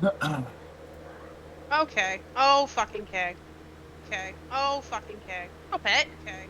Okay. Oh, fucking K. Okay. Oh, fucking K. Stop it. Okay.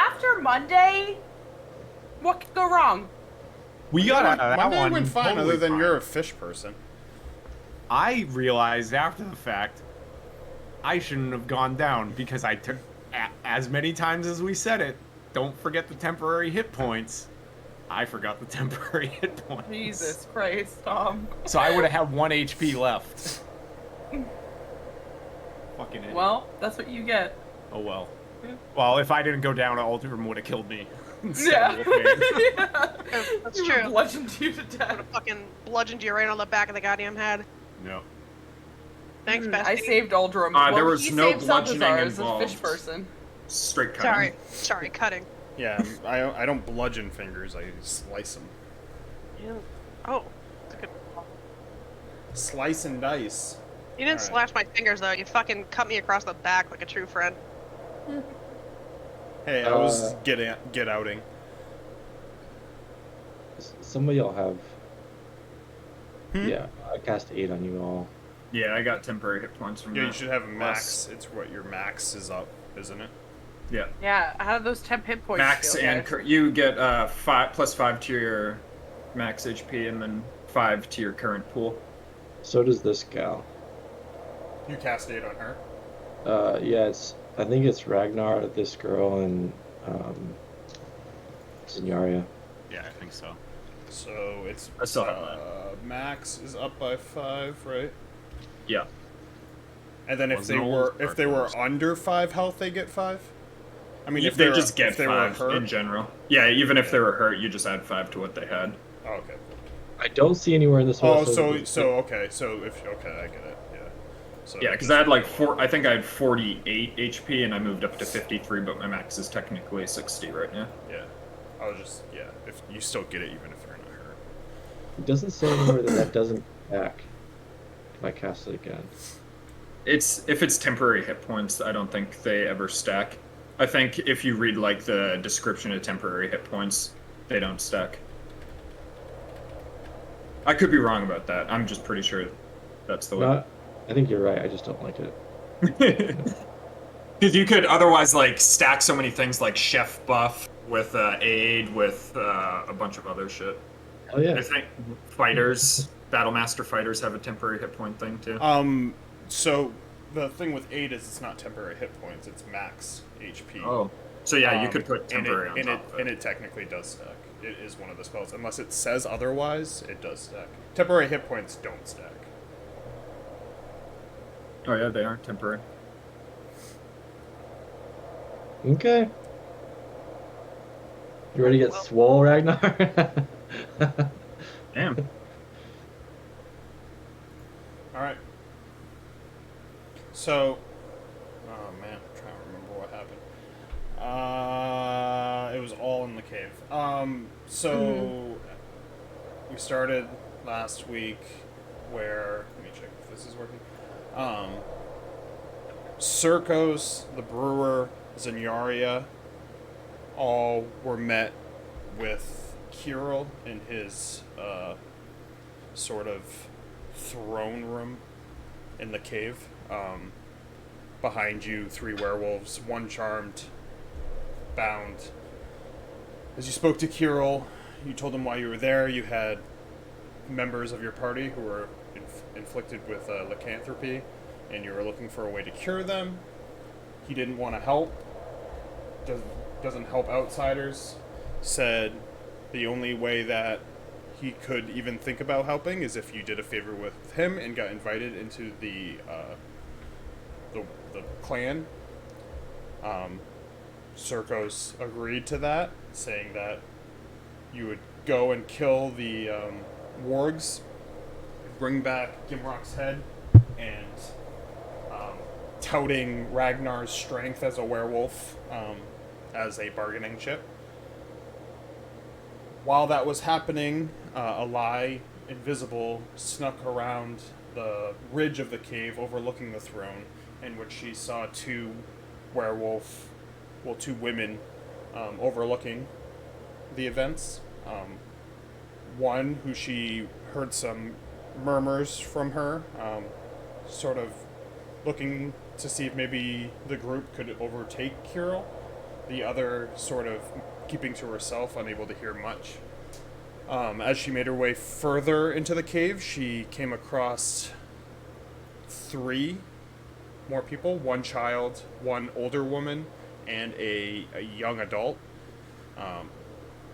after Monday, what could go wrong? We got out of that Monday one went fine, totally other than fine. you're a fish person. I realized after the fact I shouldn't have gone down because I took as many times as we said it. Don't forget the temporary hit points. I forgot the temporary hit points. Jesus Christ, Tom. So I would have had 1 HP left. Fucking idiot. Well, that's what you get. Oh well. Well, if I didn't go down, Ultram would have killed me. Yeah. That's You true. bludgeoned you to Would death. have fucking bludgeoned you right on the back of the goddamn head. No. Thanks, bestie. I saved Aldrum. There was he no saved bludgeoning Salazar as a involved. fish person. Straight cutting. Sorry, cutting. Yeah, I don't bludgeon fingers. I slice them. Yeah. Oh, that's a good. Slice and dice. You didn't Alright. slash my fingers though. You fucking cut me across the back like a true friend. Hey, I was get outing. Some of y'all have. Hmm? Yeah, I cast 8 on you all. Yeah, I got temporary hit points from Yeah, that. you should have a max. It's what your max is up, isn't it? Yeah. Yeah, how do those temp hit points Max feel, and guys? you get +5 to your max HP and then 5 to your current pool. So does this gal. You cast 8 on her. Yeah, I think it's Ragnar, this girl, and Zinyaria. Yeah, I think so. So it's I still have that. max is up by 5, right? Yeah. And then if Was they it old were Dark under 5 health, they get 5. I mean, If they just get if they 5 were hurt. in general. Yeah, even if they were hurt, you just add 5 to what they had. Oh, okay. I don't see anywhere in this one. Oh, that says- so okay. So I get it. Yeah. So Yeah, because I had like I think I had 48 HP and I moved up to 53, but my max is technically 60 right now. Yeah. I was just if you still get it even if you're not hurt. It doesn't say anywhere that doesn't back if I cast it again. If it's temporary hit points, I don't think they ever stack. I think if you read like the description of temporary hit points, they don't stack. I could be wrong about that. I'm just pretty sure that's the way. No, I think you're right. I just don't like it. Because you could otherwise like stack so many things like chef buff with aid with a bunch of other shit. Oh yeah. I think fighters, Battlemaster fighters have a temporary hit point thing too. So the thing with 8 is it's not temporary hit points; it's max HP. Oh, so yeah, you could put temporary on top of it. And it technically does stack. It is one of the spells, unless it says otherwise. It does stack. Temporary hit points don't stack. Oh yeah, they are temporary. Okay. You ready to get swole, Ragnar? Damn. All right. So, oh man, I'm trying to remember what happened. It was all in the cave. So we started last week where, let me check if this is working. Circos, the brewer, Zinyaria, all were met with Kirill in his sort of throne room in the cave. Behind you, 3 werewolves, 1 charmed, bound. As you spoke to Kirill, you told him why you were there. You had members of your party who were inflicted with lycanthropy, and you were looking for a way to cure them. He didn't want to help. Doesn't help outsiders. Said the only way that he could even think about helping is if you did a favor with him and got invited into the clan. Circos agreed to that, saying that you would go and kill the wargs, bring back Gimrock's head, and touting Ragnar's strength as a werewolf as a bargaining chip. While that was happening, a lie, invisible, snuck around the ridge of the cave overlooking the throne, in which she saw 2 women overlooking the events. One who she heard some murmurs from her, sort of looking to see if maybe the group could overtake Kirill. the other sort of keeping to herself, unable to hear much. As she made her way further into the cave, she came across 3 more people, 1 child, 1 older woman, and a young adult.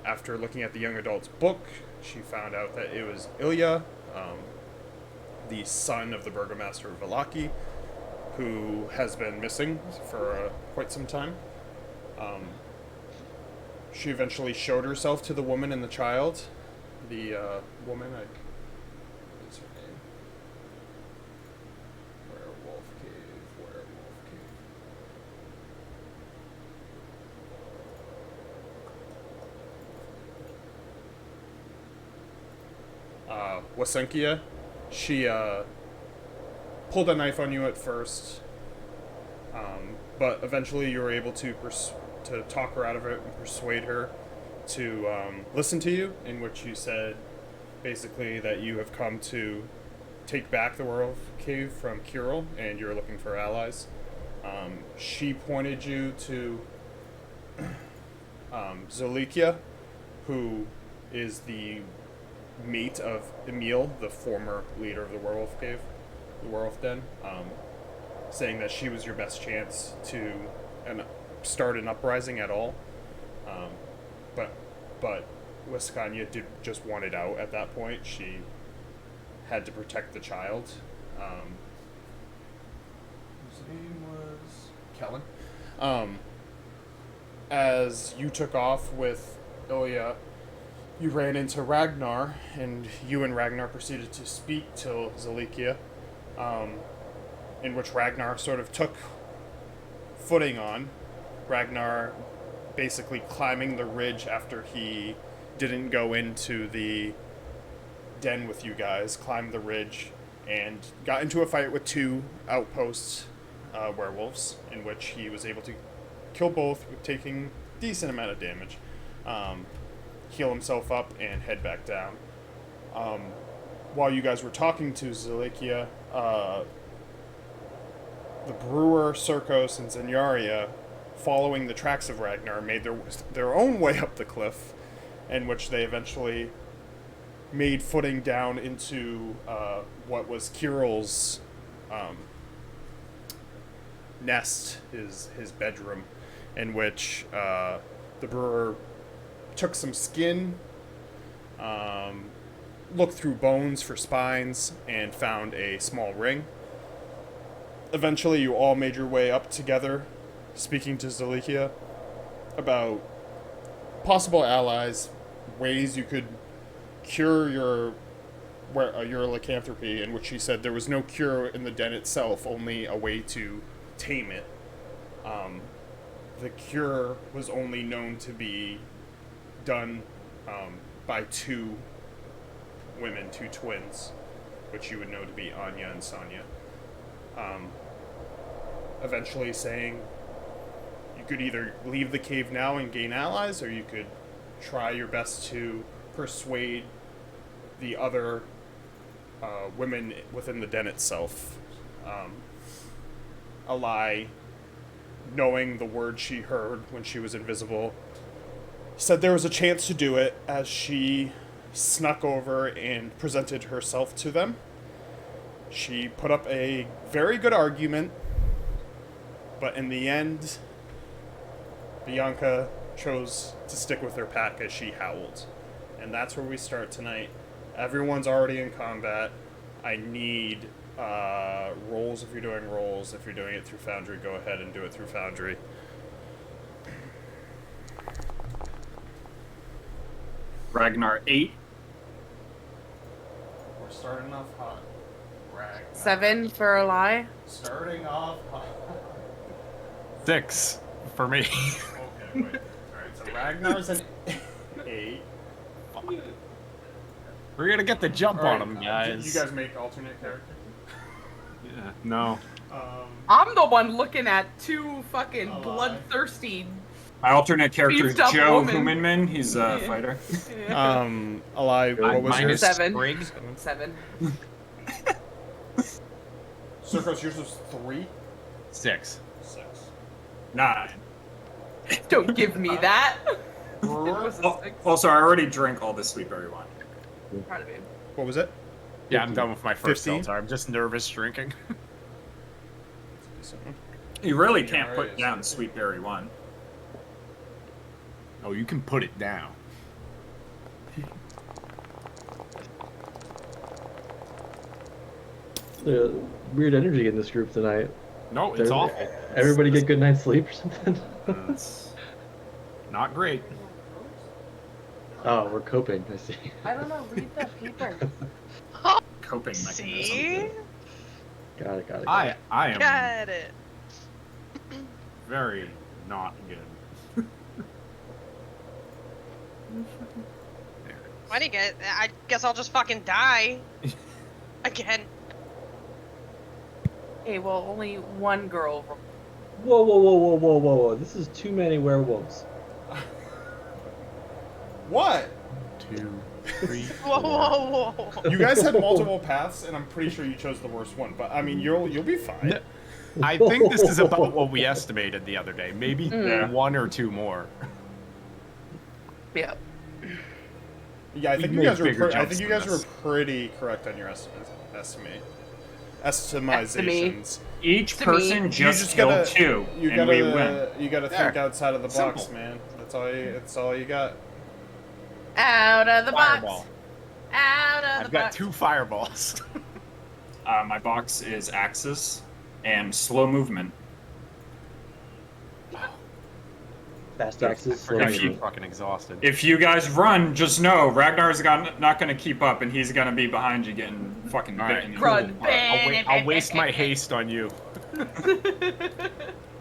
After looking at the young adult's book, she found out that it was Ilya, the son of the burgomaster of Valaki, who has been missing for quite some time. She eventually showed herself to the woman and the child. The woman, what's her name? Werewolf Cave. Wasenkia. She pulled a knife on you at first, but eventually you were able to talk her out of it and persuade her to listen to you, in which you said basically that you have come to take back the Werewolf Cave from Kirill and you're looking for allies. She pointed you to Zolikia, who is the mate of Emil, the former leader of the Werewolf Cave, the Werewolf Den, saying that she was your best chance to start an uprising at all. But Wiskanya did just want it out at that point. She had to protect the child. His name was Kellen. As you took off with Ilya, you ran into Ragnar, and you and Ragnar proceeded to speak to Zalikia, in which Ragnar sort of took footing on. Ragnar basically climbing the ridge after he didn't go into the den with you guys, climbed the ridge and got into a fight with 2 outposts werewolves, in which he was able to kill both with taking decent amount of damage, heal himself up and head back down. While you guys were talking to Zalikia, the brewer, Circos, and Zenyaria, following the tracks of Ragnar, made their own way up the cliff, in which they eventually made footing down into what was Kirill's nest, his bedroom, in which the brewer took some skin, looked through bones for spines, and found a small ring. Eventually, you all made your way up together, speaking to Zalikia about possible allies, ways you could cure your lycanthropy, in which she said there was no cure in the den itself, only a way to tame it. The cure was only known to be done by 2 women, 2 twins, which you would know to be Anya and Sonya. Eventually saying you could either leave the cave now and gain allies, or you could try your best to persuade the other women within the den itself. Alai, knowing the word she heard when she was invisible, said there was a chance to do it, as she snuck over and presented herself to them. She put up a very good argument, but in the end, Bianca chose to stick with her pack as she howled. And that's where we start tonight. Everyone's already in combat. I need rolls if you're doing rolls. If you're doing it through Foundry, go ahead and do it through Foundry. Ragnar 8. We're starting off hot. Ragnar. 7 for a lie. Starting off hot. 6 for me. Okay, wait. Alright, so Ragnar's an 8. We're gonna get the jump on him, guys. You guys make alternate characters? Yeah, no. I'm the one looking at 2 fucking bloodthirsty. My alternate character is Beefed up Joe woman. Humanman. He's a fighter. Alive, what was yours? 7. Briggs. 7. Circos, yours was 3? 6. 6. 9. Don't give me that. Brewer? Was a six. Also, I already drank all the sweet berry wine. Proud of you. What was it? Yeah, I'm done with my first 15? seltzer. I'm just nervous drinking. You really can't Yeah, put right. down sweet berry wine. Oh, you can put it down. The weird energy in this group tonight. No, it's There- awful. Everybody get good night's sleep or something? It's not great. Oh, we're coping. I see. I don't know. Read the paper. Coping mechanism. See? Got it. Got it. I am Got it. very not good. Why do you get? I guess I'll just fucking die. Again. Okay, well, only one girl. Whoa! This is too many werewolves. What? 2, 3, Whoa, whoa, whoa. You guys had multiple paths, and I'm pretty sure you chose the worst one. But I mean, you'll be fine. No. I think this is about what we estimated the other day. Maybe Yeah. 1 or 2 more. Yeah. Yeah, I We think you made guys were. bigger I jumps think you than guys were this. pretty correct on your estimizations. Each To me, person you just killed 2, You and gotta. we win. You gotta think There. outside of the box, Simple. man. That's all you got. Out of the Fireball. box. Out of I've the got box. 2 fireballs. My box is axes and slow movement. Fast axes. slow Forgot If you you- were fucking exhausted. If you guys run, just know Ragnar's not gonna keep up, and he's gonna be behind you getting fucking All right, bitten. cool. Run. I'll waste my haste on you.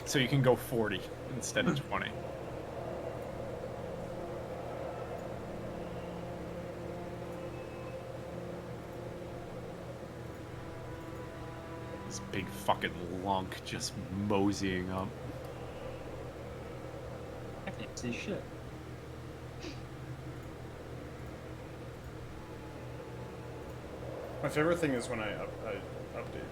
So you can go 40 instead of 20. This big fucking lunk just moseying up. I can't see shit. My favorite thing is when I update the wrong thing.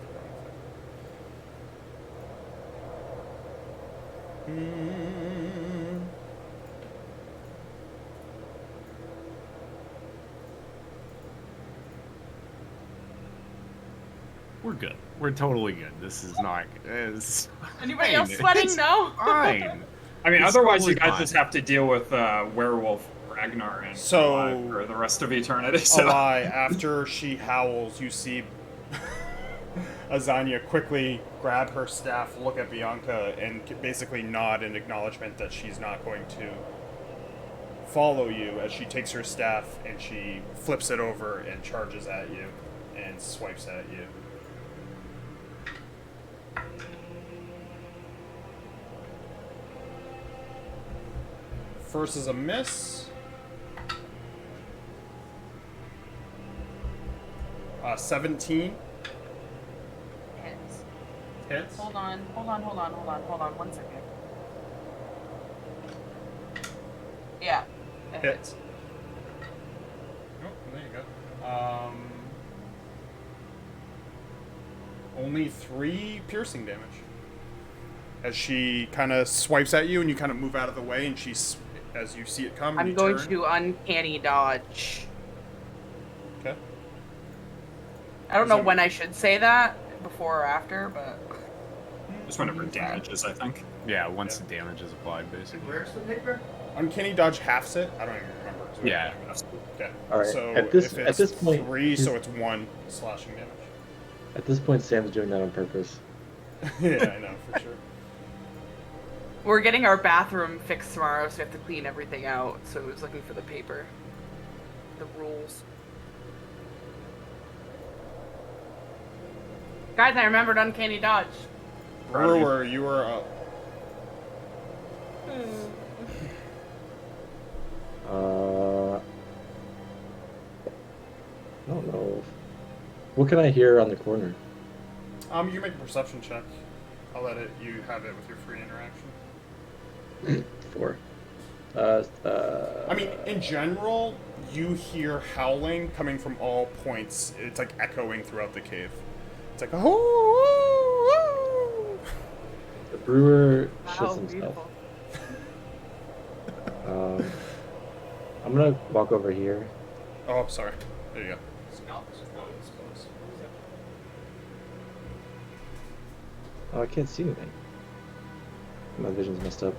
We're good. We're totally good. This is not. It's Anybody fine. else sweating? It's No? fine. I mean, It's otherwise you totally guys fine. just have to deal with werewolf Ragnar and So- alive for the rest of eternity. A So lie. After she howls, you see Azania quickly grab her staff, look at Bianca, and basically nod in acknowledgement that she's not going to follow you as she takes her staff and she flips it over and charges at you and swipes at you. First is a miss. 17 Hits. hits. Hold on. 1 second. Yeah. it Hits. Oh, there you go. Only 3 piercing damage. As she kind of swipes at you, and you kind of move out of the way, and as you see it come, I'm you going turn. to uncanny dodge. Okay. I don't know when I should say that, before or after, but just whenever it damages, I think. Yeah, once the damage is applied, basically. where's the paper? Uncanny dodge halves it. I don't even remember. 'cause we Yeah. haven't done it. Okay. All right, So at this- if at it's this point, 3, he's- so it's 1 slashing damage. At this point, Sam's doing that on purpose. Yeah, I know for sure. We're getting our bathroom fixed tomorrow, so we have to clean everything out. So I was looking for the paper. The rules. Guys, I remembered uncanny dodge. Proud of you. Brewer, you are up. I don't know. What can I hear on the corner? You can make a perception check. I'll let you have it with your free interaction. 4. I mean, in general, you hear howling coming from all points. It's like echoing throughout the cave. It's like, oh, The brewer shits Wow, himself. beautiful. Um, I'm gonna walk over here. Oh, sorry. There you go. Oh, I can't see anything. My vision's messed up.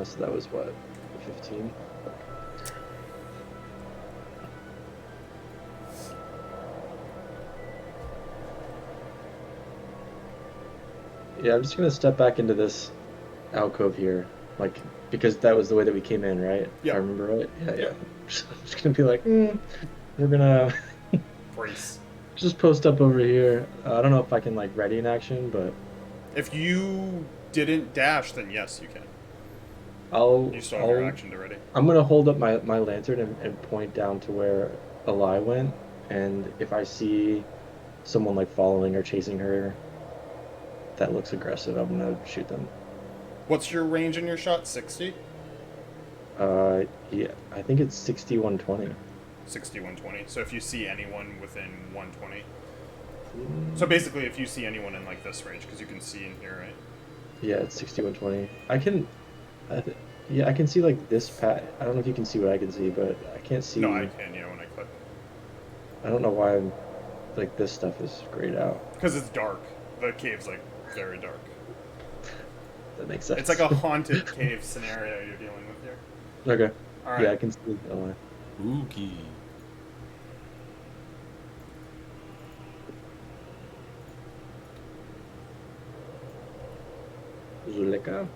So that was what, 15? Yeah, I'm just gonna step back into this alcove here, like, because that was the way that we came in, right? Yeah. If I remember right? Yeah, Yeah. I'm just gonna be like, we're gonna Brace. just post up over here. I don't know if I can, like, ready an action, but If you didn't dash, then yes, you can. You still have your I'll action to ready. I'm gonna hold up my lantern and point down to where Eli went, and if I see someone like following or chasing her that looks aggressive, I'm gonna shoot them. What's your range in your shot? 60? Yeah, I think it's 6120. 60, 120. So if you see anyone within 120. So basically, if you see anyone in like this range, because you can see in here, right? Yeah, it's 6120. Yeah, I can see like this pat. I don't know if you can see what I can see, but I can't see. No, I can, yeah, when I click. I don't know why I'm like this stuff is grayed out. Because it's dark. The cave's like very dark. That makes sense. It's like a haunted cave scenario you're dealing with here. Okay. All right. Yeah, I can see Eli. Spooky. Zuleka.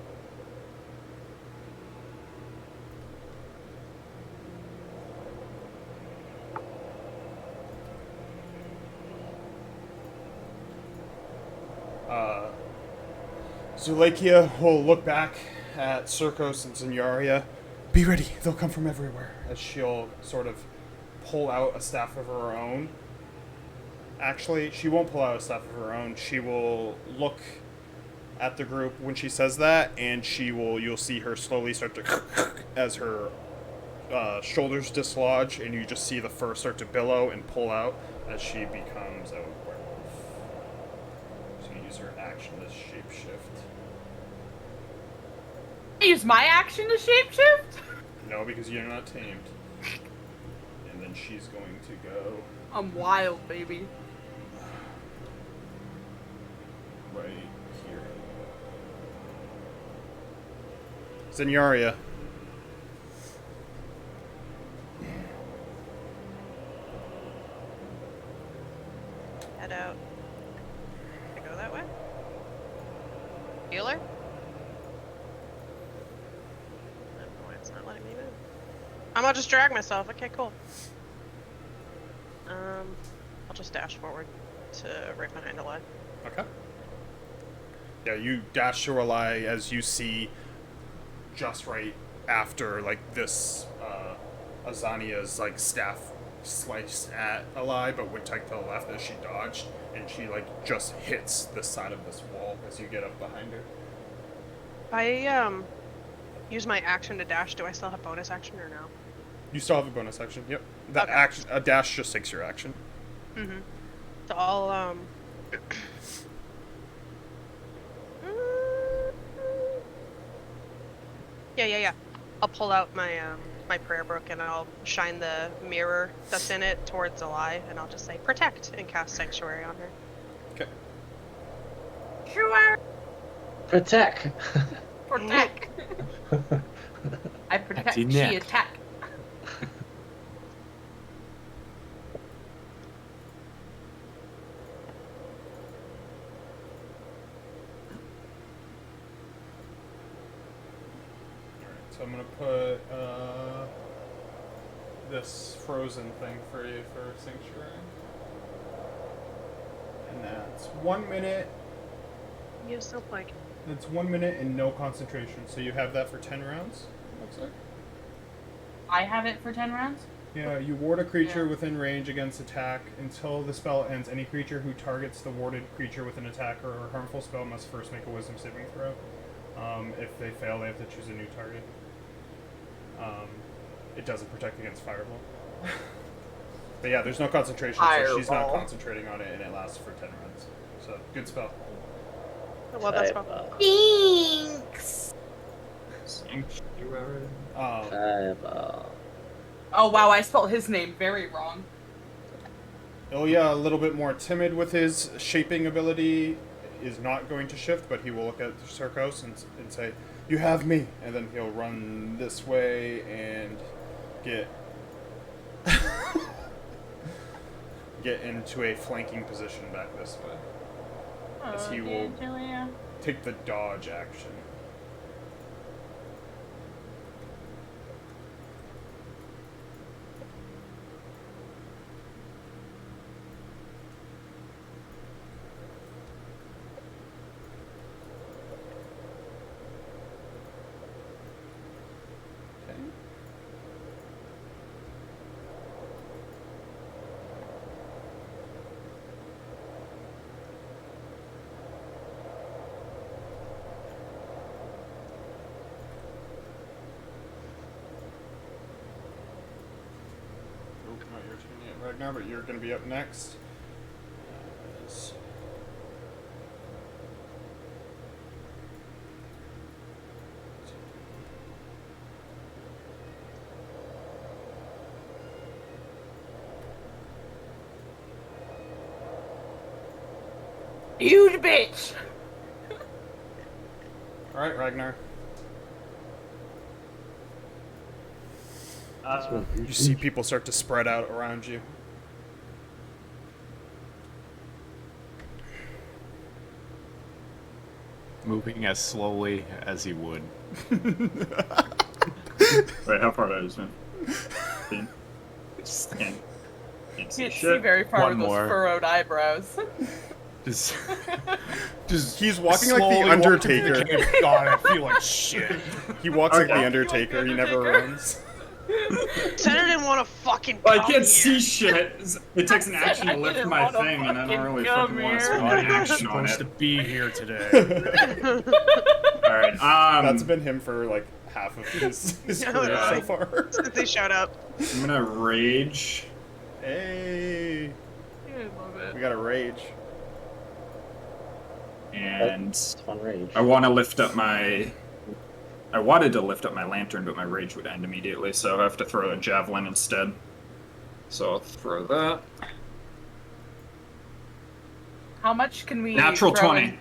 Zulekia will look back at Circos and Zenyaria. Be ready, they'll come from everywhere. As she'll sort of pull out a staff of her own. Actually, she won't pull out a staff of her own. She will look at the group when she says that, and you'll see her slowly start to as her shoulders dislodge, and you just see the fur start to billow and pull out as she becomes a werewolf. So you use her action to shapeshift. Use my action to shapeshift? No, because you're not tamed. And then she's going to go I'm wild, baby. right here. Zenyaria. Head out. Can I go that way? Healer? I don't know why it's not letting me move. I'm gonna just drag myself. Okay, cool. I'll just dash forward to right behind Eli. Okay. Yeah, you dash to Relay as you see just right after like this Azania's like staff sliced at Eli, but went to the left as she dodged, and she like just hits the side of this wall as you get up behind her. If I use my action to dash, do I still have bonus action or no? You still have a bonus action. Yep. That Okay. action, a dash just takes your action. Mm-hmm. So I'll Yeah. I'll pull out my my prayer book and I'll shine the mirror that's in it towards Eli, and I'll just say protect and cast sanctuary on her. Okay. Sure. Protect. Protect. I protect, Protect she your neck. attack. So I'm gonna put this frozen thing for you for Sanctuary. And that's 1 minute. You still like That's 1 minute and no concentration. So you have that for 10 rounds, looks like. I have it for 10 rounds? Yeah, you ward a creature Yeah. within range against attack. Until the spell ends, any creature who targets the warded creature with an attack or harmful spell must first make a wisdom saving throw. If they fail, they have to choose a new target. It doesn't protect against fireball. But yeah, there's no concentration, so she's not Fireball. concentrating on it, and it lasts for 10 rounds. So good spell. Well, that's fine. Thanks. Sanctuary. Fireball. Oh wow, I spelled his name very wrong. Ilya, a little bit more timid with his shaping ability, is not going to shift, but he will look at Circos and say, "You have me," and then he'll run this way and get get into a flanking position back this way. As he will take the dodge action. Okay. Oh, not your turn yet, Ragnar, but you're going to be up next. As- Huge bitch. All right, Ragnar. You see people start to spread out around you. Moving as slowly as he would. Wait, how far that is, man? Can't see Can't see shit. very far One with those more. furrowed eyebrows. Just He's walking like slowly the walking Undertaker. through the camp. God, I feel like shit. He walks like Okay. the Undertaker. He never runs. Said I didn't want to fucking. Well, I come can't here. see shit. It takes an action to I lift didn't my wanna thing, and I don't really fucking fucking want to come spend here. an action on Supposed to it. be here today. Alright, That's been him for like half of his Yeah, career so really. far. Since they showed up. I'm gonna rage. Hey, I love it. we got a rage. And It's fun rage. I want to lift up my... I wanted to lift up my lantern, but my rage would end immediately, so I have to throw a javelin instead. So I'll throw that. How much can we? Natural throw 20. in?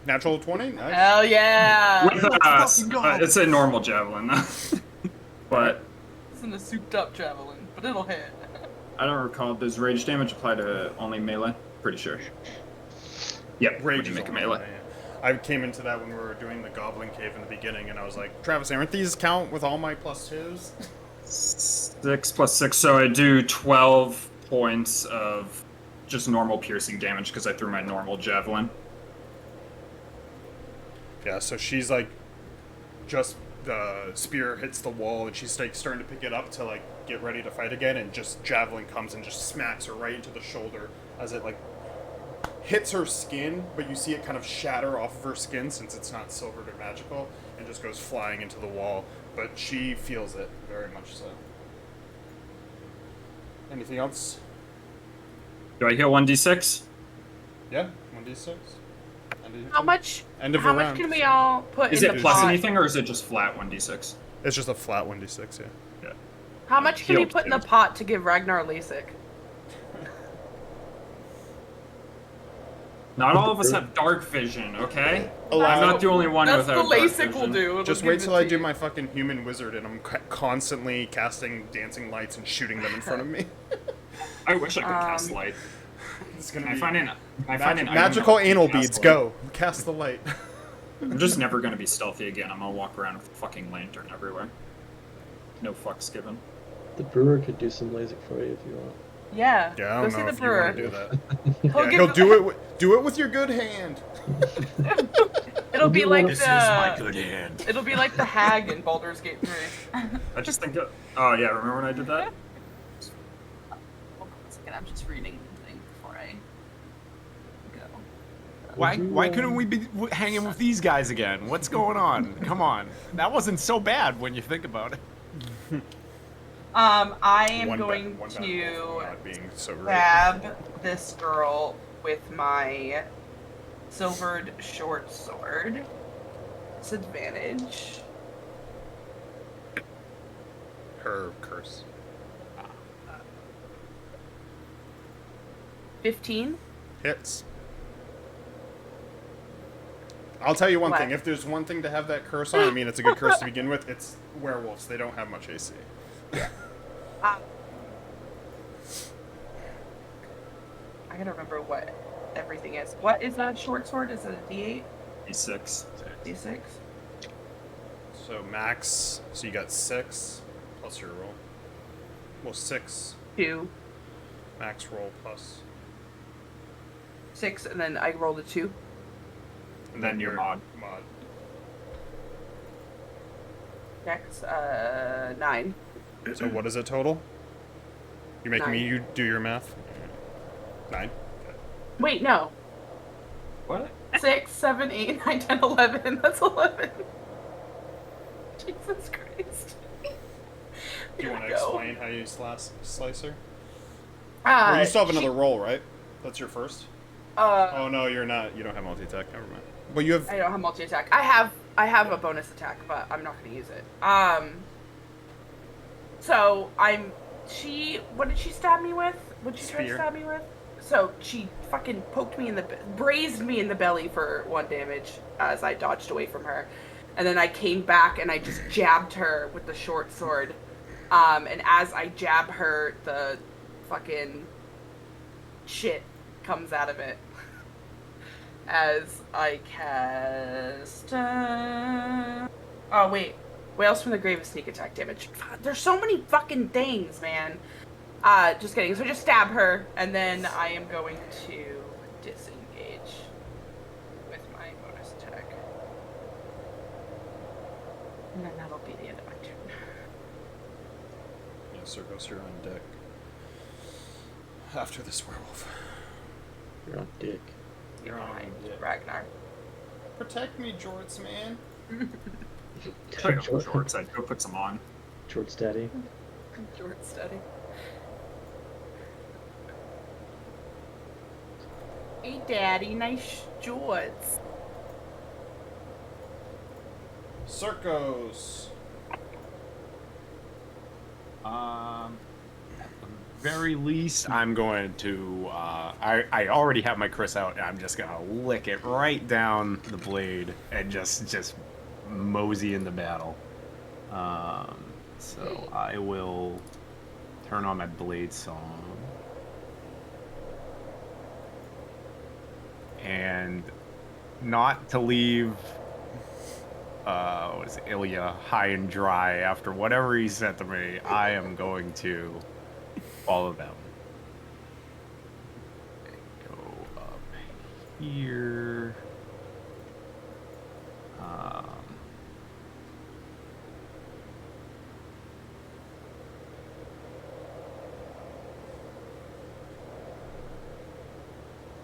Natural 20? Nice. Hell yeah! With it's a normal javelin, but Isn't a souped up javelin, but it'll hit. I don't recall. Does rage damage apply to only melee? Pretty sure. Yep, Rage when you is make a only melee. melee, yeah. I came into that when we were doing the Goblin Cave in the beginning, and I was like, Travis, aren't these count with all my plus twos? 6 plus 6, so I do 12 points of just normal piercing damage because I threw my normal javelin. Yeah, so she's like, just the spear hits the wall, and she's like starting to pick it up to like get ready to fight again, and just javelin comes and just smacks her right into the shoulder as it like hits her skin, but you see it kind of shatter off of her skin since it's not silvered or magical, and just goes flying into the wall. But she feels it very much so. Anything else? Do I heal 1d6? Yeah, 1d6. How much? End of How a much round. can we all put Is in it the plus pot? anything, or is it just flat 1d6? It's just a flat 1d6, yeah. Yeah. How much can we Healed put in the too. pot to give Ragnar LASIK? Not all of us have dark vision, okay? Allow- I'm not the only one That's the without dark LASIK will vision. do. It'll Just give wait it till I to do you. my fucking human wizard and I'm constantly casting dancing lights and shooting them in front of me. I wish I could cast light. It's gonna I be find an item magical that anal can cast beads. light. Go cast the light. I'm just never gonna be stealthy again. I'm gonna walk around with a fucking lantern everywhere. No fucks given. The brewer could do some LASIK for you if you want. Yeah. Yeah, I Go don't see know the if you want to do brewer. that. He'll Yeah, give- he'll do it. Do it with your good hand. It'll be like This the. is my good hand. It'll be like the hag in Baldur's Gate 3. I just think that. Oh yeah, remember when I did that? Hold on a second, I'm just reading the thing before I go. Why couldn't we be hanging with these guys again? What's going on? Come on. That wasn't so bad when you think about it. I am One going bad wolf to not being so great. grab this girl with my silvered short sword. Disadvantage. Her curse. 15. Hits. I'll tell you one What? thing. If there's one thing to have that curse on, I mean, it's a good curse to begin with. It's werewolves. They don't have much AC. I gotta remember what everything is. What is that short sword? Is it a D8? D6. D6? So max. So you got 6 plus your roll. Well, 6 2. max roll plus. 6, and then I rolled a 2. And then your mod. Mod. Next, 9. So what is it total? You're making me 9. you do your math. 9. Wait, no. What? 6, 7, 8, 9, 10, 11. That's 11. Jesus Christ. Do you want to explain how you slice her? Well, you still have another roll, right? That's your first. Oh no, you're not. You don't have multi-attack. Never mind. Well, you have. I don't have multi-attack. I have a bonus attack, but I'm not gonna use it. So what did she stab me with? What did she try to Spear. stab me with? So she fucking poked me brazed me in the belly for 1 damage as I dodged away from her. And then I came back and I just jabbed her with the short sword. And as I jab her, the fucking shit comes out of it. As I cast... Oh, wait. Whales from the Grave is sneak attack damage. God, there's so many fucking things, man. Just kidding. So just stab her, and then I am going to disengage with my bonus attack. And then that'll be the end of my turn. Yeah, Circos, you're on deck. After this werewolf. You're on dick. You're on behind it. Ragnar. Protect me, Jorts, man. I got shorts. I'd go put some on. Short daddy. Short study. Hey, Daddy, nice shorts. Circos. At the very least, I'm going to. I already have my Chris out, and I'm just gonna lick it right down the blade and just mosey into battle. So I will turn on my blade song. And not to leave what is it, Ilya high and dry after whatever he said to me, I am going to follow them. Go up here.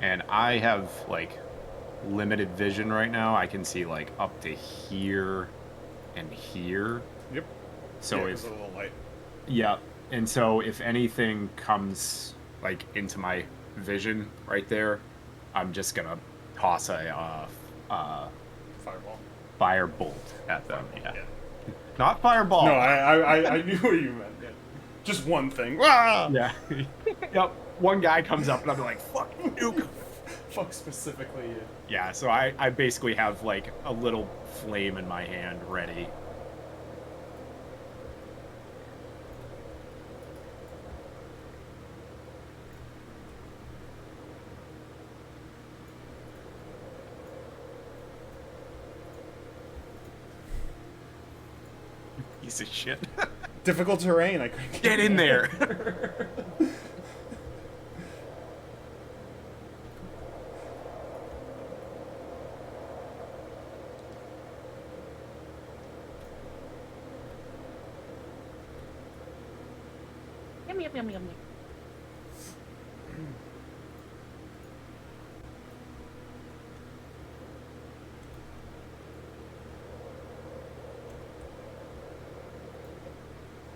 And I have like limited vision right now. I can see like up to here and here. Yep. So yeah, if it's a little light. yeah, and so if anything comes like into my vision right there, I'm just gonna toss a Fireball. fire bolt at them. Yeah. Not fireball. No, I knew what you meant. Yeah. Just one thing. Ah! Yeah. Yep. One guy comes up and I'm like, fuck you. Fuck specifically you. Yeah, so I basically have like a little flame in my hand ready. Piece of shit. Difficult terrain. I couldn't Get in there. Yum, yum, yum, yum, yum.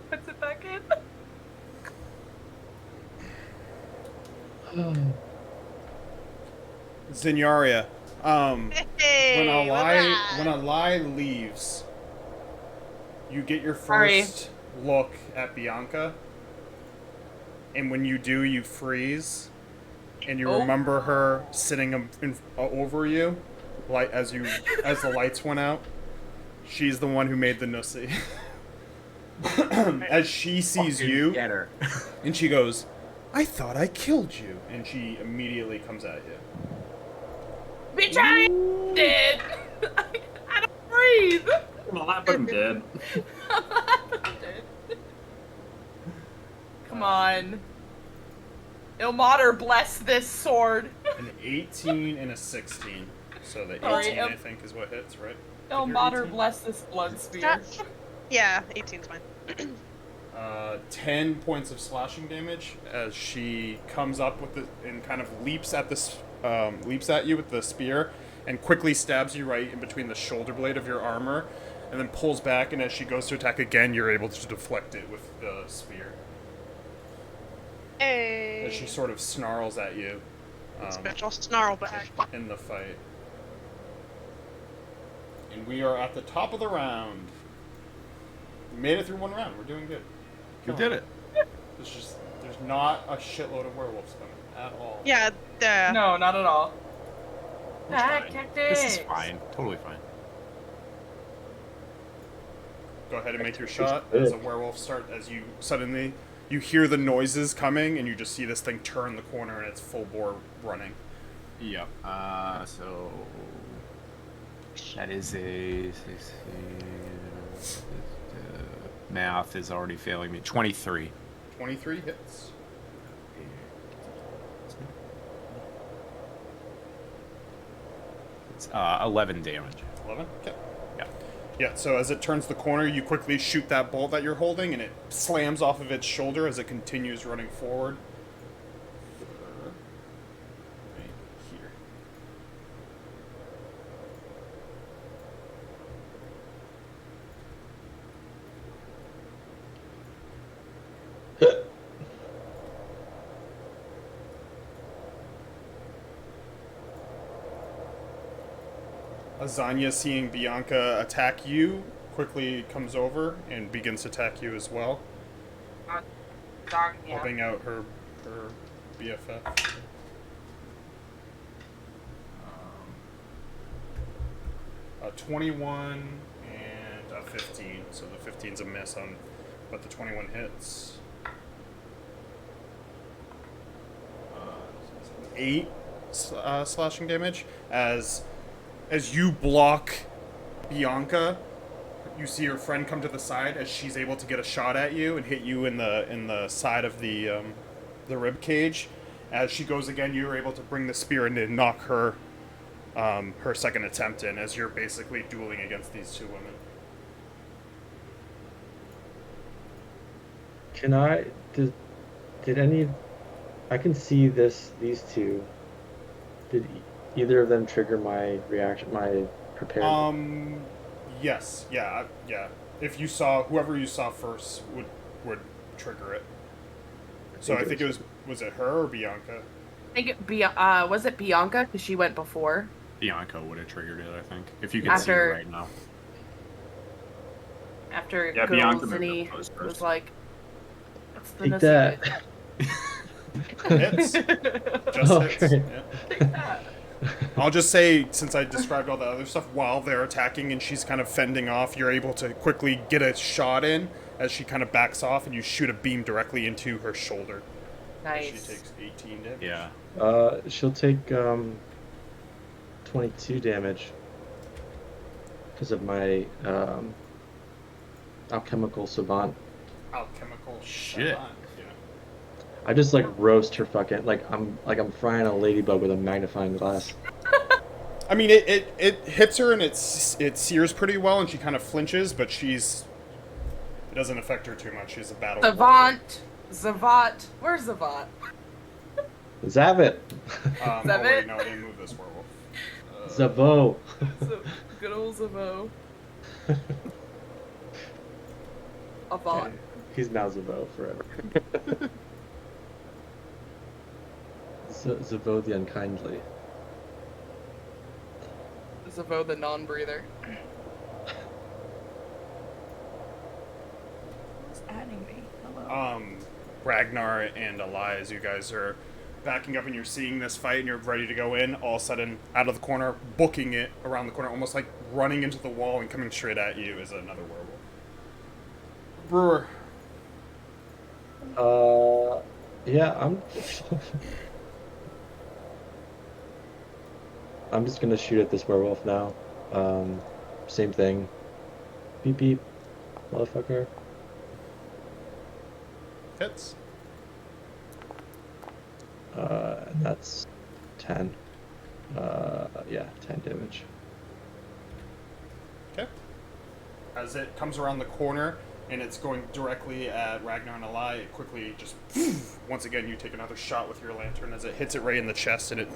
Puts it back in. Zinyaria, Hey, When a lie leaves, you get your Sorry. first look at Bianca, and when you do, you freeze, and you Oh. remember her sitting over you, like as the lights went out. She's the one who made the nussy. As she sees Fucking you, Get her. and she goes, "I thought I killed you," and she immediately comes at you. Bitch, I did. I don't breathe. Well, but I'm dead. Come on. Ilmater, bless this sword. An 18 and a 16. So the 18, Sorry, I think, is what hits, right? Ilmater, 18? bless this blood spear. That's- Yeah, 18's fine. 10 points of slashing damage as she comes up with the and kind of leaps at you with the spear and quickly stabs you right in between the shoulder blade of your armor, and then pulls back. And as she goes to attack again, you're able to deflect it with the spear. Hey. As she sort of snarls at you Special snarl back. in the fight. And we are at the top of the round. We made it through one round. We're doing good. You did it. There's not a shitload of werewolves coming at all. Yeah, No, not at all. It's fine. Tactics. This is fine. Totally fine. Go ahead and make your shot as a werewolf as you suddenly you hear the noises coming and you just see this thing turn the corner and it's full bore running. Yep. So that is a math is already failing me. 23. 23 hits. It's 11 damage. 11? Okay. Yeah. Yeah, so as it turns the corner, you quickly shoot that bolt that you're holding and it slams off of its shoulder as it continues running forward. Right here. Azanya, seeing Bianca attack you, quickly comes over and begins to attack you as well, Darn, yeah. helping out her BFF. 21 and a 15, so the 15's a miss on, but the 21 hits. 8 slashing damage as you block Bianca. You see your friend come to the side as she's able to get a shot at you and hit you in the side of the rib cage. As she goes again, you're able to bring the spear in and knock her her second attempt in, as you're basically dueling against these two women. Can I did any? I can see these two. Did either of them trigger my reaction? My prepared. Yes, yeah. If you saw whoever you saw first would trigger it. So I think it was it her or Bianca? I think was it Bianca? Because she went before. Bianca would have triggered it, I think. If you could see it right now. After Yeah, good Bianca old moved Zinni up close was first. like, "What's the Take nussy that. Hits. bit?" Just Oh, hits. great. Yeah. Take that. I'll just say, since I described all the other stuff, while they're attacking and she's kind of fending off, you're able to quickly get a shot in as she kind of backs off, and you shoot a beam directly into her shoulder. Nice. She takes 18 damage. Yeah. She'll take 22 damage because of my alchemical savant. Alchemical Shit. savant, yeah. I just like roast her fucking like I'm frying a ladybug with a magnifying glass. I mean, it hits her and it sears pretty well, and she kind of flinches, but it doesn't affect her too much. She's a battle warrior. Zavant. Where's Zavant? Zavit. Oh, wait, no, I didn't move this werewolf. Zavo. Good old Zavo. Avant. He's now Zavo forever. Zavo the unkindly. Zavo the non-breather. Who's adding me? Hello. Ragnar and Elias, you guys are backing up and you're seeing this fight and you're ready to go in. All of a sudden, out of the corner, booking it around the corner, almost like running into the wall and coming straight at you is another werewolf. Brewer. Yeah, I'm just gonna shoot at this werewolf now. Same thing. Beep beep, motherfucker. Hits. And that's 10. Yeah, 10 damage. Okay. As it comes around the corner and it's going directly at Ragnar and Eli, it quickly just once again you take another shot with your lantern as it hits it right in the chest and it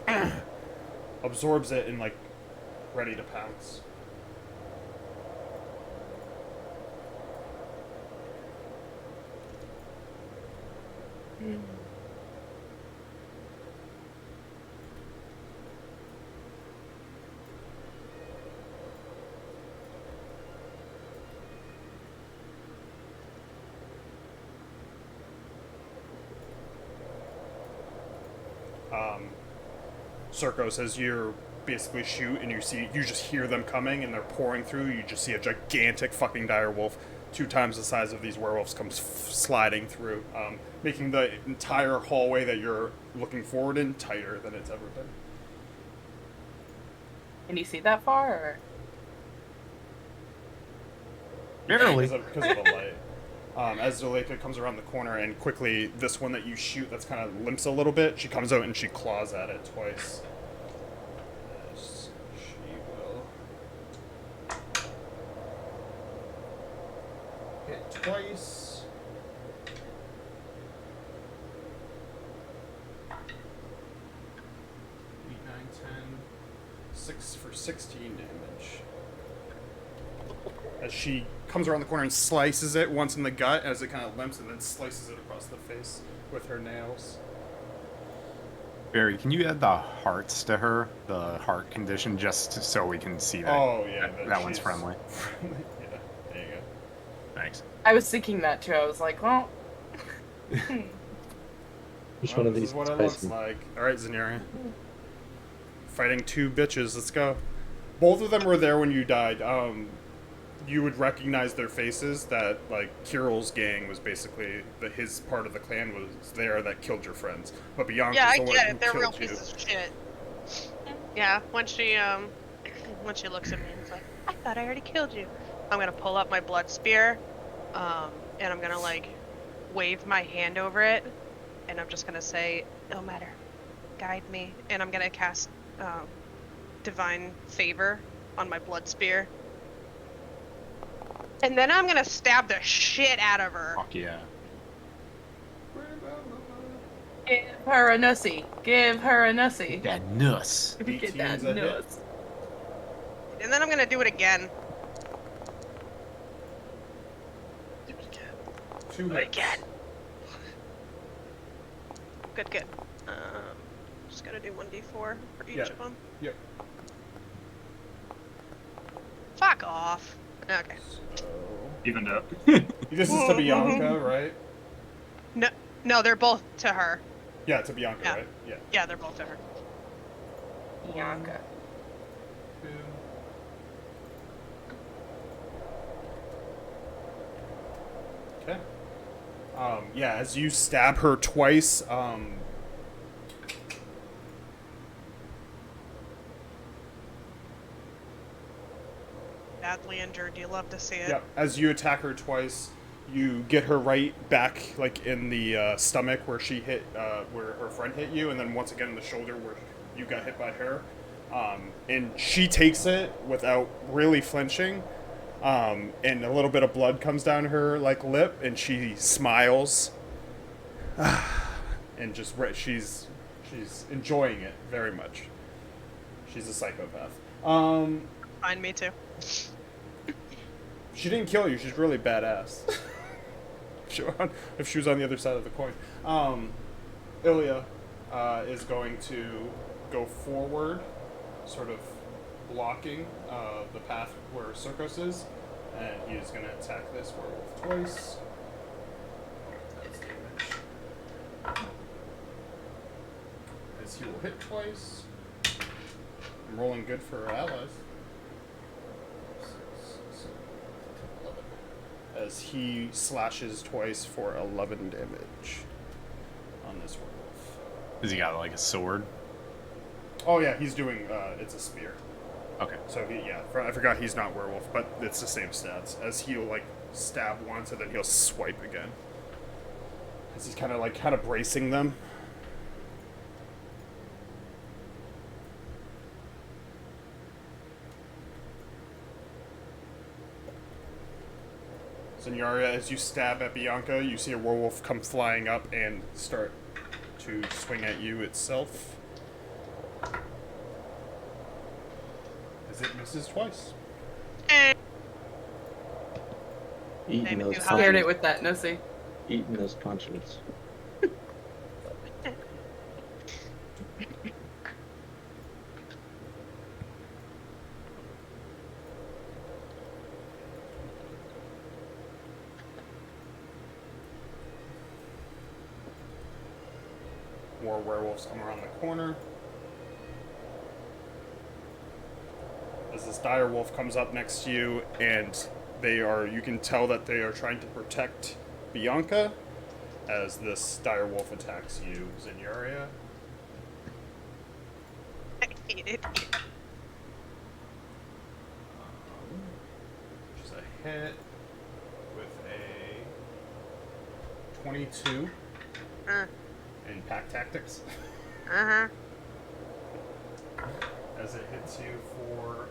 absorbs it and like ready to pounce. Circos, as you basically shoot and you just hear them coming and they're pouring through, you just see a gigantic fucking dire wolf 2 times the size of these werewolves comes sliding through, making the entire hallway that you're looking forward in tighter than it's ever been. Can you see that far? Or? Barely. Because of the light. As Zuleika comes around the corner and quickly, this one that you shoot that's kind of limps a little bit, she comes out and she claws at it twice. Yes, she will hit twice. Eight, 9, 10, 6 for 16 damage. As she comes around the corner and slices it once in the gut as it kind of limps and then slices it across the face with her nails. Barry, can you add the hearts to her? The heart condition, just so we can see that. Oh, yeah. That one's friendly. Yeah, there you go. Thanks. I was thinking that too. I was like, well. Which Well, one of this these is what it spicy? looks like. Alright, Zenyaria. Fighting 2 bitches, let's go. Both of them were there when you died. You would recognize their faces, that, like, Kirill's gang was basically, his part of the clan was there that killed your friends. But Bianca's Yeah, I the one get who it. They're real killed you. pieces of shit. Yeah, when she looks at me and is like, I thought I already killed you. I'm gonna pull up my blood spear, and I'm gonna like wave my hand over it, and I'm just gonna say, no matter, guide me, and I'm gonna cast divine favor on my blood spear. And then I'm gonna stab the shit out of her. Fuck yeah. Give her a nussy. Give her a nussy. That nuss. Get that 18's a hit. nuss. And then I'm gonna do it again. Do it again. 2 Do it hits. again. Good, good. Just gotta do 1d4 for each Yeah. of them. Yep. Fuck off. Okay. So... Evened up. This is to Bianca, right? No, they're both to her. Yeah, to Bianca, Yeah. right? Yeah. Yeah, they're both to her. Bianca. 2. Okay. Yeah, as you stab her twice, Badly injured. You love to see it. yeah, as you attack her twice, you get her right back, like in the stomach where she hit, where her friend hit you, and then once again in the shoulder where you got hit by her. And she takes it without really flinching, and a little bit of blood comes down her like lip, and she smiles, and just she's enjoying it very much. She's a psychopath. Find me too. She didn't kill you. She's really badass. If she was on the other side of the coin. Ilya is going to go forward, sort of blocking the path where Circos is, and he is going to attack this werewolf twice. That's damage. As he will hit twice. I'm rolling good for our allies. 6, 7, 11. As he slashes twice for 11 damage on this werewolf. Has he got like a sword? Oh yeah, he's doing, it's a spear. Okay. So I forgot he's not werewolf, but it's the same stats. As he'll like stab once and then he'll swipe again. As he's kind of bracing them. Zenyaria, as you stab at Bianca, you see a werewolf come flying up and start to swing at you itself. As it misses twice. Eating Maybe those too high. Scared punches. it with that. No, see. Eating those punches. More werewolves come around the corner. As this dire wolf comes up next to you, and you can tell that they are trying to protect Bianca as this dire wolf attacks you, Zenyaria. I hate it. Which is a hit with a 22 in pack tactics. Uh-huh. As it hits you for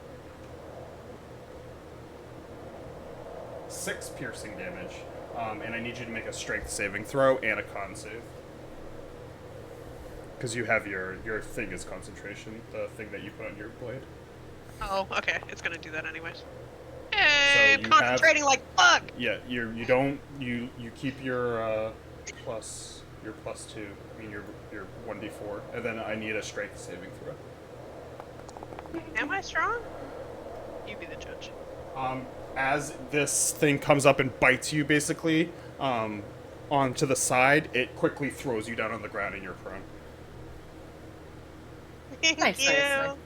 6 piercing damage. And I need you to make a strength saving throw and a con save. Because you have your thing is concentration, the thing that you put on your blade. Oh, okay. It's gonna do that anyways. So Hey, you concentrating like fuck! Yeah, you keep your plus 2, I mean your 1d4, and then I need a strength saving throw. Am I strong? You be the judge. As this thing comes up and bites you, basically, onto the side, it quickly throws you down on the ground and you're prone. Thank Nice, you. nice, nice.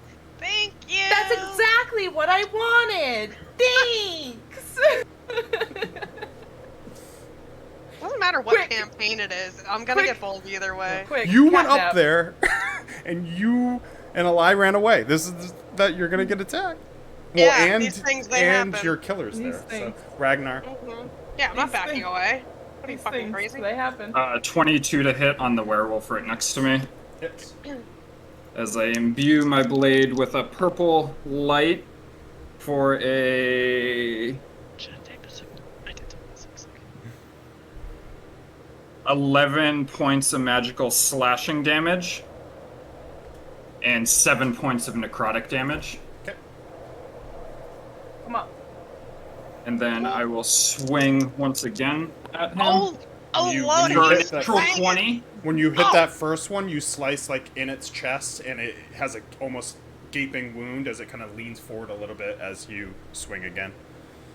Thank you. That's exactly what I wanted. Thanks. Doesn't matter what Quick. campaign it is. I'm gonna Quick. get bold either way. Quick, You went catnap. up there, and you and Eli ran away. This is that you're gonna get attacked. Well, Yeah, and these things, they and happen. your killer's These there. things. So Ragnar. Yeah, I'm not These backing things- away. What are you These fucking things, crazy? They happen. 22 to hit on the werewolf right next to me. Hits. As I imbue my blade with a purple light for a Should I take this? I did this. 11 points of magical slashing damage and 7 points of necrotic damage. Okay. Come on. And then I will swing once again at him. Oh, You- Lord, you hit he's that- Natural banging. 20. When you hit that first one, you slice like in its chest, and it has a almost gaping wound as it kind of leans forward a little bit as you swing again.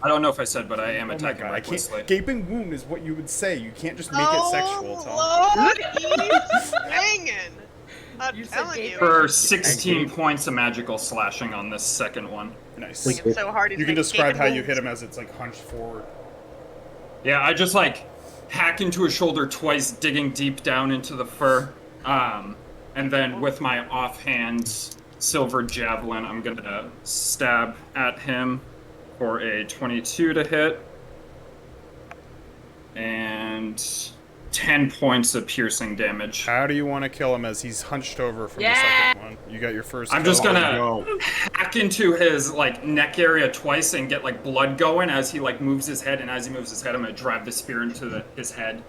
I don't know if I said, but I am Oh my attacking god! I recklessly. can't. Gaping wound is what you would say. You can't just make it sexual, Tom. Lord, he's banging. I'm You said telling gaping. you. For 16 points of magical slashing on this second one. Nice. Swinging so hard, he's You can making describe gaping how you wounds. hit him as it's like hunched forward. Yeah, I just like hack into his shoulder twice, digging deep down into the fur. And then with my offhand silver javelin, I'm gonna stab at him for a 22 to hit. And 10 points of piercing damage. How do you want to kill him as he's hunched over from the Yeah. second one? You got your first. I'm kill. just gonna Go. hack into his like neck area twice and get like blood going as he like moves his head, and as he moves his head, I'm gonna drive the spear into his head.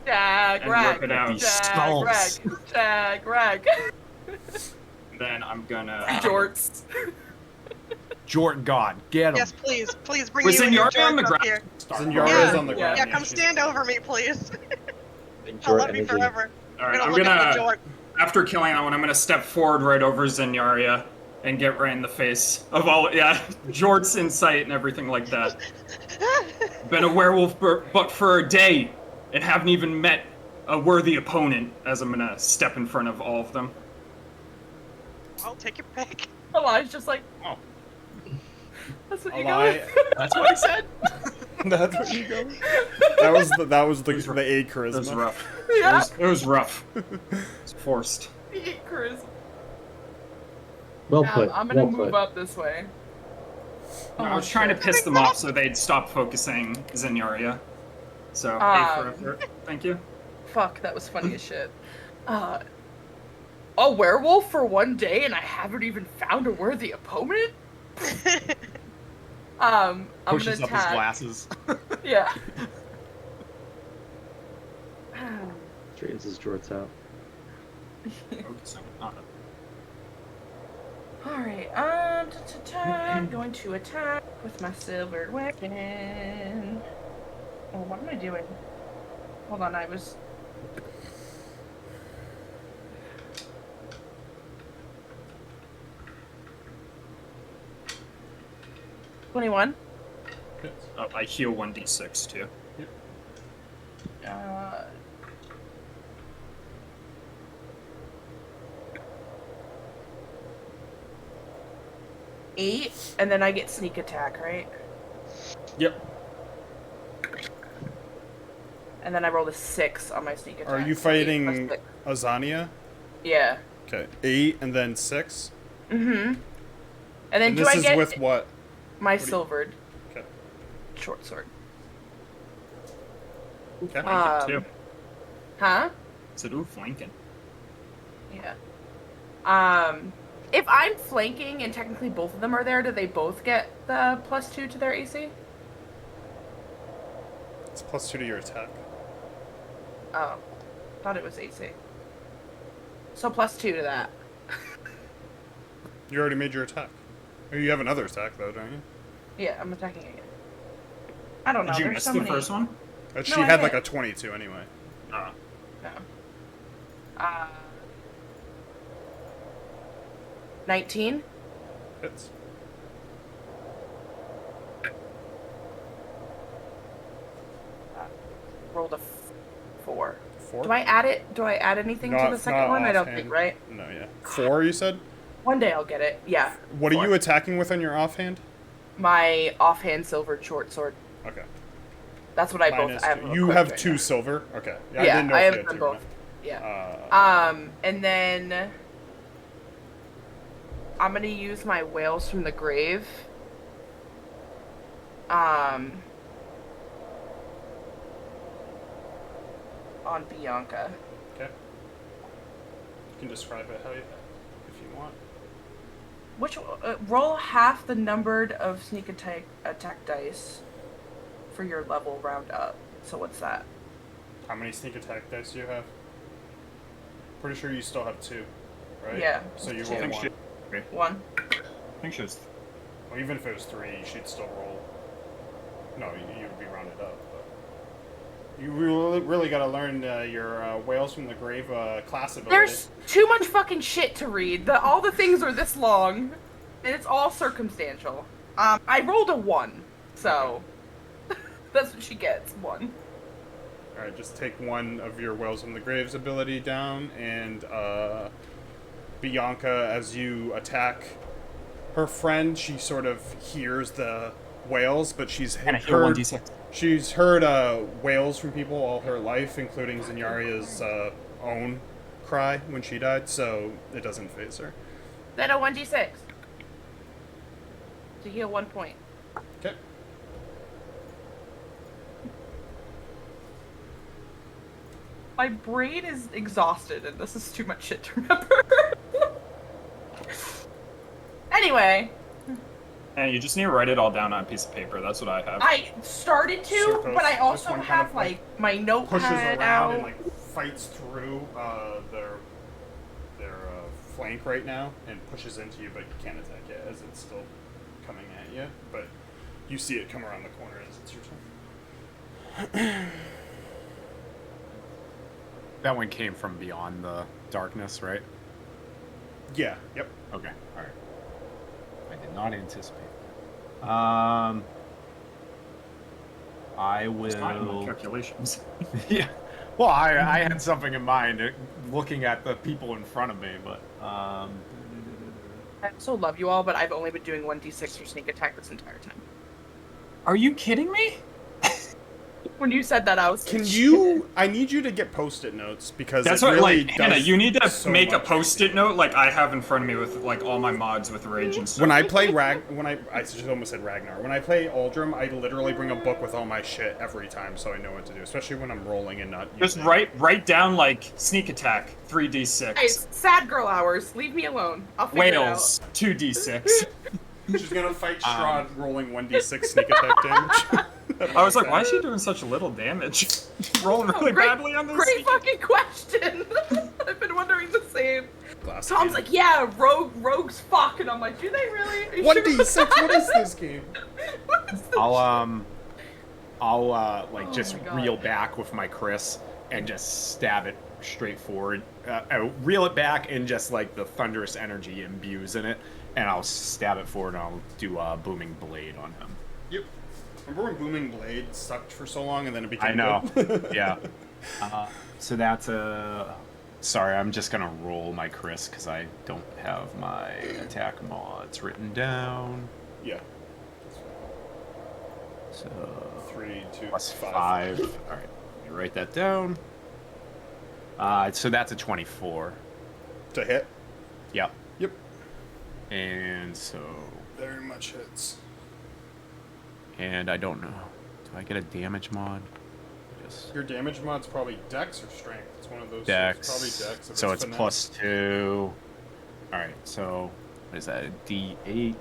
Tag, And rag. rip it out. He Tag, rag. skulks. Tag, rag. Then I'm gonna Jorts. Jort God, get him. Yes, please bring Was you and your Zenyaria on the Jorts up ground? here. Zenyaria Yeah. is on the Yeah. ground. Yeah, come she's- stand over me, please. Big I'll Jort love you energy. forever. All right, I'm I'm gonna look at the gonna Jort. after killing that one, I'm gonna step forward right over Zenyaria and get right in the face of all, yeah, Jort's in sight and everything like that. Been a werewolf but for a day and haven't even met a worthy opponent as I'm gonna step in front of all of them. I'll take your pick. Elijah's just like, Oh, that's what you Eli, got. that's what he said. that's what you go. That was the A charisma. It was rough. Yeah. It was rough. It's forced. Chris. Well put. I'm gonna well move put. up this way. I was trying to piss them off so they'd stop focusing Zenyaria. So, A for effort. Thank you. Fuck, that was funny as shit. A werewolf for one day and I haven't even found a worthy opponent? I'm Pushes gonna up his attack. glasses. Yeah. Straightens his jorts out. Alright, I'm going to attack with my silver weapon. Oh, what am I doing? Hold on, I was... $21. I heal 1d6 too. Uh... 8, and then I get sneak attack, right? Yep. And then I rolled a 6 on my sneak attack. Are you so 8 fighting plus 6. Azania? Yeah. Okay. 8 and then 6. Mm-hmm. And then And do this I is get with what? my do you- silvered Okay. short sword? Okay. Flanking too. Huh? Said, ooh, flanking. Yeah. If I'm flanking and technically both of them are there, do they both get the +2 to their AC? It's +2 to your attack. Oh, thought it was AC. So +2 to that. You already made your attack. Or you have another attack though, don't you? Yeah, I'm attacking again. I don't know. Did you There's miss so the many... first one? She No, I had like hit. a 22 anyway. Ah. No. 19. Hits. Rolled a 4. 4? Do I add it? Do I add anything to the second one? I don't think, right? No, yeah. 4, you said? One day I'll get it. Yeah. What are 4. you attacking with on your offhand? My offhand silvered short sword. Okay. That's what I Minus both. I have 2. You equipped have right 2 now. silver? Okay. Yeah, I didn't know I if have you had them 2 both. now. Yeah. And then I'm gonna use my whales from the grave. On Bianca. Okay. You can describe it how you, if you want. Which roll half the numbered of sneak attack dice for your level round up. So what's that? How many sneak attack dice do you have? Pretty sure you still have 2, right? Yeah, So you 2. roll I think 1. she, 1. I think she was. Well, even if it was 3, you should still roll. No, you would be rounded up. But you really got to learn your Whales from the Grave class ability. There's too much fucking shit to read. All the things are this long, and it's all circumstantial. I rolled a 1, so that's what she gets. 1. All right, just take one of your Whales from the Graves ability down, and Bianca, as you attack her friend, she sort of hears the wails, but she's And I heal heard 1d6. she's heard wails from people all her life, including Zenyaria's own cry when she died, so it doesn't phase her. Then a 1d6 to heal 1 point. Okay. My brain is exhausted, and this is too much shit to remember. Anyway, And you just need to write it all down on a piece of paper. That's what I have. I started to, Circles. but I This also one kind have of, like my Pushes notepad around out. and like fights through their flank right now and pushes into you, but you can't attack it as it's still coming at you. But you see it come around the corner as it's your turn. That one came from beyond the darkness, right? Yeah. Yep. Okay. All right. I did not anticipate that. I It's not in my will. calculations. Yeah. Well, I had something in mind, looking at the people in front of me, but I also love you all, but I've only been doing 1d6 for sneak attack this entire time. Are you kidding me? When you said that, I was Can like, you? I need you to get post-it notes because That's it what, really like, Hannah, does you need to so make a much. post-it note like I have in front of me with, like, all my mods with rage and stuff. When I play I just almost said Ragnar. When I play Aldrum, I literally bring a book with all my shit every time, so I know what to do. Especially when I'm rolling and not Just using. write down, like, sneak attack, 3d6. guys, sad girl hours. Leave me alone. I'll figure Whales, 2d6. She's gonna fight Strahd rolling 1d6 sneak attack damage. I was like, why is she doing such little damage? Rolling really badly on this. Great fucking question. I've been wondering the same. Glass Tom's cannon. like, yeah, rogues fuck, and I'm like, do they really? Are you 1d6. sure? What is this game? What is this I'll like Oh just my God. reel back with my Chris and just stab it straight forward. Reel it back and just like the thunderous energy imbues in it, and I'll stab it forward and I'll do a booming blade on him. Yep. Remember when Booming Blade sucked for so long and then it became I know. good? Yeah. So that's a. Sorry, I'm just gonna roll my Chris because I don't have my attack mods written down. Yeah. So 3, 2, plus 5. 5. All right, let me write that down. So that's a 24. To hit? Yep. Yep. And so, Very much hits. and I don't know. Do I get a damage mod? Just Your damage mod's probably Dex or Strength. It's one of those. Dex. It's probably Dex. If So it's finesse. +2. All right. So what is that? A D8.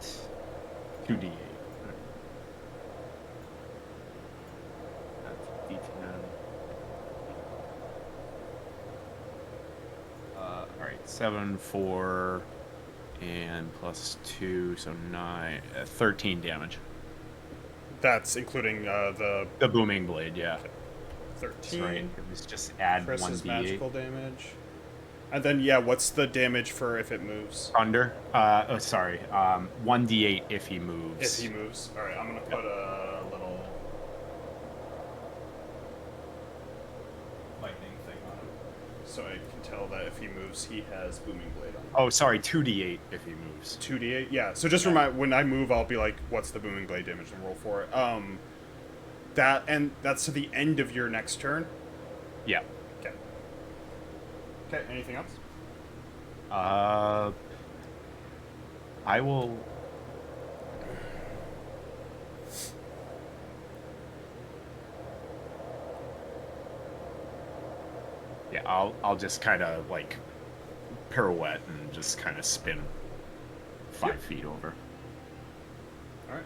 2d8. That's D10. All right. 7, 4, and +2, so 9, 13 damage. That's including the The booming blade, yeah. 13. That's right. It was just add Chris's 1d8. magical damage. And then, yeah, what's the damage for if it moves? Thunder. 1d8 if he moves. If he moves. Alright, I'm gonna put a little lightning thing on him. So I can tell that if he moves, he has Booming Blade on him. Oh, sorry, 2d8 if he moves. 2d8? Yeah, so just remind, when I move, I'll be like, what's the Booming Blade damage, and roll for it. That's to the end of your next turn? Yeah. Okay. Okay, anything else? I will. Yeah, I'll just kind of like pirouette and just kind of spin 5 feet over. Alright.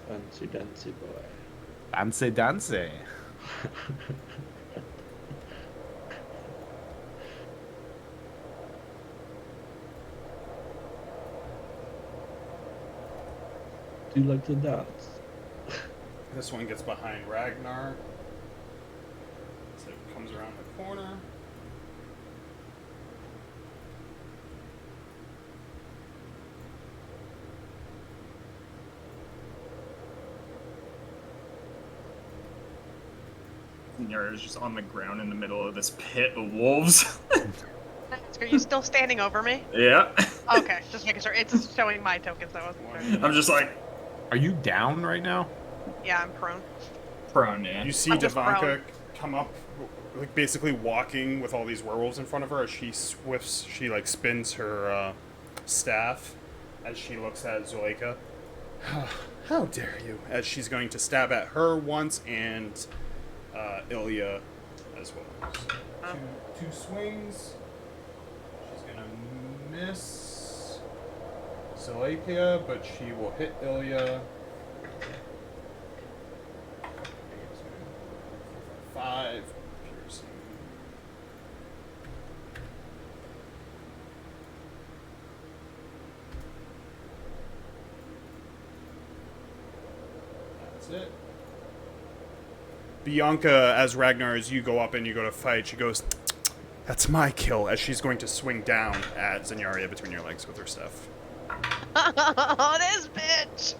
Fancy dancy boy. Dance, dance. Do you like to dance? This one gets behind Ragnar. So it comes around the corner. You're just on the ground in the middle of this pit of wolves. Are you still standing over me? Yeah. Okay, just making sure. It's just showing my tokens. I wasn't sure. I'm just like Are you down right now? Yeah, I'm prone. prone, yeah. You see I'm just Devanka prone. come up, like basically walking with all these werewolves in front of her as she swifts, she like spins her staff as she looks at Zuleika. How dare you? As she's going to stab at her once and Ilya as well. So, two swings. She's gonna miss Zuleika, but she will hit Ilya. 5 piercing. That's it. Bianca, as Ragnar, as you go up and you go to fight, she goes, That's my kill, as she's going to swing down at Zenyaria between your legs with her staff. Oh, this bitch!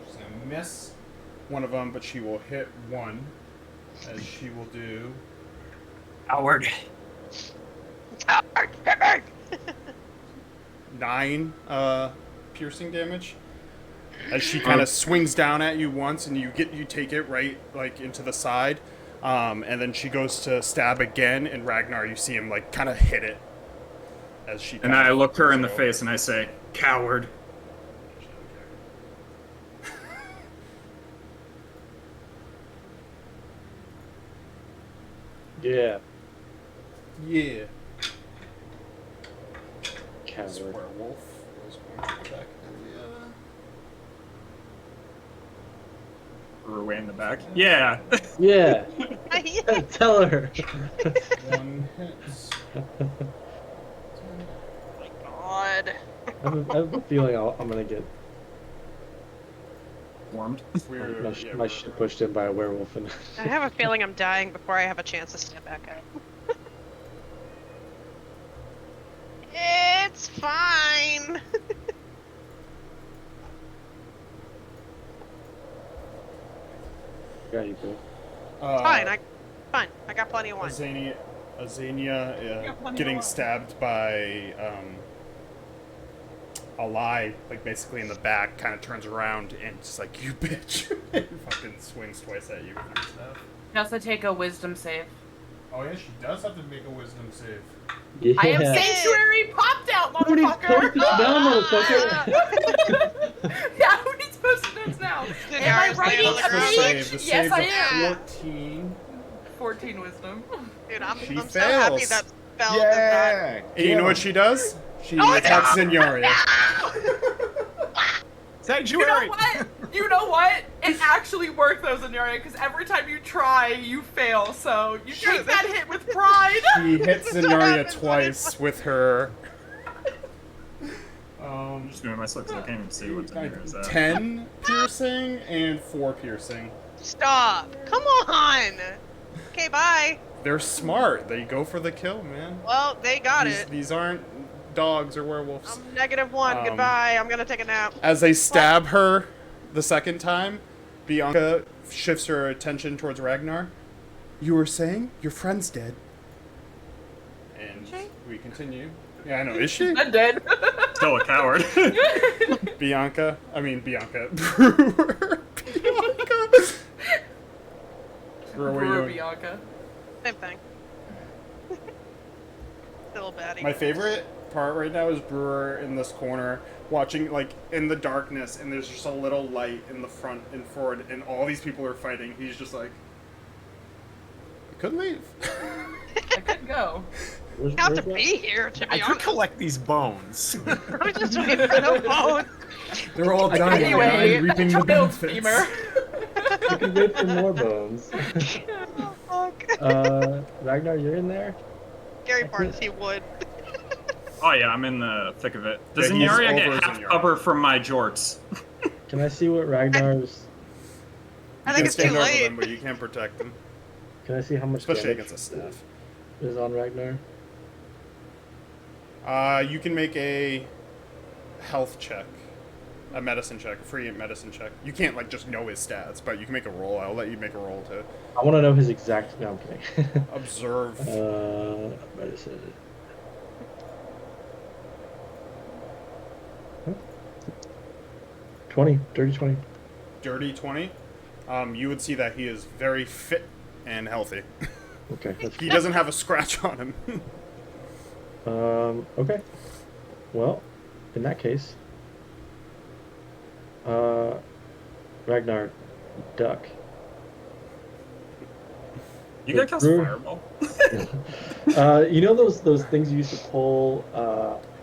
She's gonna miss one of them, but she will hit one, as she will do Howard. 9 piercing damage. As she kind of swings down at you once, and you take it right like into the side, and then she goes to stab again. And Ragnar, you see him like kind of hit it as she. And I look her in the face and I say, "Coward." Yeah. Yeah. Coward. Werewolf is going to attack We're way in the back. Yeah. Yeah. Tell her. One hits. God. I have a feeling I'm gonna get Warmed. my shit pushed in by a werewolf. And I have a feeling I'm dying before I have a chance to step back up. It's fine. yeah, you could. Fine. I got plenty of wine. Azania getting stabbed by a lie, like basically in the back, kind of turns around and just like, you bitch, and fucking swings twice at you with your staff. You also take a wisdom save. Oh yeah, she does have to make a wisdom save. Yeah. I have sanctuary popped out, Nobody motherfucker! posted it down, motherfucker. Yeah, who needs post-it notes now? Good Am I hours, writing Layla. a The page? save, the Yes, I save's am. a 14. 14 wisdom. Dude, I'm She so happy fails. that spell did Yeah. And you know what she does? She Oh, attacks no! Zenyaria. You Sanctuary. know what? You know what? It actually worked though, Zenyaria, because every time you try, you fail. So you take that hit with pride. She hits That's what Zenyaria happens twice with her. I'm just doing my slips. I can't even see what's in here. Is that 10 piercing and 4 piercing. Stop. Come on. Okay, bye. They're smart. They go for the kill, man. Well, they got These, it. these aren't dogs or werewolves. I'm -1. Goodbye. I'm gonna take a nap. As they stab her the second time, Bianca shifts her attention towards Ragnar. You were saying your friend's dead. And we continue. Yeah, I know. Is she? I'm dead. still a coward? Bianca. Brewer. Bianca. Brewer, what are you Brewer doing? Bianca. Same thing. Still a baddie. My favorite part right now is Brewer in this corner watching, like, in the darkness, and there's just a little light in the front and forward, and all these people are fighting. He's just like, I couldn't leave. I couldn't go. You have to be here, to I be could honest. collect these bones. I'm just waiting for the phone. They're all dying, and Anyway, I'm reaping the triumph, benefits. femur. You can wait for more bones. Oh, fuck. Ragnar, you're in there? Gary Barnes, he would. Oh yeah, I'm in the thick of it. Does Yeah, he's Zenyaria over get half Zenyaria. cover from my jorts? Can I see what Ragnar's? I You think can it's too stand over late. them, but you can't protect them, Can I see how much especially damage against a staff. is on Ragnar? You can make a health check, a medicine check, a free medicine check. You can't like just know his stats, but you can make a roll. I'll let you make a roll to I want to know his exact. No, I'm kidding. observe. Medicine. Huh? 20, dirty 20. Dirty 20. You would see that he is very fit and healthy. Okay. That's He doesn't have a scratch on him. Okay. Well, in that case, Ragnar, duck. You got cast Brewer- fireball. You know those things you used to pull.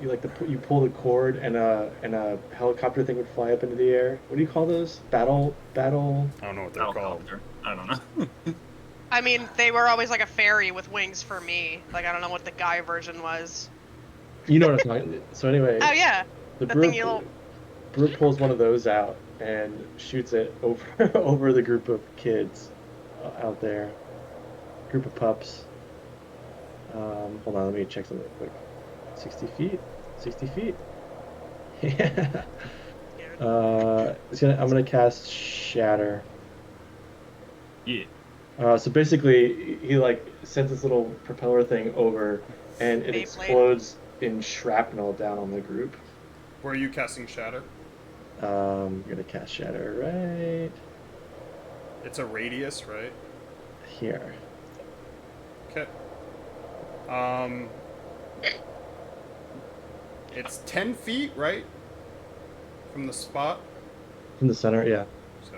You pull the cord and a helicopter thing would fly up into the air. What do you call those? Battle. I don't know what they're called. Helicopter. I don't know. I mean, they were always like a fairy with wings for me. Like, I don't know what the guy version was. You know what I'm talking. So anyway. Oh, yeah. The The brewer, thing you'll- brewer pulls one of those out and shoots it over over the group of kids out there. Group of pups. Hold on, let me check something real quick. 60 feet? 60 feet? Yeah. Dude. I'm gonna cast Shatter. Yeah. So basically, he like sends this little propeller thing over, and it Beyblade. explodes in shrapnel down on the group. Where are you casting Shatter? I'm gonna cast Shatter right It's a radius, right? here. Okay. It's 10 feet, right? From the spot. In the center, yeah. So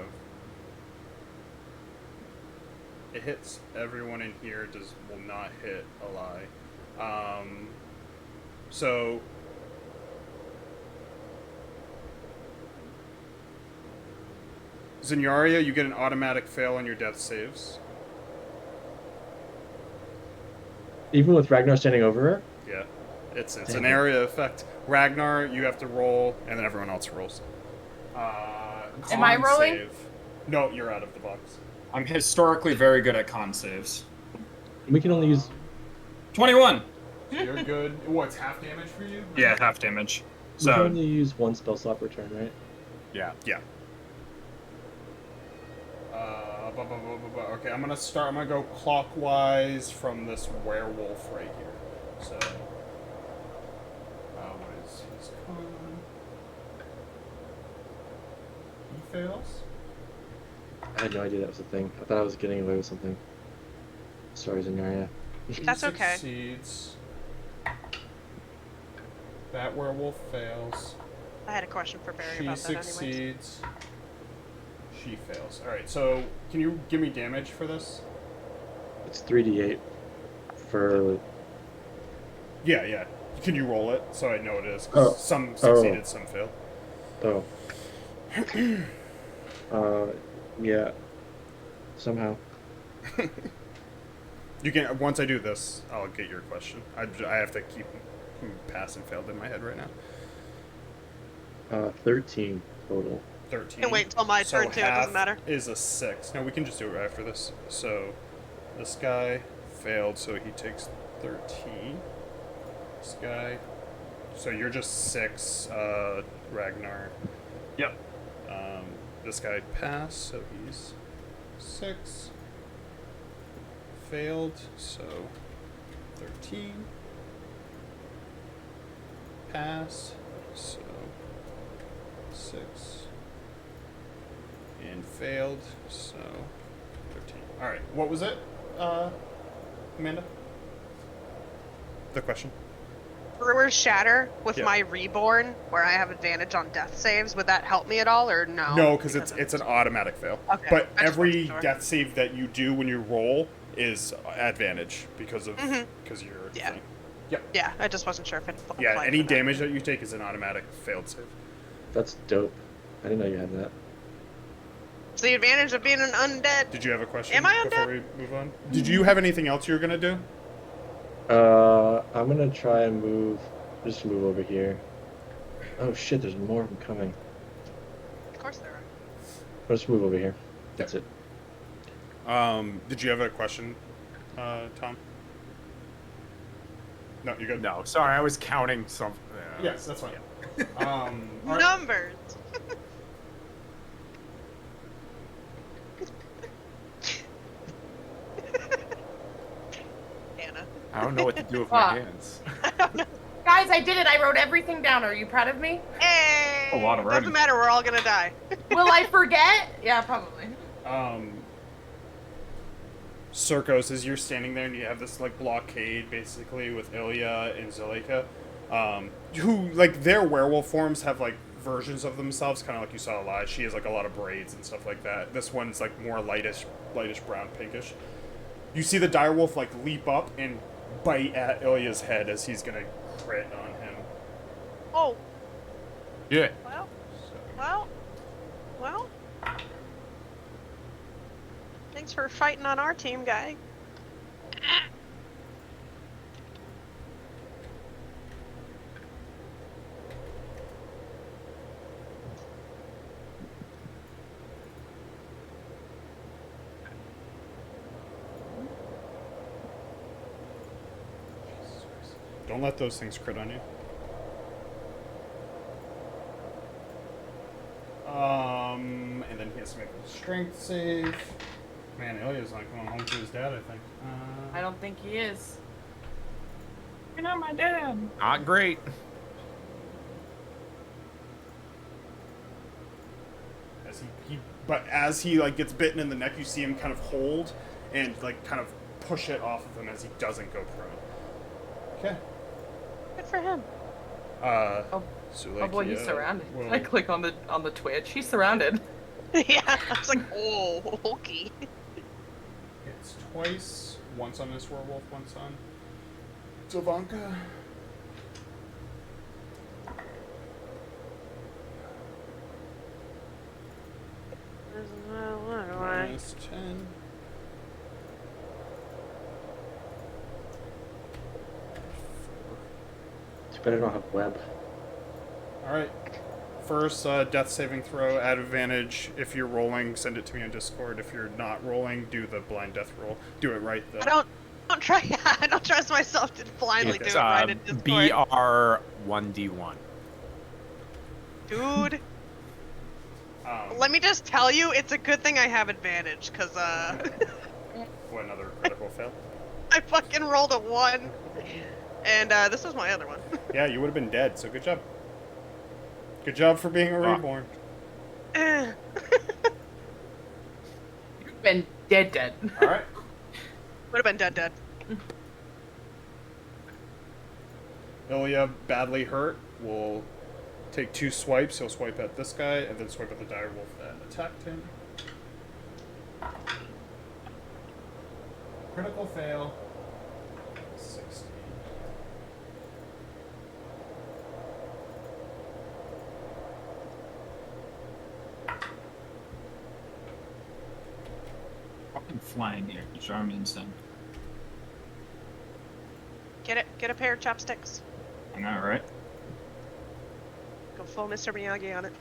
it hits everyone in here. Will not hit a lie. So Zenyaria, you get an automatic fail on your death saves. Even with Ragnar standing over her? Yeah, it's Damn an it. area effect. Ragnar, you have to roll, and then everyone else rolls. Am I Con rolling? Save. No, you're out of the box. I'm historically very good at con saves. We can only use. 21. So you're good. What's half damage for you? Yeah, half damage. We can So only use one spell slot per turn, right? Yeah. Yeah. Okay, I'm gonna go clockwise from this werewolf right here. So, what is his con? He fails. I had no idea that was a thing. I thought I was getting away with something. Sorry, Zenyaria. That's He okay. Succeeds. That werewolf fails. I had a question for Barry She about that anyways. succeeds. She fails. Alright, so can you give me damage for this? It's 3d8 for. Yeah. Can you roll it so I know it is? 'Cause Oh. some succeeded, some failed. Oh. Yeah. Somehow. You can once I do this, I'll get your question. I have to keep pass and failed in my head right now. 13 total. 13. Can wait until my So turn too, it doesn't half matter. is a 6. No, we can just do it right after this. So this guy failed, so he takes 13. This guy. So you're just 6, Ragnar. yep. This guy passed, so he's 6. Failed, so 13. Pass, so 6. And failed, so 13. Alright, what was it, Amanda? The question? Brewer's Shatter with Yeah. my Reborn, where I have advantage on death saves, would that help me at all, or no? No, because it's an automatic fail. Okay, But I just wasn't every sure. death save that you do when you roll is advantage because of because you're Yeah. thing. Yep. Yeah, I just wasn't sure if it Yeah, applied any for that. damage that you take is an automatic failed save. That's dope. I didn't know you had that. It's the advantage of being an undead. Did you have a question Am I before undead? we move on? Did you have anything else you were gonna do? I'm gonna try and just move over here. Oh shit, there's more of them coming. Of course there are. I'll just move over here. That's it. Did you have a question, Tom? No, you're good. No, sorry, I was counting some. Yes, that's fine. All right. Numbers. Anna. I don't know what to do with Ah. my hands. Guys, I did it. I wrote everything down. Are you proud of me? Hey! A lot of Doesn't red. matter, we're all gonna die. Will I forget? Yeah, probably. Circos, as you're standing there and you have this like blockade basically with Ilya and Zuleika, who like their werewolf forms have like versions of themselves, kind of like you saw Eli. She has like a lot of braids and stuff like that. This one's like more lightish brown, pinkish. You see the direwolf like leap up and bite at Ilya's head as he's gonna crit on him. Oh, Yeah. well, So, well. Thanks for fighting on our team, guy. don't let those things crit on you. And then he has to make a strength save. Man, Ilya's not going home to his dad, I think. I don't think he is. You're not my dad. Not great. But as he like gets bitten in the neck, you see him kind of hold and like kind of push it off of him as he doesn't go prone. Okay. Good for him. So Oh boy, he's yeah, surrounded. well, I click on the Twitch. He's surrounded. Yeah, I was like, oh, okay. it's twice. Once on this werewolf, once on Zavanka. Minus 10. Too bad I don't have web. Alright. First, death saving throw at advantage. If you're rolling, send it to me on Discord. If you're not rolling, do the blind death roll. Do it right, though. I don't try. I don't trust myself to blindly do It's it right at Discord. BR 1D1. Dude, let me just tell you, it's a good thing I have advantage, because, What, another critical fail? I fucking rolled a 1, and, this was my other one. Yeah, you would have been dead, so good job. Good job for being a reborn. Eh. You've been dead. Alright. Would have been dead. Ilya, badly hurt, will take 2 swipes. He'll swipe at this guy, and then swipe at the dire wolf that attacked him. Critical fail. 16. Fucking flying here. Charmin's done. Get a pair of chopsticks. I know, right? Go full Mr. Miyagi on it.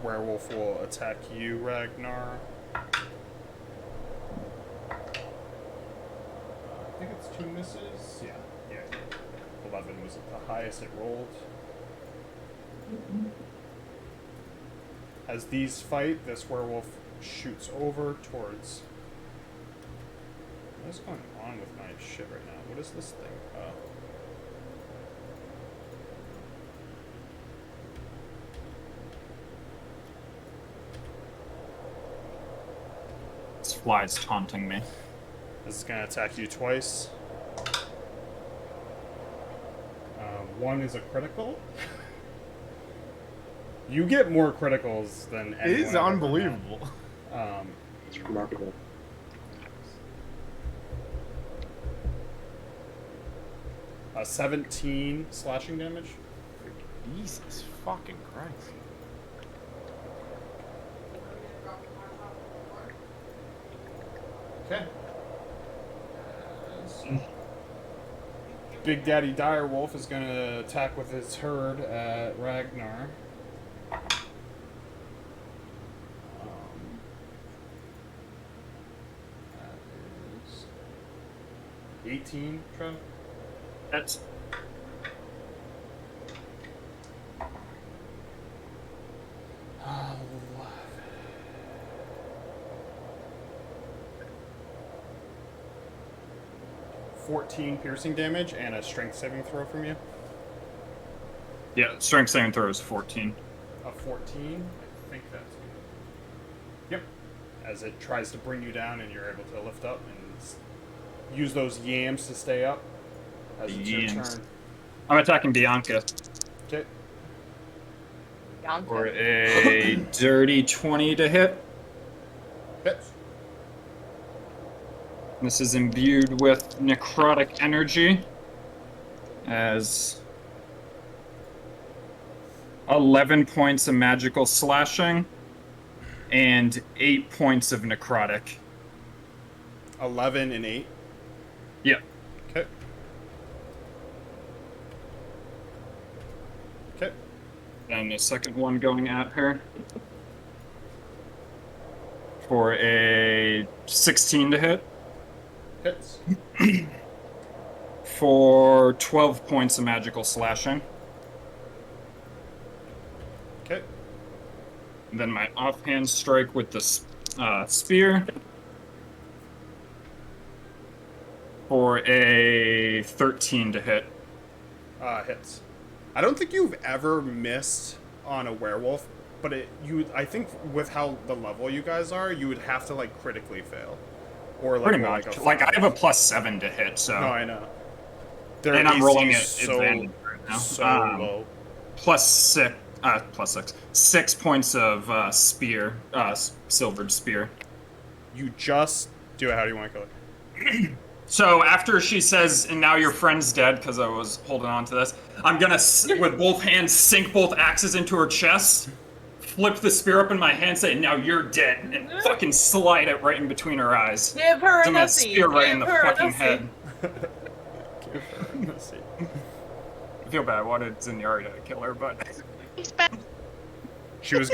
Werewolf will attack you, Ragnar. I think it's 2 misses. Yeah. 11 was the highest it rolled. As these fight, this werewolf shoots over towards... What is going on with my shit right now? What is this thing? This fly's taunting me. This is going to attack you twice. 1 is a critical. You get more criticals than anyone. It is I've ever unbelievable. had. It's remarkable. A 17 slashing damage. Jesus fucking Christ. Okay. Big Daddy Direwolf is going to attack with his herd at Ragnar. That is 18, Trev. That's 14 piercing damage and a strength saving throw from you. yeah. Strength saving throw is 14. A 14? I think that's good. Yep. As it tries to bring you down and you're able to lift up and use those yams to stay up. As it's your Yams. turn. I'm attacking Bianca Okay. for a dirty 20 to hit. Hits. This is imbued with necrotic energy as 11 points of magical slashing and 8 points of necrotic. 11 and 8. Yeah. Okay. Okay. And the second one going at her for a 16 to hit. Hits. For 12 points of magical slashing. Okay. And then my offhand strike with the spear. For a 13 to hit. Hits. I don't think you've ever missed on a werewolf, but I think with how the level you guys are, you would have to like critically fail, or like Pretty roll, much. like a Like, I have a 5. +7 to hit, so. No, I know. Their And I'm AC rolling is it so advantage right now. so low. +6. 6 points of spear, silvered spear. You just do it. How do you want to kill it? So after she says, and now your friend's dead, because I was holding on to this, I'm gonna, with both hands, sink both axes into her chest, flip the spear up in my hand, say, now you're dead, and fucking slide it right in between her eyes. Give her So a I'm gonna nussy. spear right in Give the her a fucking nussy. head. Let's see. I feel bad. I wanted Zinyaria to kill her, but He's back. She was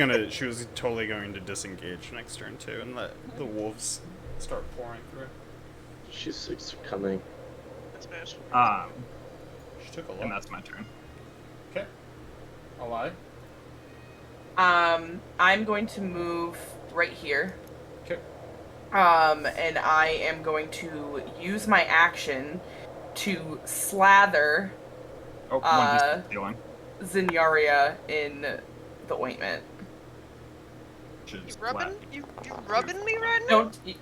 totally going to disengage next turn too, and let the wolves start pouring through. She's coming. That's bad. She took a and lot. that's my turn. Okay. A lie. I'm going to move right here. Okay. And I am going to use my action to slather Oh, one healing. Zinyaria in the ointment. You rubbing me right now? Don't you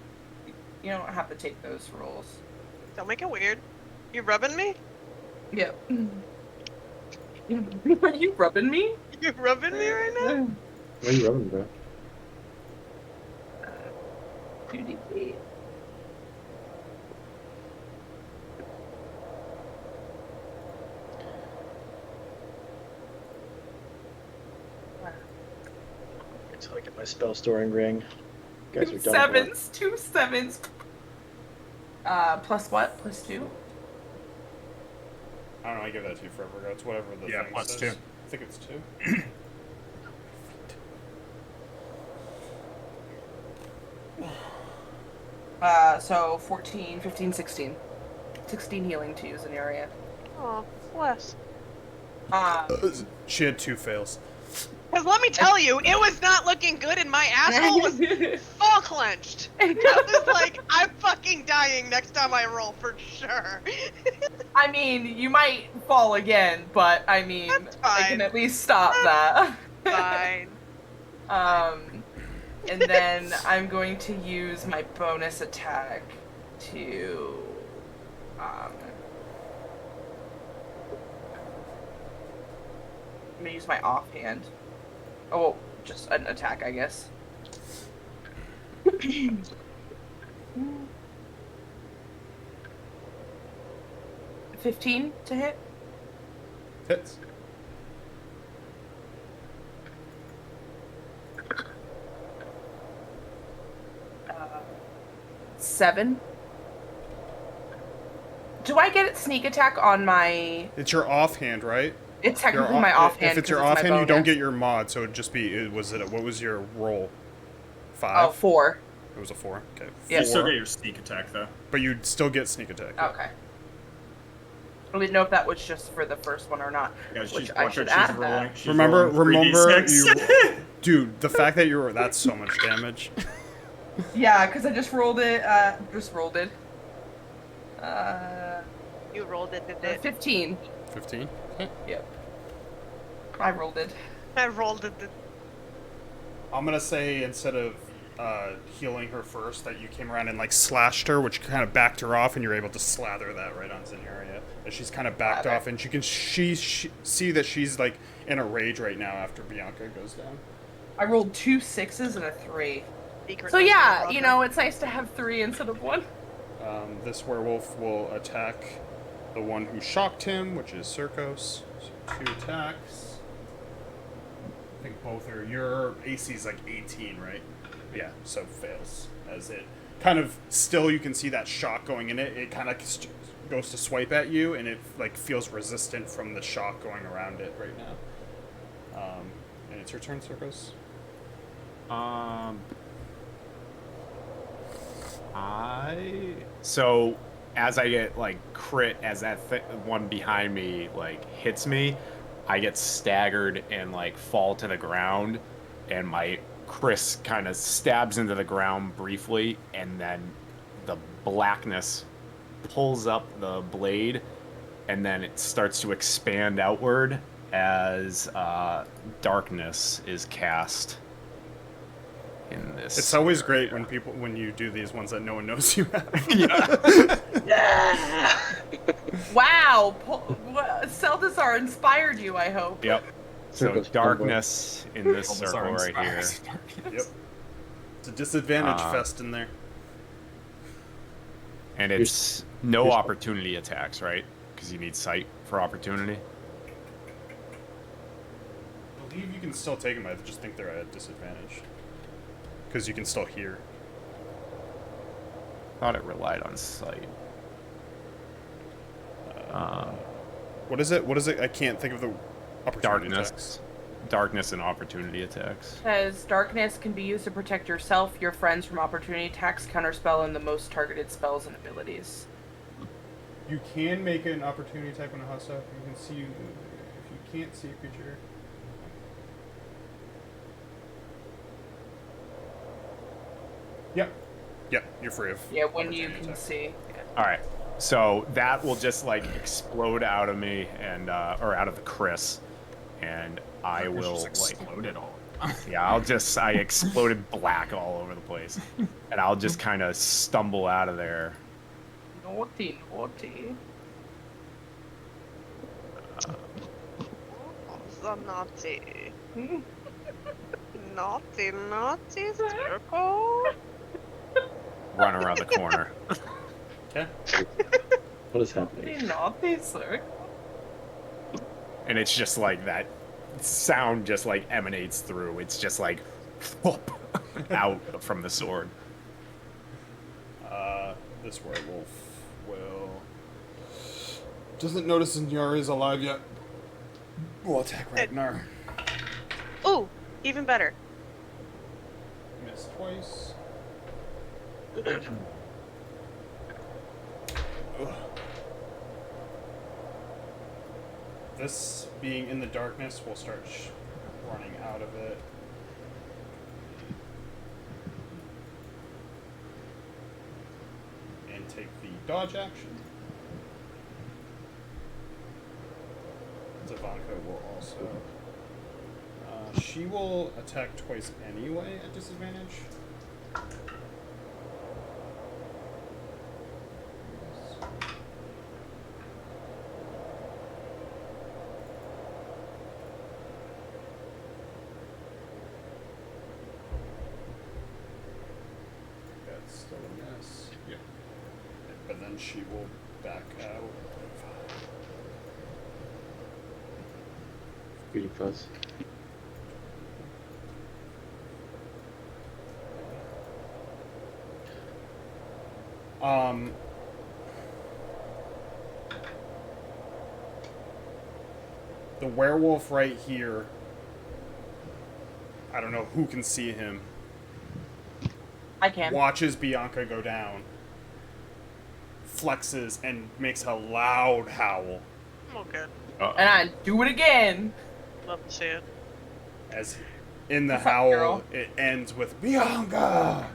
don't have to take those rolls. Don't make it weird. You rubbing me? Yep. Are you rubbing me? You rubbing me right now? Where are you rubbing, bro? 2d8. Until I get my spell storing ring. You guys Two are done. sevens. 2 sevens. Plus what? Plus 2? I don't know. I give that to you forever ago. It's whatever the Yeah, thing plus says. 2. I think it's 2. So 14, 15, 16. 16 healing to use in the area. Oh, bless. She had 2 fails. Because let me tell you, it was not looking good and my asshole was full clenched. I was like, I'm fucking dying next time I roll for sure. I mean, you might fall again, but I mean, That's I fine. can at least stop that. Fine. And then I'm going to use my bonus attack to, I'm gonna use my offhand. Oh, well, just an attack, I guess. 15 to hit. Hits. Uh, 7. Do I get sneak attack on my? It's your offhand, right? It's technically Your my offhand. If it's your 'cause my offhand, you don't bonus. get your mod, so it'd just be. What was your roll? 5. Oh, 4. It was a 4. Okay. Yeah. You still 4. get your sneak attack, though. But you'd still get sneak attack. Okay. I didn't know if that was just for the first one or not. Yeah, Which she's, I watch should her, she's add rolling. that. She's Remember, rolling 3d6. dude, the fact that that's so much damage. Yeah, because I just rolled it. You rolled it, did it? 15. 15. Yep. I rolled it. I rolled it. I'm gonna say instead of healing her first, that you came around and like slashed her, which kind of backed her off, and you're able to slather that right on Zinyaria. As she's kind of backed Slather. off, and you can see that she's like in a rage right now after Bianca goes down. I rolled 2 6s and a 3. Secret So of yeah, my you brother. know, it's nice to have 3 instead of 1. This werewolf will attack the one who shocked him, which is Circos. So 2 attacks. I think both are. Your AC is like 18, right? Yeah, so fails. As it kind of still, you can see that shock going in it. It kind of goes to swipe at you, and it like feels resistant from the shock going around it right now. And it's your turn, Circos. I So as I get like crit, as that one behind me like hits me, I get staggered and like fall to the ground, and my Chris kind of stabs into the ground briefly, and then the blackness pulls up the blade, and then it starts to expand outward as darkness is cast in this. It's always area. great when you do these ones that no one knows you have. Yeah. Wow. Seldazar inspired you, I hope. Yep. So Circle's darkness in this Almost circle are right here. inspired. Yep. It's a disadvantage Uh, fest in there. And it's no here's- opportunity attacks, right? Because you need sight for opportunity. I believe you can still take them. I just think they're at a disadvantage. Because you can still hear. Thought it relied on sight. What is it? What is it? I can't think of the opportunity Darkness. attacks. Darkness and opportunity attacks. Says darkness can be used to protect yourself, your friends from opportunity attacks, counterspell, and the most targeted spells and abilities. You can make an opportunity attack when a hostile. You can see if you can't see a creature. Yep. Yep. You're free of. Yeah, when you opportunity can attack. see. All right. So that will just like explode out of me and or out of the Chris, and I It's will just like exploded all. yeah, I exploded black all over the place, and I'll just kind of stumble out of there. Naughty, naughty. So naughty. Naughty, naughty circle. Run around the corner. Okay. What is happening? Naughty, naughty, sir. And it's just like that sound just like emanates through. It's just like whoop, out from the sword. This werewolf will doesn't notice Nyari is alive yet. We'll attack Ragnar. Ooh, even better. Miss twice. Ugh. This being in the darkness, we'll start running out of it. And take the dodge action. Zavanka will also. She will attack twice anyway at disadvantage. That's still a miss. Yeah. But then she will back out. Beauty fuzz. The werewolf right here. I don't know who can see him. I can. Watches Bianca go down. Flexes and makes a loud howl Oh, good. And I do it again. Love to see it. as in the What's up, howl girl? it ends with Bianca.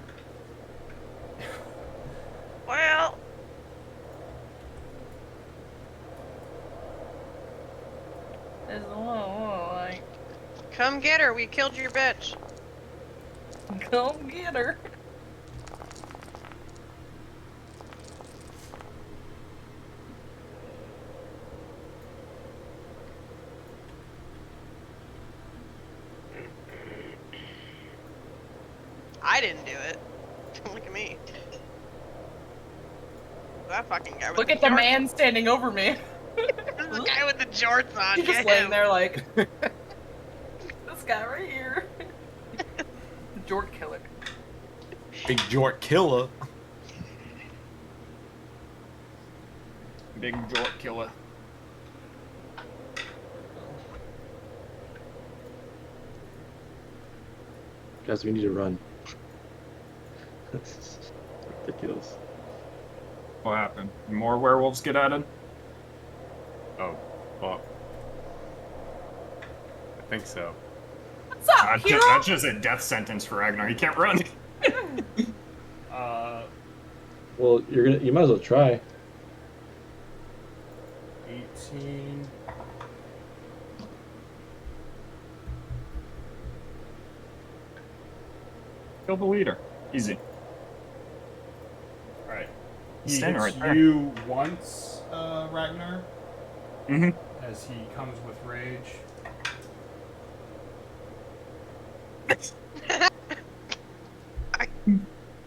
Well, There's a little, like, come get her. We killed your bitch. come get her. I didn't do it. Look at me. That fucking guy with Look at the jorts. man standing over me. The guy with the jorts on. He's just Get laying him. there like, this guy right here. The Jort killer. Big Jort killer. Big jort killer. Guys, we need to run. That's ridiculous. What happened? More werewolves get added? Oh, well, I think so. What's up, hero? That's just a death sentence for Ragnar. He can't run. Well, you might as well try. 18. Kill the leader. Easy. All right. He's He standing hits right there. you once, Ragnar, Mm-hmm. as he comes with rage.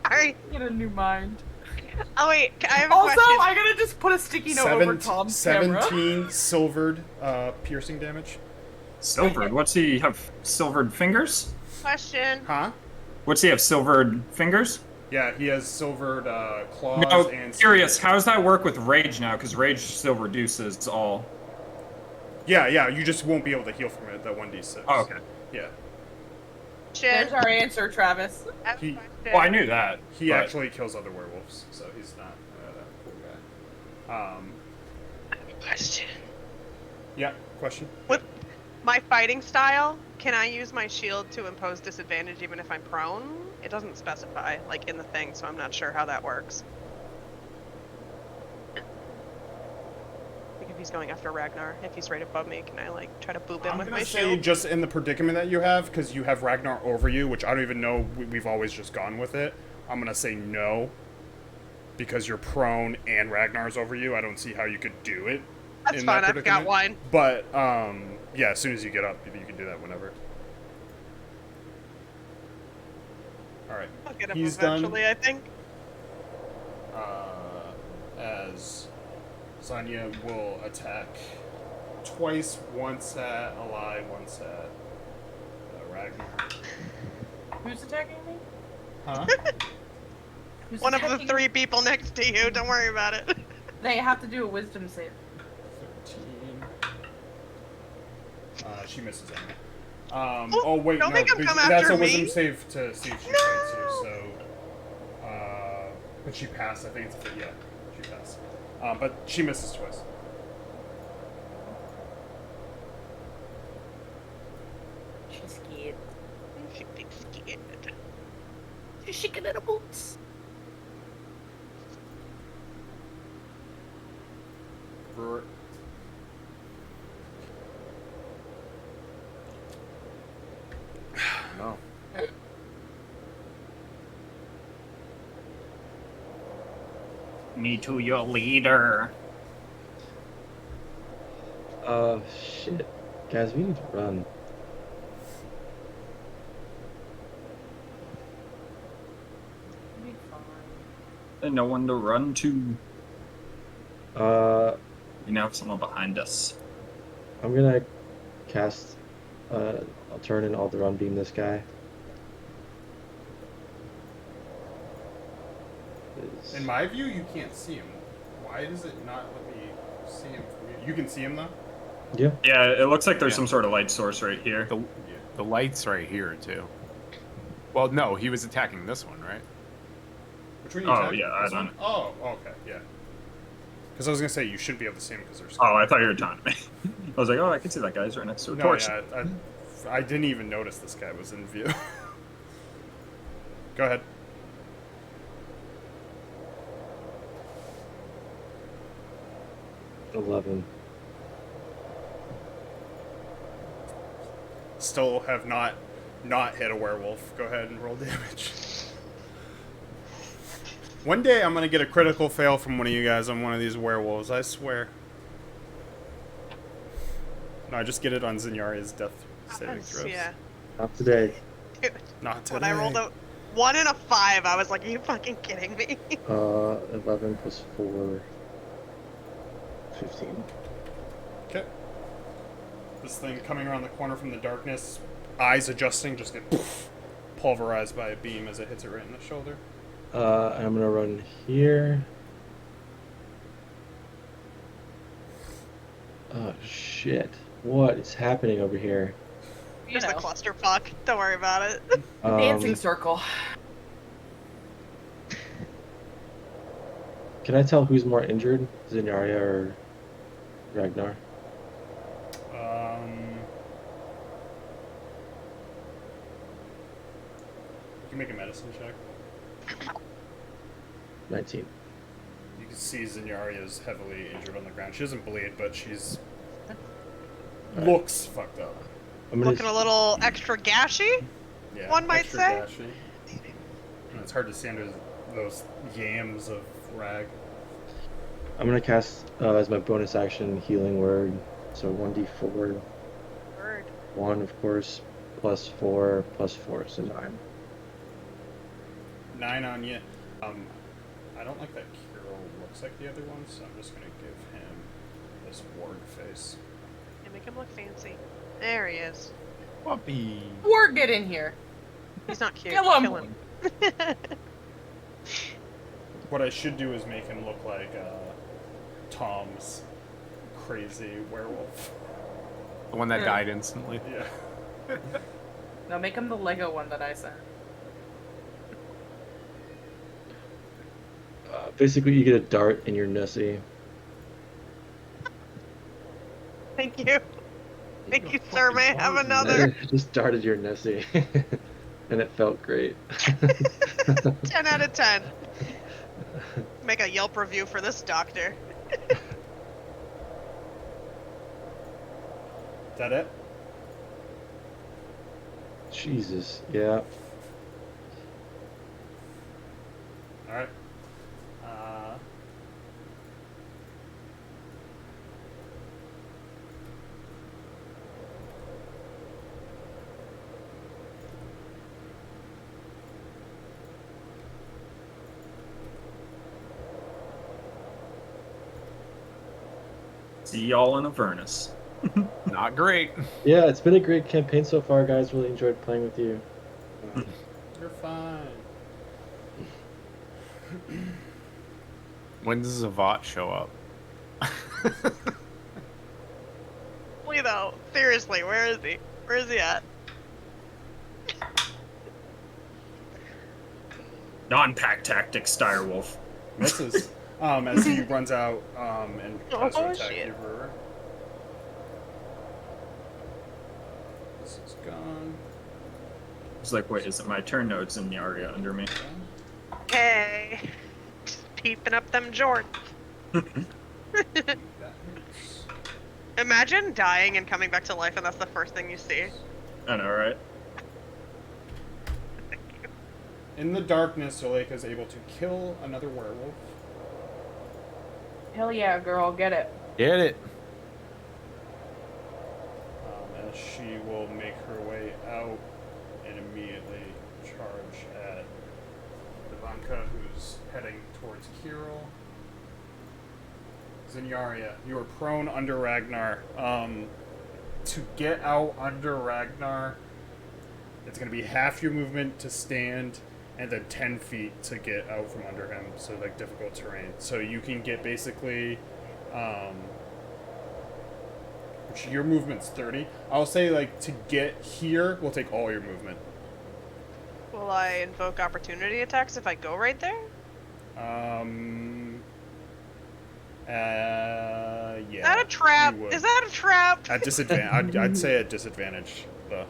I Get a new mind. Oh wait, I have a Also, question. I'm gonna just put a sticky note over Tom's camera. 17 silvered piercing damage. Silvered? What's he have? Silvered fingers? Question. Huh? What's he have? Silvered fingers? Yeah, he has silvered claws No, and... curious. How does that work with rage now? Because rage still reduces all. Yeah, you just won't be able to heal from it, that 1d6. Oh, okay. Yeah. There's our answer, Travis. I have a He- question. Well, I knew that. He but- actually kills other werewolves, so he's not that cool guy. Question. Yeah, question? With my fighting style, can I use my shield to impose disadvantage even if I'm prone? It doesn't specify, like, in the thing, so I'm not sure how that works. Like, if he's going after Ragnar, if he's right above me, can I, like, try to boop him I'm with gonna my say shield? just in the predicament that you have, because you have Ragnar over you, which I don't even know, we've always just gone with it. I'm gonna say no, because you're prone and Ragnar's over you. I don't see how you could do it. That's in fine, that I've got predicament. one. But, yeah, as soon as you get up, you can do that whenever. Alright. I'll get him He's done. eventually, I think. As Sonya will attack twice, once at Ally, once at Ragnar. Who's attacking me? Huh? Who's One of the attacking 3 me? people next to you, don't worry about it. They have to do a wisdom save. 13. She misses anyway. Oh wait, don't no, make him come that's after a wisdom me. save to see if she fights you, so... but she passed, I think it's a... Yeah, she passed. But she misses twice. She's scared. She thinks scared. She's shaking in her boots. Brewer. No. Me to your leader. Shit. Guys, we need to run. Be fine. And no one to run to. Uh, We now have someone behind us. I'm gonna cast, I'll turn and Alderon beam this guy. In my view, you can't see him. Why does it not let me see him from you? You can see him though? Yeah. Yeah, it looks like there's Yeah. some sort of light source right here. The light's right here, too. Well, no, he was attacking this one, right? Which one Oh, you attacking? yeah, I This don't one? Oh, okay, yeah. Because I was gonna say you shouldn't be able to see him because there's. Oh, I thought you were taunting me. I was like, oh, I can see that guy's right next to a No, torch. yeah, I didn't even notice this guy was in view. Go ahead. $11. Still have not hit a werewolf. Go ahead and roll damage. One day I'm gonna get a critical fail from one of you guys on one of these werewolves, I swear. No, I just get it on Zinaria's death saving throws. Yeah. Not today. Dude, Not today. when I rolled a 1 and a 5, I was like, are you fucking kidding me? 11 plus 4, 15. Okay. This thing coming around the corner from the darkness, eyes adjusting, just get pulverized by a beam as it hits it right in the shoulder. I'm gonna run here. Oh shit. What is happening over here? Just a clusterfuck. Don't worry about it. Dancing circle. Can I tell who's more injured, Zinyaria or Ragnar? You can make a medicine check. 19. You can see Zinyaria is heavily injured on the ground. She doesn't bleed, but she's looks fucked up. I'm gonna Looking a little extra gashy, Yeah, one might extra say. gashy. And it's hard to see under those yams of rag. I'm gonna cast as my bonus action healing word. So 1d4, Word. 1 of course, +4, +4, so 9. 9 on you. I don't like that Kiro looks like the other one, so I'm just gonna give him this ward face. And make him look fancy. There he is. Puppy. Or get in here. He's not cute. Kill him. Kill him. What I should do is make him look like Tom's crazy werewolf. The one that died instantly. Yeah. No, make him the Lego one that I sent. Basically, you get a dart in your Nessie. Thank you. Thank you, sir. May I have another? Just darted your Nessie, and it felt great. 10 out of 10. Make a Yelp review for this doctor. Is that it? Jesus, yeah. Alright. See y'all in Avernus. Not great. Yeah, it's been a great campaign so far, guys. Really enjoyed playing with you. You're fine. When does Zavat show up? Wait, though. Seriously, where is he? Where is he at? Non-pack tactics, Direwolf. Misses. As he runs out and tries to Oh, attack shit. your brewer. This is gone. It's like, wait, is it my turn? No, it's in the area under me. Hey. Just peeping up them jorts. That hurts. Imagine dying and coming back to life and that's the first thing you see. I know, right? In the darkness, Zuleika is able to kill another werewolf. Hell yeah, girl, get it. Get it. As she will make her way out and immediately charge at Ivanka, who's heading towards Kirill. Zinyaria, you are prone under Ragnar. To get out under Ragnar, it's going to be half your movement to stand, and then 10 feet to get out from under him, so like difficult terrain. So you can get basically, which your movement's 30. I'll say like to get here will take all your movement. Will I invoke opportunity attacks if I go right there? Yeah. Is that a trap? you would. Is that a trap? At disadvantage? I'd say at disadvantage, though.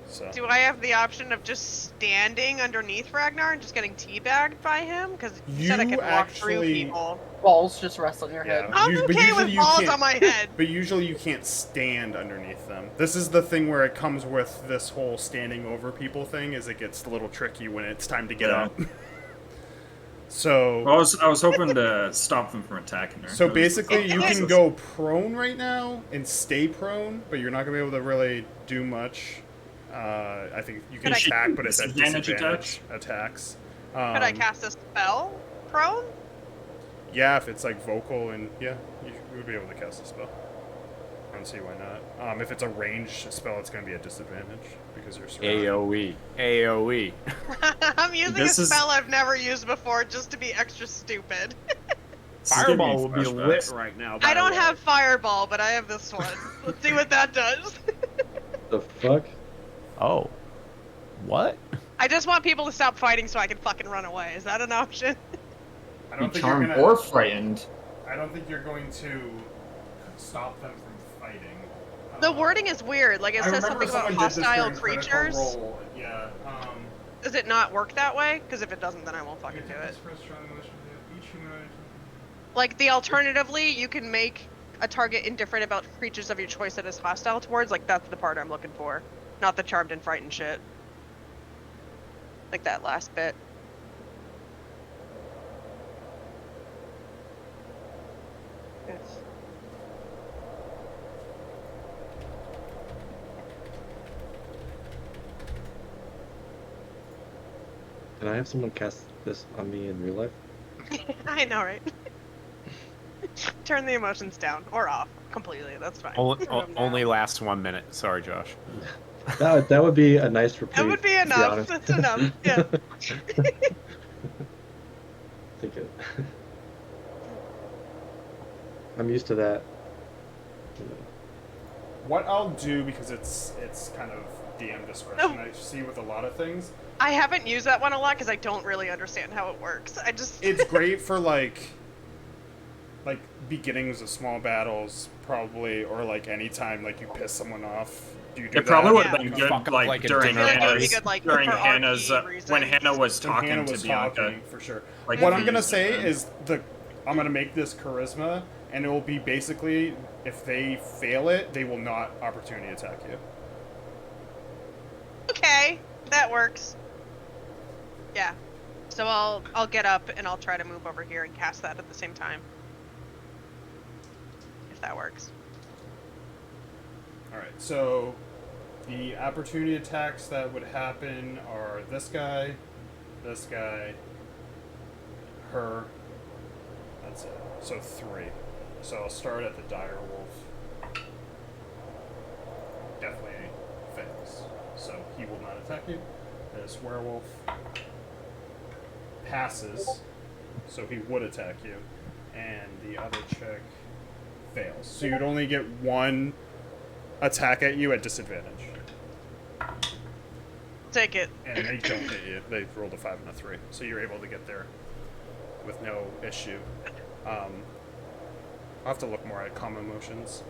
So. Do I have the option of just standing underneath Ragnar and just getting teabagged by him? Because you said I You could walk through actually- people. Balls just rest on your head. Yeah. I'm But okay usually with you balls can't- on my head. But usually you can't stand underneath them. This is the thing where it comes with this whole standing over people thing, is it gets a little tricky when it's time to get Yeah. up. So, Well, I was hoping to stop them from attacking her. so That was- basically you This can is- go prone right now and stay prone, but you're not going to be able to really do much. I think you can Could I- attack, but it's at Disadvantage disadvantage attacks. Could I cast a spell? Prone? Yeah, if it's like vocal and yeah, you would be able to cast a spell. I don't see why not. If it's a ranged spell, it's going to be at disadvantage because you're surrounded. AOE. AOE. I'm using This a is- spell I've never used before just to be extra stupid. This is giving me Fireball will be flashbacks. lit right now. by I the don't way. have fireball, but I have this one. Let's see what that does. The fuck? Oh. What? I just want people to stop fighting so I can fucking run away. Is that an option? I be don't think you're charmed gonna. or frightened. I don't think you're going to stop them from fighting. The wording is weird. Like, it I says remember something about someone did this hostile during Critical creatures. Role. Yeah. Does it not work that way? Because if it doesn't, then I won't fucking do it. Like, the alternatively, you can make a target indifferent about creatures of your choice that is hostile towards. Like, that's the part I'm looking for. Not the charmed and frightened shit. Like that last bit. Yes. Can I have someone cast this on me in real life? I know, right? Turn the emotions down or off completely. That's fine. Only lasts 1 minute. Sorry, Josh. That would be a nice reprieve. That would be to enough. honest. That's enough. Yeah. Think it. I'm used to that. What I'll do, because it's kind of DM discretion, No. I see with a lot of things. I haven't used that one a lot because I don't really understand how it works. I just. It's great for like beginnings of small battles, probably, or like anytime like you piss someone off. Do you do It probably would Yeah. have been good, Fuck up like, like a during dinner party. Hannah's, Good, like, during for Hannah's, RP when reasons. Hannah was When talking Hannah to was Bianca. talking, for sure. Like, What if I'm you gonna used say it. is I'm gonna make this charisma, and it will be basically if they fail it, they will not opportunity attack you. Okay, that works. Yeah. So I'll get up and I'll try to move over here and cast that at the same time. If that works. All right. So the opportunity attacks that would happen are this guy, her. That's it. So 3. So I'll start at the dire wolf. Definitely fails. So he will not attack you. This werewolf passes, so he would attack you, and the other chick fails. So you'd only get 1 attack at you at disadvantage. Take it. And they don't hit you. They rolled a 5 and a 3. So you're able to get there with no issue. I'll have to look more at common emotions.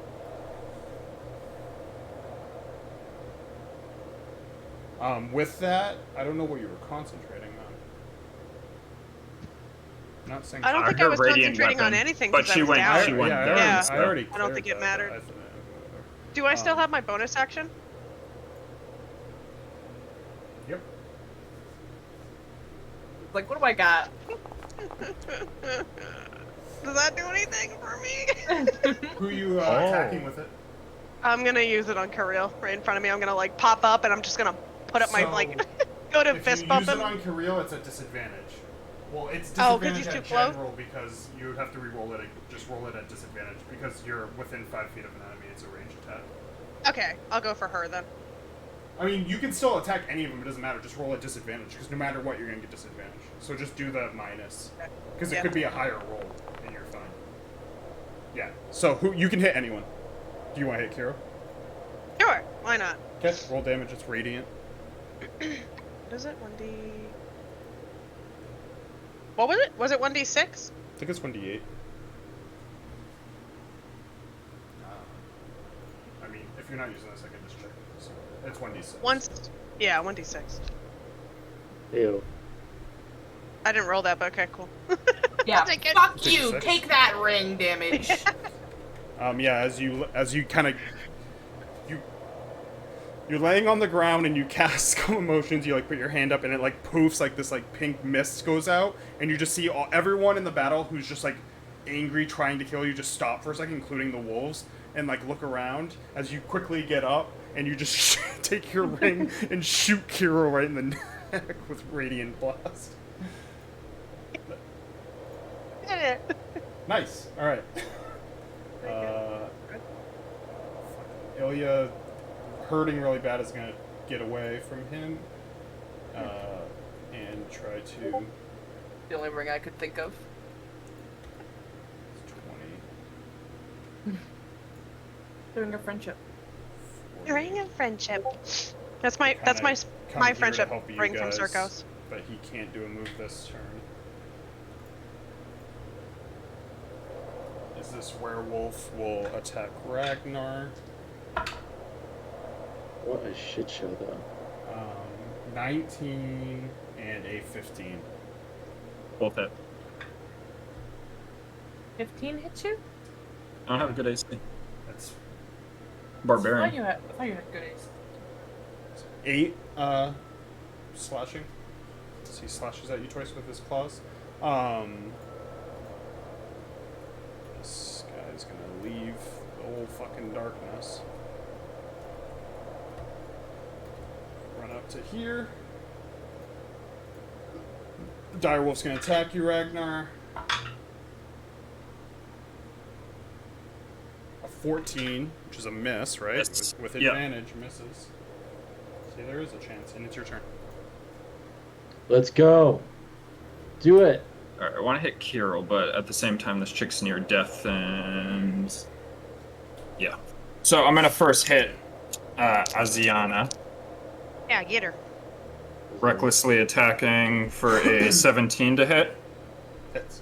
With that, I don't know what you were concentrating on. Not saying. I don't think I Her was radiant concentrating on weapon, anything but because she I was went- down. she went yeah, down, Yeah. so- I already I don't think cleared it that, mattered. but Do I still Um, have my bonus action? Yep. Like, what do I got? Does that do anything for me? Who you attacking with it? I'm gonna use it on Kirill right in front of me. I'm gonna like pop up and I'm just gonna put up my So, like go to If fist you bump use him. it on Kirill, it's a disadvantage. Well, it's Oh, 'cause disadvantage he's at too close? general because you have to re-roll it. Just roll it at disadvantage because you're within 5 feet of an enemy. It's a ranged attack. Okay, I'll go for her then. I mean, you can still attack any of them. It doesn't matter. Just roll at disadvantage because no matter what, you're gonna get disadvantage. So just do the minus because it Yeah. could be a higher roll and you're fine. Yeah. So who you can hit anyone. Do you want to hit Kiro? Sure, why not? Okay. Roll damage. It's radiant. What is it? 1d. What was it? Was it 1d6? I think it's 1d8. I mean, if you're not using this, I can just check. So it's 1d6. Once. Yeah, 1d6. Ew. I didn't roll that, but okay, cool. Yeah, I'll take it. fuck Take you. 6. Take that ring damage. Yeah, as you kind of you're laying on the ground and you cast Calm Emotions. You like put your hand up and it like poofs, like this like pink mist goes out, and you just see everyone in the battle who's just like angry trying to kill you just stop for a second, including the wolves, and like look around as you quickly get up and you just take your ring and shoot Kiro right in the neck with Radiant Blast. Did it. Nice. All right. Ilya, hurting really bad, is gonna get away from him and try to. The only ring I could think of. 20. The ring of friendship. Ring of friendship. That's my Kinda come my here to friendship help you ring from guys, Circos. But he can't do a move this turn. as this werewolf will attack Ragnar. What a shit show, though. 19 and a 15. Both hit. 15 hits you? I don't have a good AC. That's Barbarian. I thought you had good ace. 8 slashing. So he slashes at you twice with his claws. This guy's gonna leave the old fucking darkness. Run up to here. Direwolf's gonna attack you, Ragnar. A 14, which is a miss, right? Yes. With Yeah. advantage, misses. See, there is a chance, and it's your turn. Let's go. Do it. Alright, I want to hit Kirill, but at the same time, this chick's near death, and... Yeah. So I'm going to first hit Aziana, Yeah, get her. recklessly attacking for a 17 to hit. Hits.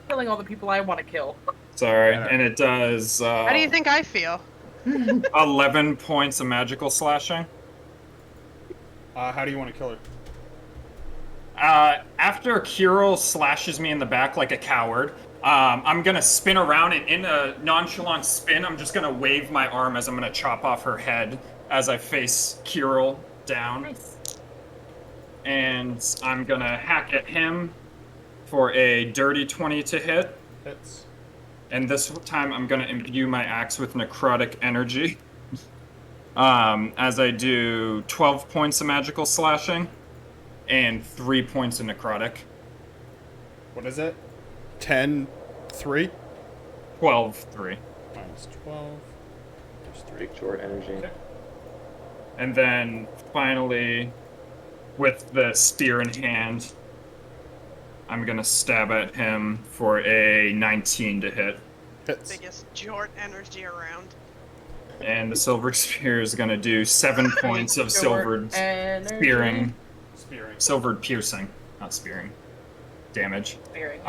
Killing all the people I want to kill. Sorry, and it does How do you think I feel? 11 points of magical slashing. How do you want to kill her? After Kirill slashes me in the back like a coward, I'm gonna spin around, and in a nonchalant spin, I'm just gonna wave my arm as I'm gonna chop off her head as I face Kirill down. Nice. And I'm gonna hack at him for a dirty 20 to hit. Hits. And this time I'm gonna imbue my axe with necrotic energy. As I do 12 points of magical slashing and 3 points of necrotic. What is it? 10, 3? 12, 3. Minus 12. There's 3 short energy. Okay. And then finally, with the spear in hand, I'm gonna stab at him for a 19 to hit. Hits. Biggest Jort energy around. And the silver spear is gonna do 7 points of silvered spearing, Spearing. silvered piercing, not spearing, damage. Spearing.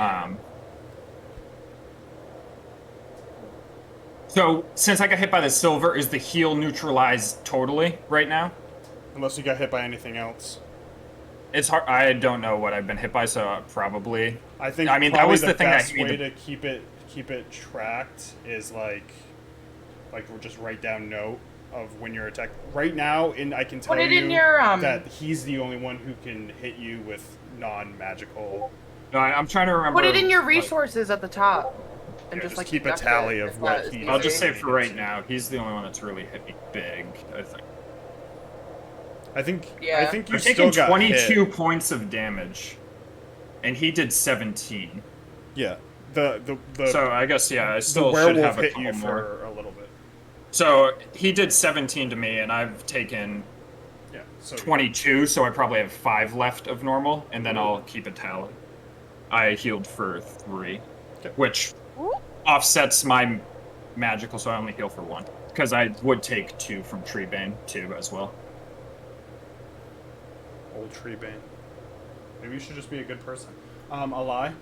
So since I got hit by the silver, is the heal neutralized totally right now? Unless you got hit by anything else. It's hard. I don't know what I've been hit by, so probably. I think. I mean, that probably was the thing that best hit me way the- to keep it tracked is like we'll just write down note of when you're attacked. Right now, I can tell Put it you in your that he's the only one who can hit you with non-magical. No, I'm trying to remember. Put it in your like- resources at the top. And Yeah, just just like keep a deduct tally it of if what that is he- I'll just easy. say for right now, he's the only one that's really hit me big, I think. I think. Yeah. I think you I've still taken got 22 hit. points of damage, and he did 17. Yeah. The So I guess, yeah, I the still should werewolf have a hit couple you more. for a little bit. So he did 17 to me, and I've taken Yeah. So 22, so I probably have 5 left of normal, and then I'll keep a tally. I healed for 3, Okay. which offsets my magical, so I only heal for 1. Because I would take 2 from Treebane, too, as well. Old Treebane. Maybe you should just be a good person. A lie.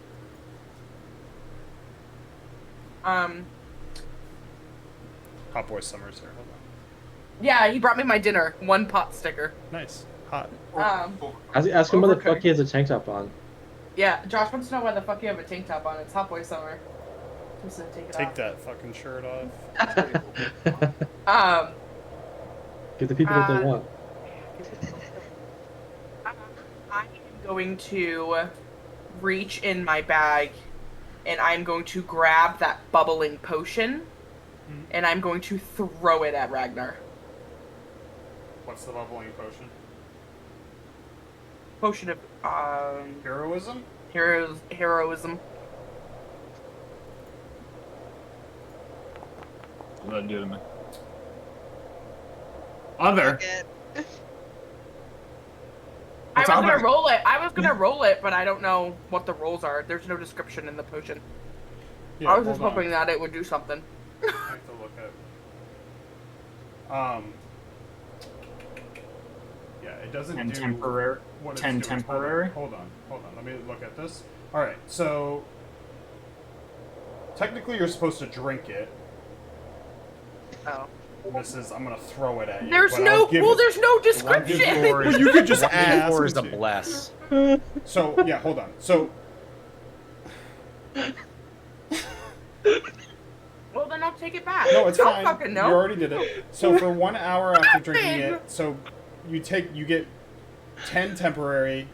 Hot Boy Summers here. Hold on. Yeah, he brought me my dinner. 1 pot sticker. Nice. Hot. Ask him why the fuck Overcooked. he has a tank top on. Yeah, Josh wants to know why the fuck you have a tank top on. It's Hot Boy Summer. I'm just gonna take it Take off. that fucking shirt off. Give the people what they want. I am going to reach in my bag and I'm going to grab that bubbling potion and I'm going to throw it at Ragnar. What's the bubbling potion? Potion of Heroism? heroism. What did I do to me? Other. It. I was What's gonna other? roll it. I was gonna roll it, but I don't know what the rolls are. There's no description in the potion. Yeah, I was just hold on. hoping that it would do something. I have to look at. Yeah, it doesn't 10 do temporary. what it's 10 doing. temporary. Hold on. Let me look at this. All right, so Technically, you're supposed to drink it. Oh. Mrs. I'm gonna throw it at you. There's but no. I'll give Well, it- there's no description. Well, you could just ask. 1d4 is me a to. bless. So yeah, hold on. So Well, then I'll take it back. no, it's Don't fine. fucking You know. already did it. So for 1 hour after drinking Nothing. it, so you get 10 temporary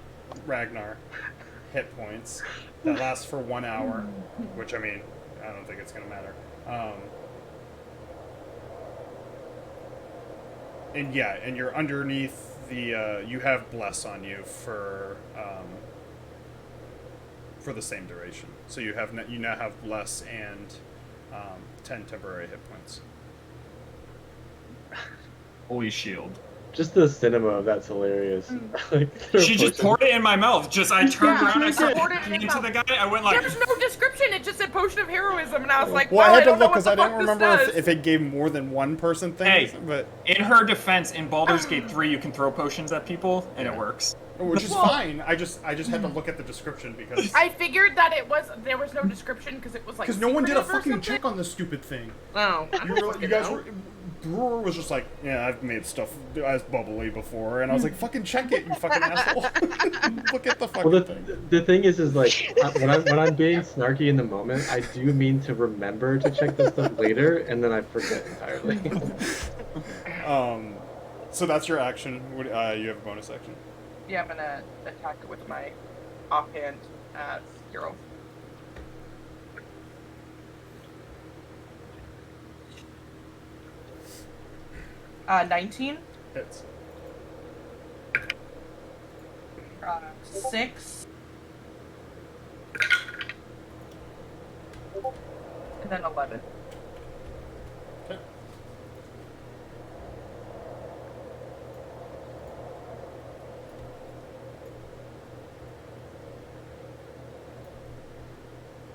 Ragnar hit points that last for 1 hour, which I mean, I don't think it's gonna matter. And yeah, and you're underneath the. You have bless on you for the same duration. So you now have bless and 10 temporary hit points. Holy shield. Just the cinema of that's hilarious. Like, She just poured it in my mouth. I turned Yeah, around, I she started poured it in into your the mouth. guy. I went like, There's no description. It just said potion of heroism, and I was like, Well, well, I had to don't know look what because the I didn't fuck this remember does. if it gave more than one person things, Hey. but in her defense, in Baldur's Gate 3, you can throw potions at people, and it works. which is Well- fine. I just had to look at the description because I figured that there was no description because it was like no one did a secretive or fucking something. check on this stupid thing. Oh, You guys were. Brewer was just like, yeah, I've made stuff as bubbly before, and I was like, fucking check it, you fucking asshole. Look at the fucking Well, thing. the thing is like when I'm being snarky in the moment, I do mean to remember to check this stuff later, and then I forget entirely. So that's your action. You have a bonus action. Yeah, I'm gonna attack it with my offhand hero. Uh, 19. Hits. 6. And then 11. Okay.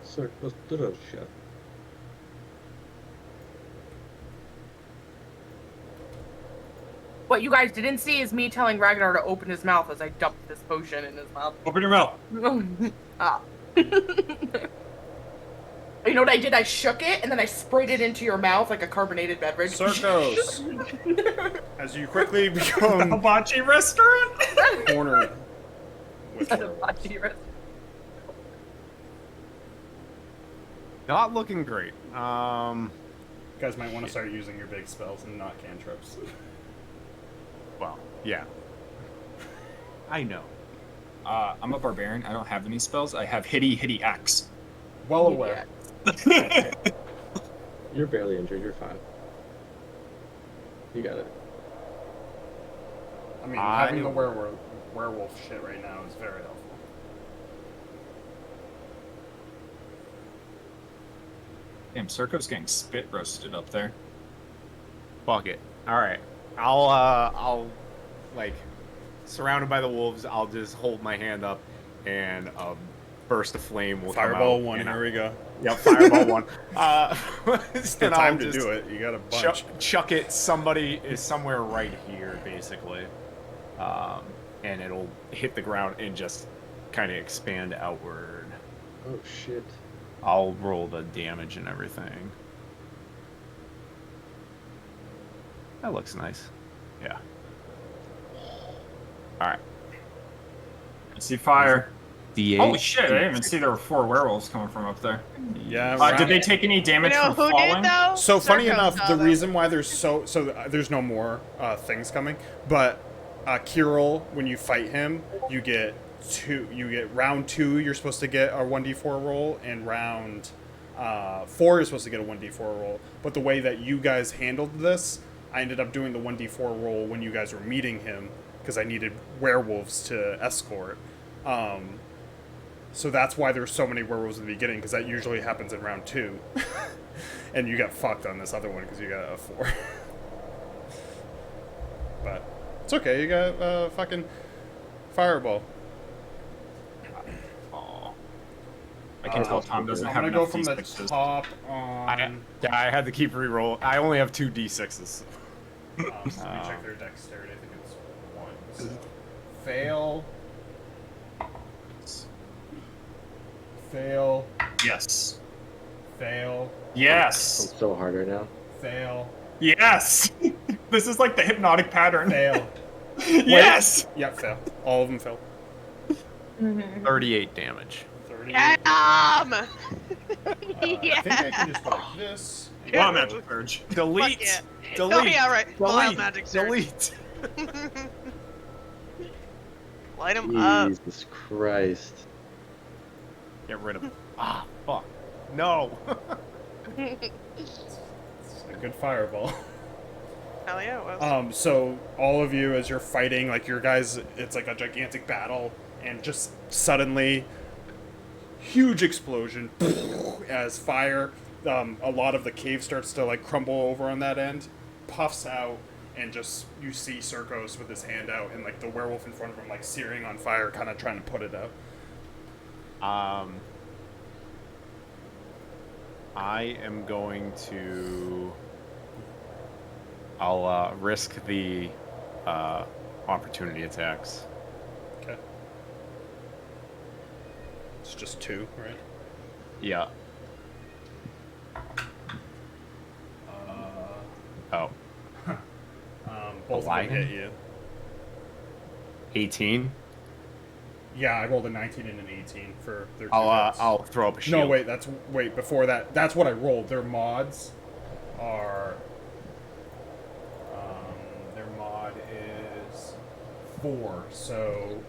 Circus Drusha. What you guys didn't see is me telling Ragnar to open his mouth as I dumped this potion in his mouth. Open your mouth. Ah. You know what I did? I shook it and then I sprayed it into your mouth like a carbonated beverage. Circos. As you quickly become Hibachi restaurant? cornered with At a werewolves. bocce rest- Not looking great. You guys might want to start using your big spells and not cantrips. Well, yeah. I know. I'm a barbarian. I don't have any spells. I have hitty axe. Well aware. You're barely injured. You're fine. You got it. I mean, having the werewolf shit right now is very helpful. Damn, Circo's getting spit roasted up there. Fuck it. All right. I'll like surrounded by the wolves. I'll just hold my hand up, and a burst of flame will Fireball come out. one. and Here we go. Yeah, fireball one. It's the time to do it. You got a bunch. Chuck it. Somebody is somewhere right here, basically, and it'll hit the ground and just kind of expand outward. Oh shit. I'll roll the damage and everything. That looks nice. Yeah. All right. I see fire. D8. Holy shit, I didn't even see there were 4 werewolves coming from up there. Yeah. Did they take any You damage know from who falling? did though? So funny Circos enough, saw the them. reason why there's there's no more things coming, but Kirill, when you fight him, you get round 2. You're supposed to get a 1d4 roll, and round 4 you're supposed to get a 1d4 roll. But the way that you guys handled this, I ended up doing the 1d4 roll when you guys were meeting him because I needed werewolves to escort. So that's why there's so many werewolves in the beginning, because that usually happens in round 2. And you got fucked on this other one because you got a 4. But it's okay, you got fucking fireball. Aw. I can tell Tom doesn't I'm have gonna go enough from the D6s. top on. I had to keep re-roll. I only have 2 d6s. So let me check their dexterity. I think it's 1. So fail. Fail. Yes. Fail. Yes. I'm so hard right now. Fail. Yes. This is like the hypnotic pattern. Fail. Yes. Yep, fail. All of them fail. 38 damage. 30. Get him! I think I can just go like this. and Wow, go- magic surge. Delete. yeah. Delete. Oh yeah, right. Wild Delete. magic surge. Delete. Light him up. Jesus Christ. Get rid of it. Ah, fuck. No. It's a good fireball. Hell yeah, it was. So all of you, as you're fighting, like your guys, it's like a gigantic battle, and just suddenly, huge explosion as fire. A lot of the cave starts to like crumble over on that end, puffs out, and just you see Circos with his hand out, and like the werewolf in front of him, like searing on fire, kind of trying to put it out. I am going to. I'll risk the opportunity attacks. Okay. It's just 2, right? Yeah. Oh. Both of them Lion? hit you. 18. Yeah, I rolled a 19 and an 18 for their 2 hits. I'll throw up a shield. No, wait. Before that, that's what I rolled. Their mods are. Their mod is 4, so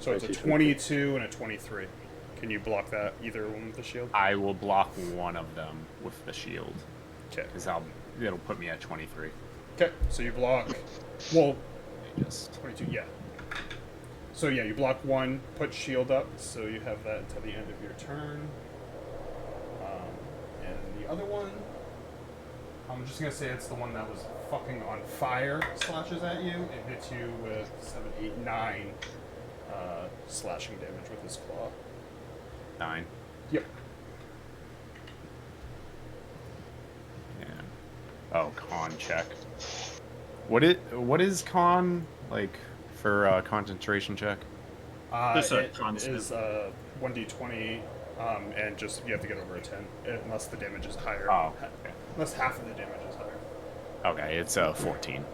it's a 22 and a 23. Can you block that either one with the shield? I will block one of them with the shield. Okay. Because it'll put me at 23. Okay, so you block. Well, Just 22. Yeah. So yeah, you block 1, put shield up, so you have that until the end of your turn. And the other one, I'm just gonna say it's the one that was fucking on fire, slashes at you and hits you with 7, 8, 9 slashing damage with his claw. 9. Yep. And con check. What is con like for concentration check? Just a It constant. is 1d20, and just you have to get over a 10, unless the damage is higher. Oh, okay. Unless half of the damage is higher. Okay, it's 14.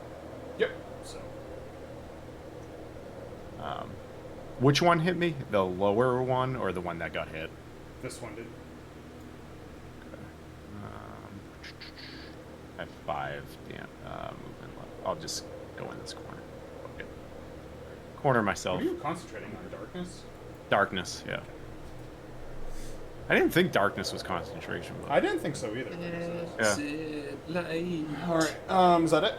Yep. So Which one hit me? The lower one or the one that got hit? this one did. I have 5 movement left. I'll just go in this corner. Okay. Corner myself. Are you concentrating on darkness? Darkness, yeah. I didn't think darkness was concentration. But... I didn't think so either. Yeah. All right. Is that it?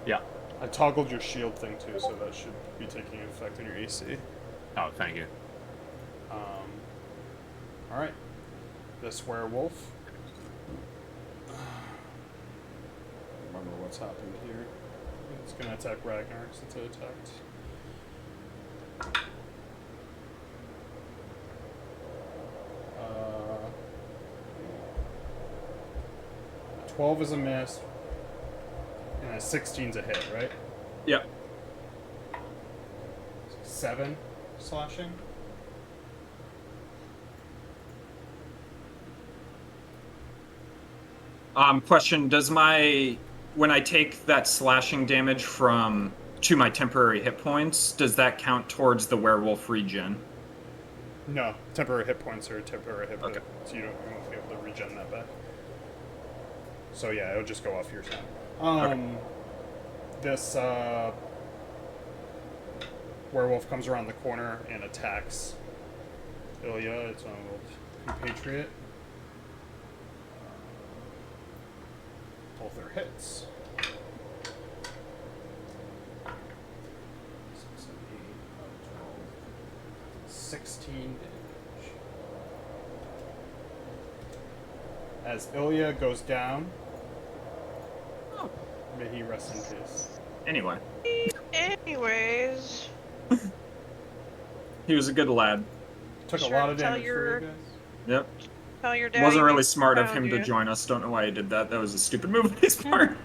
Yeah. I toggled your shield thing too, so that should be taking effect on your AC. Oh, thank you. All right. This werewolf. Remember what's happened here. It's gonna attack Ragnar since it attacked. 12 is a miss, and a 16's a hit, right? Yep. 7 slashing. Question: when I take that slashing damage to my temporary hit points, does that count towards the werewolf regen? No, temporary hit points are temporary hit Okay. points, so you won't be able to regen that back. So yeah, it'll just go off your time. This werewolf comes around the corner and attacks Ilya, its own compatriot. Both are hits. 6 and 8, 12, 16 damage. As Ilya goes down, may he rest in peace. Anyway, Anyways, he was a good lad. Took Sure, a lot of tell damage your- for you guys. Yep. tell your dad. Wasn't you really smart of found him to you. join us. Don't know why he did that. That was a stupid move on his part.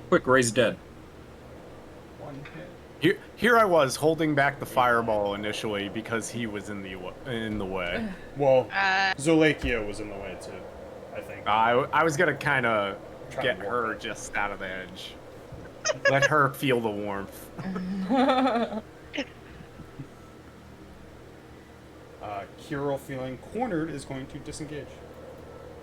Quick, Ray's dead. 1 hit. Here I was holding back the fireball initially because he was in the way. Well, Uh, Zolekia was in the way too, I think. I was gonna kind of Try get to warp her it. just out of the edge. Let her feel the warmth. Kirill, feeling cornered, is going to disengage.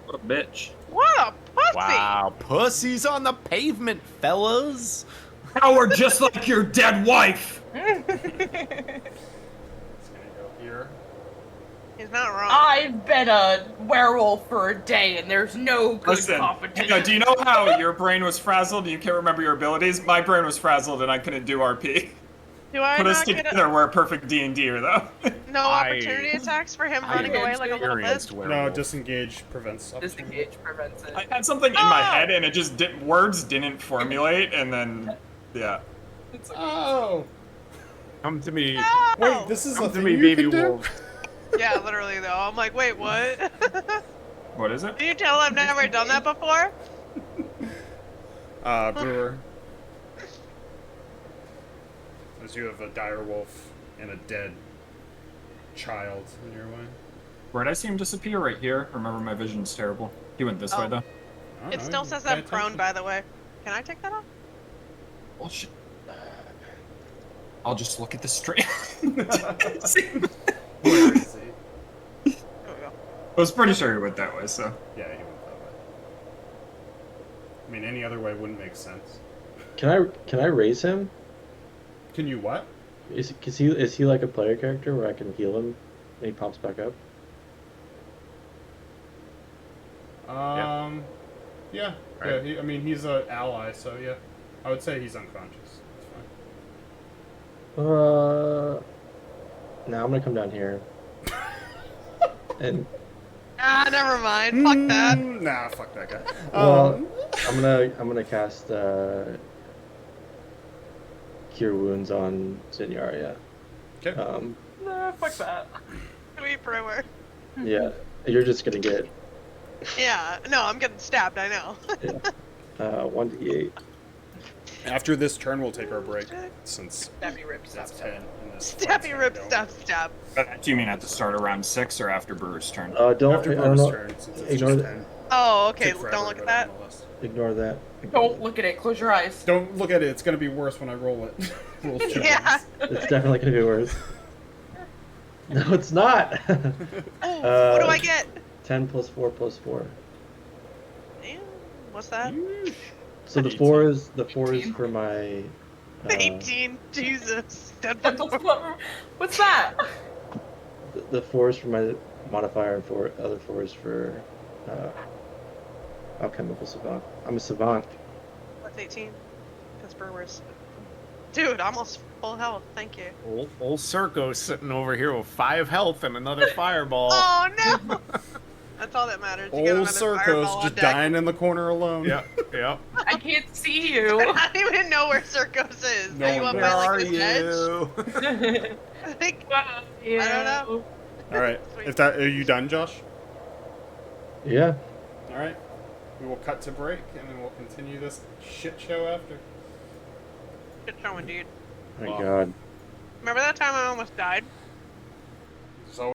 What a bitch. what a pussy! Wow, pussies on the pavement, fellas. Power just like your dead wife! It's gonna go here. He's not wrong. I've been a werewolf for a day, and there's no good Listen, competition. do you know how your brain was frazzled and you can't remember your abilities? My brain was frazzled and I couldn't do RP. Do I Put us not get together, we're a perfect D&D-er, though. no opportunity attacks for him running away like a little experienced bitch? werewolf. No, disengage prevents opportunity. Disengage prevents it. I had something in my Oh! head and it just words didn't formulate, and then, yeah. It's like, Oh! Come to me. No! Wait, this is Come a to thing me, you baby can do? wolf. Yeah, literally though. I'm like, wait, what? What is it? Can you tell I've never done that before? Brewer. As you have a dire wolf and a dead child in your way. Where'd I see him disappear? Right here? Remember, my vision's terrible. He went this way, Oh. though. I don't It know, still you says pay I'm prone, attention. by the way. Can I take that off? Well, shit. I'll just look at the stream. Where is he? There we go. I was pretty sure he went that way, so. Yeah, he went that way. I mean, any other way wouldn't make sense. Can I raise him? Can you what? Is he like a player character where I can heal him and he pops back up? Yeah. Right. I mean, he's an ally, so yeah. I would say he's unconscious. That's fine. Now I'm gonna come down here. And Ah, never mind. Fuck that. Nah, fuck that guy. well, I'm gonna cast Cure Wounds on Zinyaria. Okay. nah, fuck that. Sweet brewer. Yeah, you're just gonna get Yeah, no, I'm getting stabbed, I know. 1d8. After this turn, we'll take our break, since Stabby rip, stab, it's stab. 10. And this Stabby fight's rip, gonna go. stab, stab. Do you mean at the start of round 6 or after Brewer's turn? Don't After I don't Brewer's know. turn, since it's Ignore just that. 10. Oh, okay, Take forever don't to look go at down that. the list. Ignore that. Don't look at it. Close your eyes. Don't look at it. It's gonna be worse when I roll it. Roll two Yeah. ones. It's definitely gonna be worse. No, it's not. Oh, what do I get? 10 plus 4 plus 4. Damn, what's that? So the 18. four is for my. 18. Jesus. Dead That before. doesn't matter. What's that? The 4 is for my modifier, and other 4 is for alchemical savant. I'm a savant. What's 18? That's brewer's. Dude, almost full health. Thank you. Old Circo's sitting over here with 5 health and another fireball. Oh no! That's all that matters. You get Old another fireball Circos on just deck. dying in the corner alone. Yep, yep. I can't see you. I don't even know where Circos is. No Are you one up knows. by Where like are this edge? you? Like, Yeah. I don't know. All right. Sweet. Are you done, Josh? Yeah. All right. We will cut to break, and then we'll continue this shit show after. Good showing, dude. My Wow. God. Remember that time I almost died? So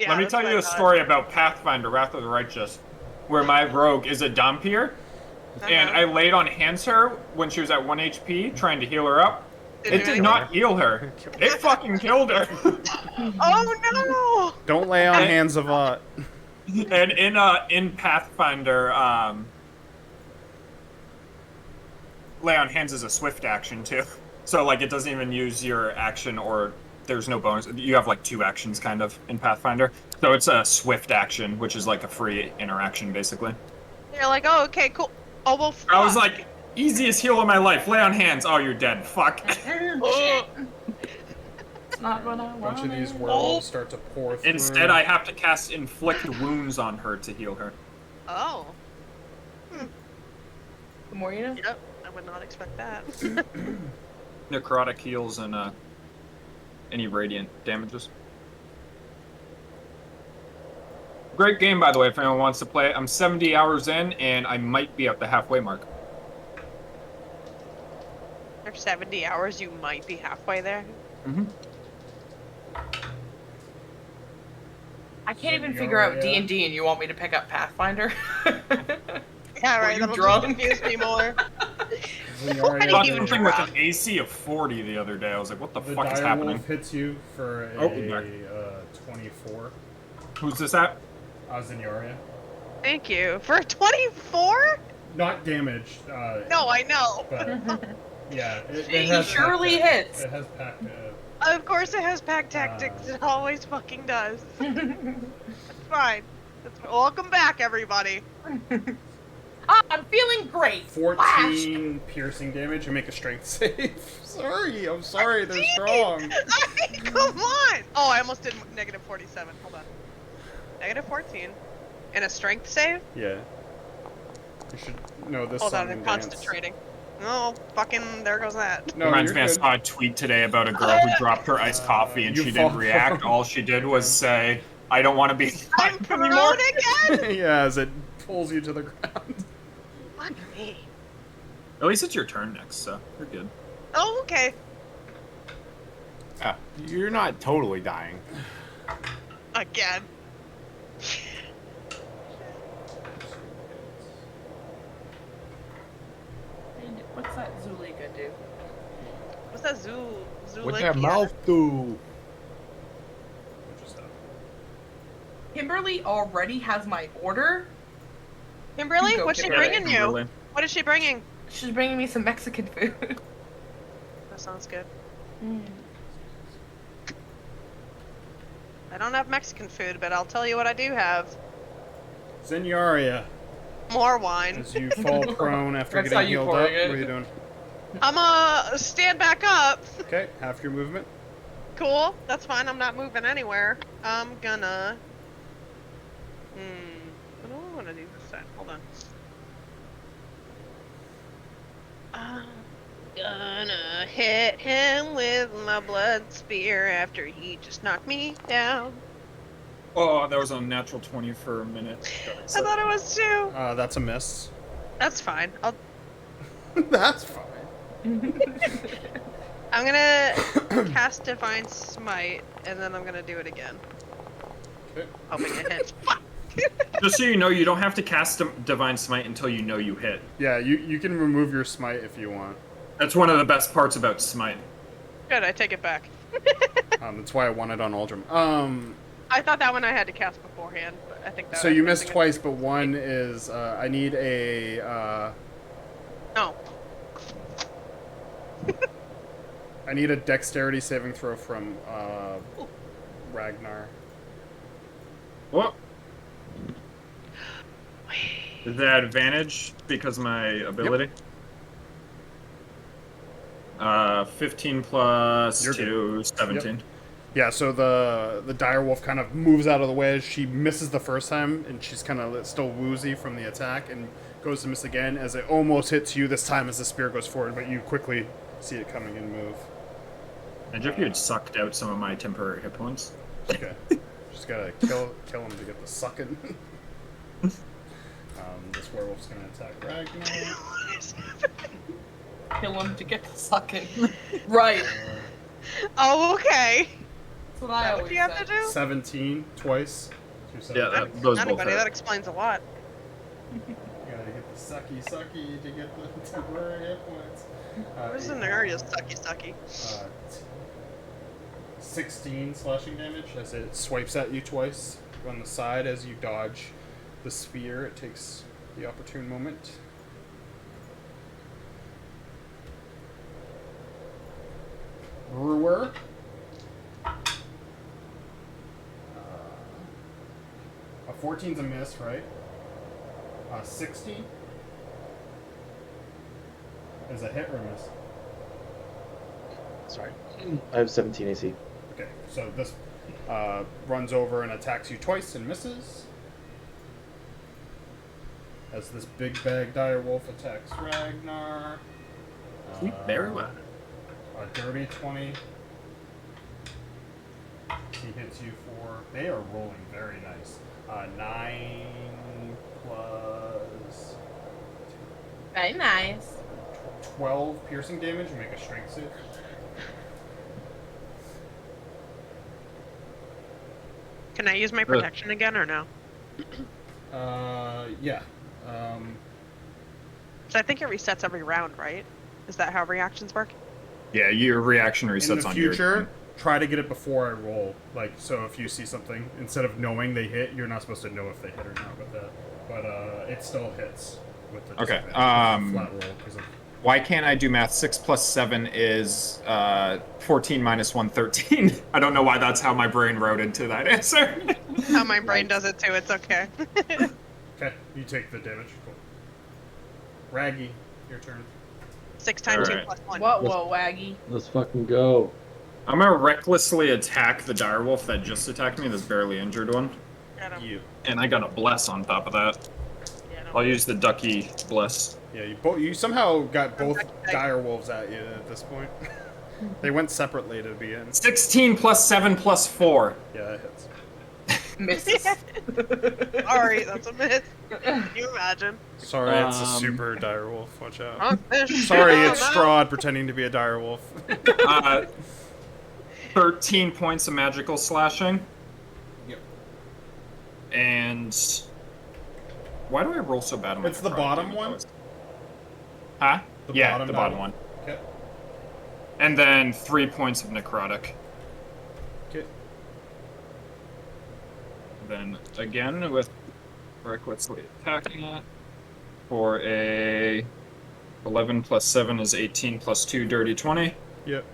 Yeah, Let me that's tell what you I a thought. story about Pathfinder Wrath of the Righteous, where my rogue is a Dompier, and I laid on hands her when she was at 1 HP, trying to heal her up. Didn't It do did anything? not heal her. It fucking killed her. Oh Don't lay on And- hands of And in Pathfinder, lay on hands is a swift action too. So like it doesn't even use your action, or there's no bonus. You have like 2 actions kind of in Pathfinder. So it's a swift action, which is like a free interaction basically. no! You're like, oh, okay, cool. Oh, well, fuck. I was like, easiest heal of my life. Lay on hands. Oh, you're dead. Fuck. Ugh. It's not what I a bunch of wanted. these werewolves start to pour through. Instead, I have to cast inflict wounds on her to heal her. Oh. The more you know. Yep. I would not expect that. Necrotic heals and any radiant damages. Great game, by the way, if anyone wants to play it. I'm 70 hours in, and I might be at the halfway mark. After 70 hours, you might be halfway there. Mm-hmm. I can't even figure out D&D, and you want me to pick up Pathfinder? Yeah, Were right. you That'll drunk? just confuse me more. Zenyaria, I I got didn't even something with try. an AC of 40 the other day. I was like, what the the fuck is direwolf happening? hits you for a Oh, I'm back. 24. Who's this at? Zenyaria. Thank you. For 24? Not damage. No, I know. But yeah, it He has surely pack- hits. It has pack. Of course it has pack tactics. It always fucking does. It's fine. Welcome back, everybody. I'm feeling great. 14 piercing damage and make a strength save. I'm sorry, they're strong. I mean, come on. Oh, I almost did negative 47. Hold on. Negative 14. And a strength save? Yeah. You should know this Hold song on, I'm and dance. concentrating. Oh, fucking, there goes that. No, Reminds you're me, I good. saw a tweet today about a girl who dropped her iced coffee and you she fall didn't react. from- All she did was say, I don't want to be I'm alive prone anymore. again? Yeah, as it pulls you to the ground. Fuck me. At least it's your turn next, so you're good. Oh, okay. Yeah, you're not totally dying. Again. What's that Zulika do? What's that What's that mouth do? Kimberly already has my order. Kimberly, Go what's she get it. bringing you? Kimberly. What is she bringing? She's bringing me some Mexican food. That sounds good. I don't have Mexican food, but I'll tell you what I do have. Zenyaria, More wine. as you fall prone after That's how getting you healed up, pouring what it. are you doing? I'm stand back up. Okay, half your movement. Cool. That's fine. I'm not moving anywhere. I'm gonna. What do I want to do this time? Hold on. I'm gonna hit him with my blood spear after he just knocked me down. Oh, that was a natural 20 for a minute. I thought it was too. That's a miss. That's fine. That's fine. I'm gonna cast Divine Smite, and then I'm gonna do it again. Okay. Hoping it hits. Fuck! Just so you know, you don't have to cast Divine Smite until you know you hit. Yeah, you can remove your smite if you want. That's one of the best parts about Smite. Good, I take it back. That's why I won it on Aldrum. I thought that one I had to cast beforehand, but I think that. So you missed twice, but one is I need a No. I need a dexterity saving throw from Ragnar. What? Is that advantage because of my ability? 15 plus You're 2, 17. Yep. Yeah, so the direwolf kind of moves out of the way as she misses the first time, and she's kind of still woozy from the attack, and goes to miss again as it almost hits you this time as the spear goes forward, but you quickly see it coming and move. And if you had sucked out some of my temporary hit points. Okay. Just gotta kill him to get the sucking. This werewolf's gonna attack Ragnar. Kill him to get the sucking. Right. Oh, okay. what I What always do you have said. to do? 17 twice. Yeah, those both Anybody, hit. that explains a lot. You gotta get the sucky to get the temporary hit points. Who's in the area sucky? 16 slashing damage as it swipes at you twice on the side as you dodge the spear. It takes the opportune moment. Brewer. A 14's a miss, right? 60 is a hit or a miss. Sorry. I have 17 AC. Okay, so this runs over and attacks you twice and misses. As this big bag dire wolf attacks Ragnar. Very well. A dirty 20. He hits you for. They are rolling very nice. 9 plus Very nice. 12 piercing damage and make a strength save. Can I use my protection again or no? Yeah. So I think it resets every round, right? Is that how reactions work? Yeah, your reaction In resets the on future, your. try to get it before I roll. Like, so if you see something, instead of knowing they hit, you're not supposed to know if they hit or not with that. But it still hits with the Okay, disadvantage, flat roll. 'Cause of, Why can't I do math? 6 plus 7 is 14 minus 1, 13. I don't know why that's how my brain wrote into that answer. How my brain does it too, it's okay. okay, you take the damage. Cool. Raggy, your turn. 6 times 2 Alright. plus 1. Whoa, Waggy. Let's fucking go. I'm gonna recklessly attack the direwolf that just attacked me, this barely injured one. Get 'em. You. And I got a bless on top of that. Get 'em. I'll use the ducky bless. Yeah, you somehow got both Okay. dire wolves at you at this point. They went separately to be in. 16 plus 7 plus 4. Yeah, that hits. Misses. Sorry, that's a miss. Can you imagine? Sorry, it's a Um, super dire wolf. Watch out. Fish. Sorry, Oh, it's no. Strahd pretending to be a dire wolf. 13 points of magical slashing. Yep. And why do I roll so bad on my It's the necrotic bottom damage one? always? Huh? The Yeah, bottom the bottom die. one. Okay. And then 3 points of necrotic. Okay. Then again with recklessly attacking it for a 11 plus 7 is 18 plus 2 dirty 20. Yep.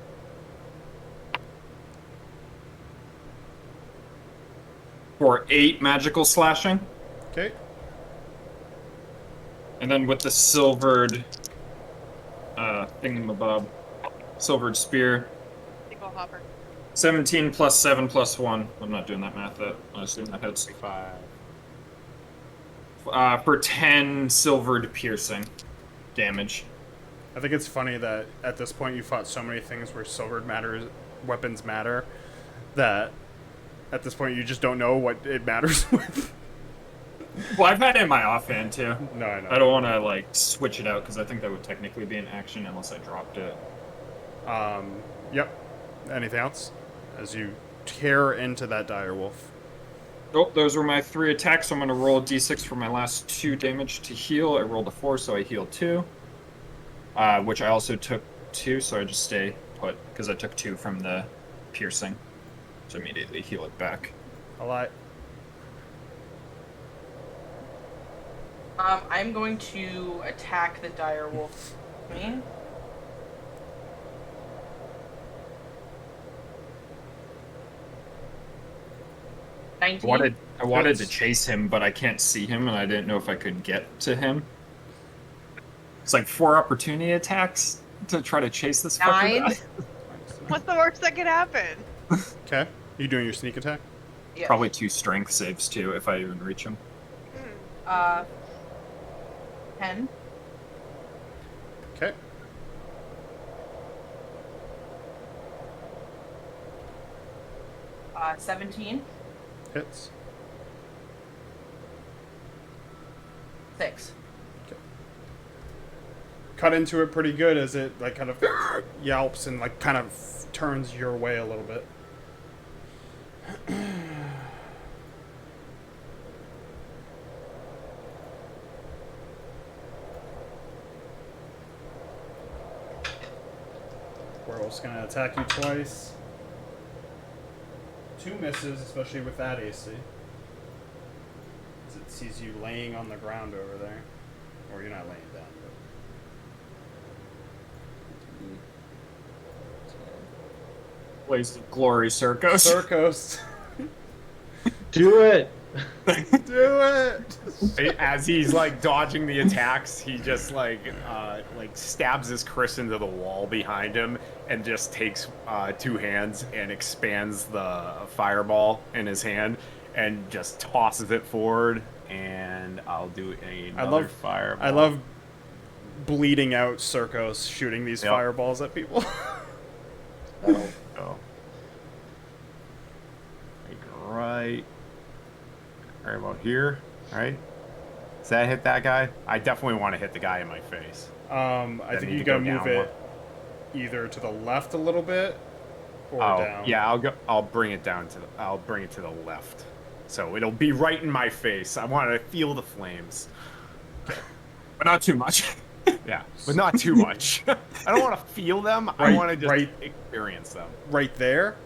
For 8 magical slashing. Okay. And then with the silvered thingamabob, silvered spear, Single hopper. 17 plus 7 plus 1. I'm not doing that math. I assume that hits. 5. For 10 silvered piercing damage. I think it's funny that at this point you fought so many things where silvered weapons matter, that at this point you just don't know what it matters with. Well, I've had it in my offhand too. No, I know. I don't want to like switch it out because I think that would technically be an action unless I dropped it. Yep. Anything else? As you tear into that dire wolf. Oh, those were my 3 attacks. So I'm going to roll a d6 for my last 2 damage to heal. I rolled a 4, so I healed 2. Which I also took 2, so I just stay put because I took 2 from the piercing. So immediately heal it back. A lot. I'm going to attack the dire wolf. Me? I 19. wanted to chase him, but I can't see him, and I didn't know if I could get to him. It's like 4 opportunity attacks to try to chase this fucker 9. guy. What's the worst that could happen? Okay. You doing your sneak attack? Yeah. Probably 2 strength saves too, if I even reach him. 10. Okay. Uh, 17. Hits. 6. Cut into it pretty good as it like kind of yelps and like kind of turns your way a little bit. Werewolf's gonna attack you twice. 2 misses, especially with that AC. As it sees you laying on the ground over there. Or you're not laying down, Blaze of glory, Circos. Circos. Do it! Do it! As he's like dodging the attacks, he just like stabs his Chris into the wall behind him and just takes 2 hands and expands the fireball in his hand and just tosses it forward. And I'll do another fireball. I love bleeding out Circos shooting these fireballs at people. Oh. Like right about here. All right. Does that hit that guy? I definitely want to hit the guy in my face. I think you gotta move it either to the left a little bit or down. Yeah, I'll bring it down to I'll bring it to the left. So it'll be right in my face. I want to feel the flames. But not too much. Yeah, but not too much. I don't want to feel them. I want to just experience them. Right there?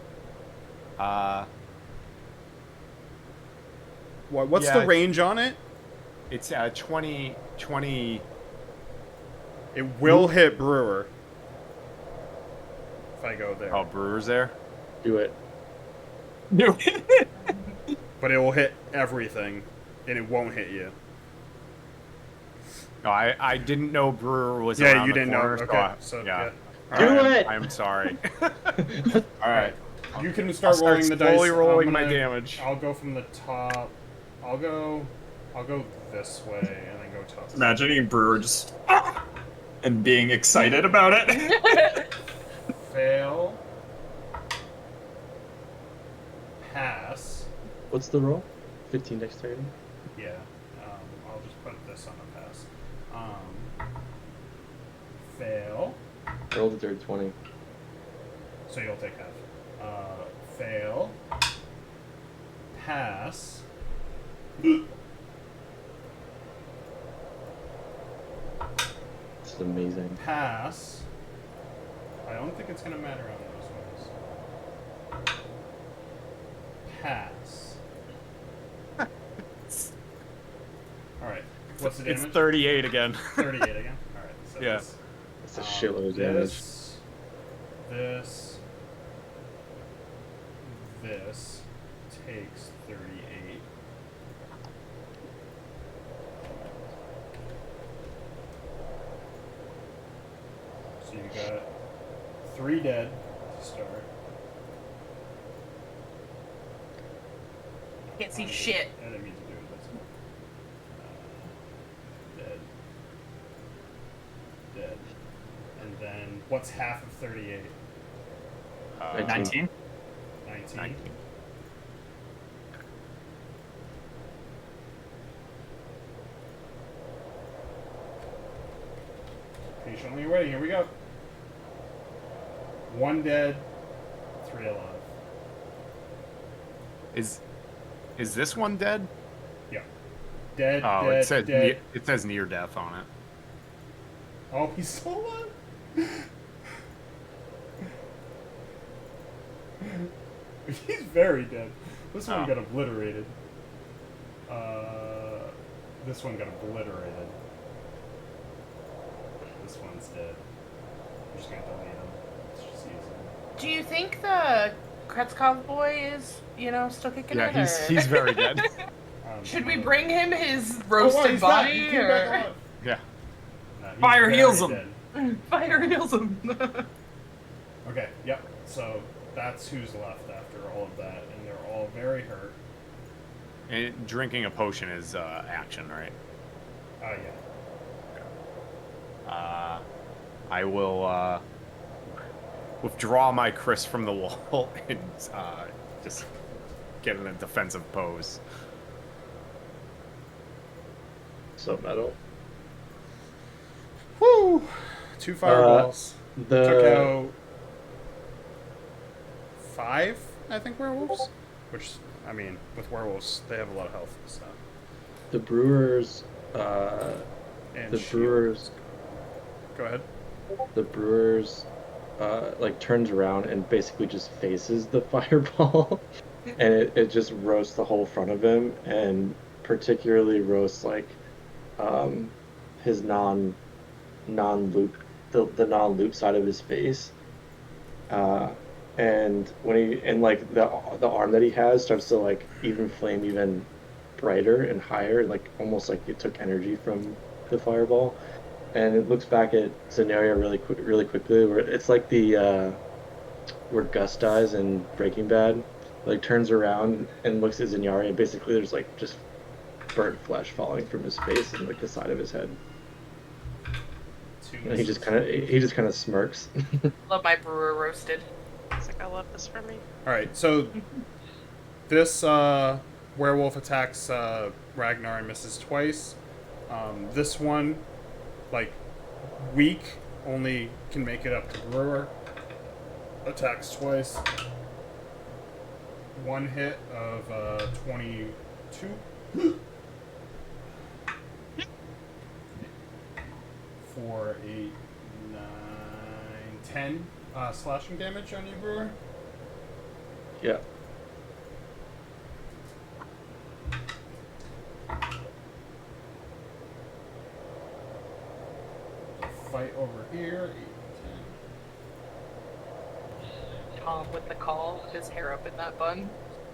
What's the range on it? It's 20. It will hit Brewer. If I go there. Oh, Brewer's there? Do it. No. But it will hit everything, and it won't hit you. No, I didn't know Brewer was Yeah, around you the didn't corner, know. Okay, so, so yeah. Do it! I'm sorry. All right. You can start I'll rolling the dice. slowly rolling I'm my gonna- damage. I'll go from the top. I'll go this way and then go top. Imagining Brewer just and being excited about it. Fail. Pass. What's the roll? 15 dexterity? Yeah. I'll just put this on a pass. Fail. Roll the third 20. So you'll take half. Fail. Pass. This is amazing. Pass. I don't think it's gonna matter on those ones. Pass. Alright. What's the damage? It's 38 again. 38 again? Alright. So Yeah. this, That's a shitload of damage. This takes 38. So you got 3 dead to start. Can't see shit. I didn't mean to do this. Dead. Dead. And then, what's half of 38? 19? 19. Patiently waiting. Here we go. 1 dead, 3 alive. Is this one dead? Yeah. Dead. Oh, dead, dead. it says near death on it. Oh, he's still alive. He's very dead. This one got obliterated. This one got obliterated. This one's dead. I'm just gonna delete him. It's just easy. Do you think the Kretzkov boy is, still kicking it? Yeah, he's very dead. Should we bring him his roasted body? Or... Yeah. No, he's Fire very heals him. Fire heals him. Okay, yep. So that's who's left after all of that, and they're all very hurt. And drinking a potion is action, right? Oh yeah. I will withdraw my Chris from the wall and just get in a defensive pose. So metal. Woo! 2 fireballs. Took The out 5, I think, werewolves. Which, I mean, with werewolves, they have a lot of health, so. The brewers, And the shield. brewers, Go ahead. the brewers, like turns around and basically just faces the fireball, and it just roasts the whole front of him, and particularly roasts like, his non-loop, the non-loop side of his face. And when like the arm that he has starts to like even flame even brighter and higher, like almost like it took energy from the fireball. And it looks back at Zenaria really quickly, where it's like the where Gus dies in Breaking Bad, like turns around and looks at Zenaria, and basically there's like just burnt flesh falling from his face and like the side of his head. And he just kind of smirks. Love my brewer roasted. It's like, I love this for me. Alright, so this werewolf attacks Ragnar and misses twice. This one, like, weak, only can make it up to Brewer. Attacks twice. One hit of 22. For 8, 9, 10 slashing damage on you, Brewer. Yeah. Fight over here. 8, Tom with the call, his hair up in that bun.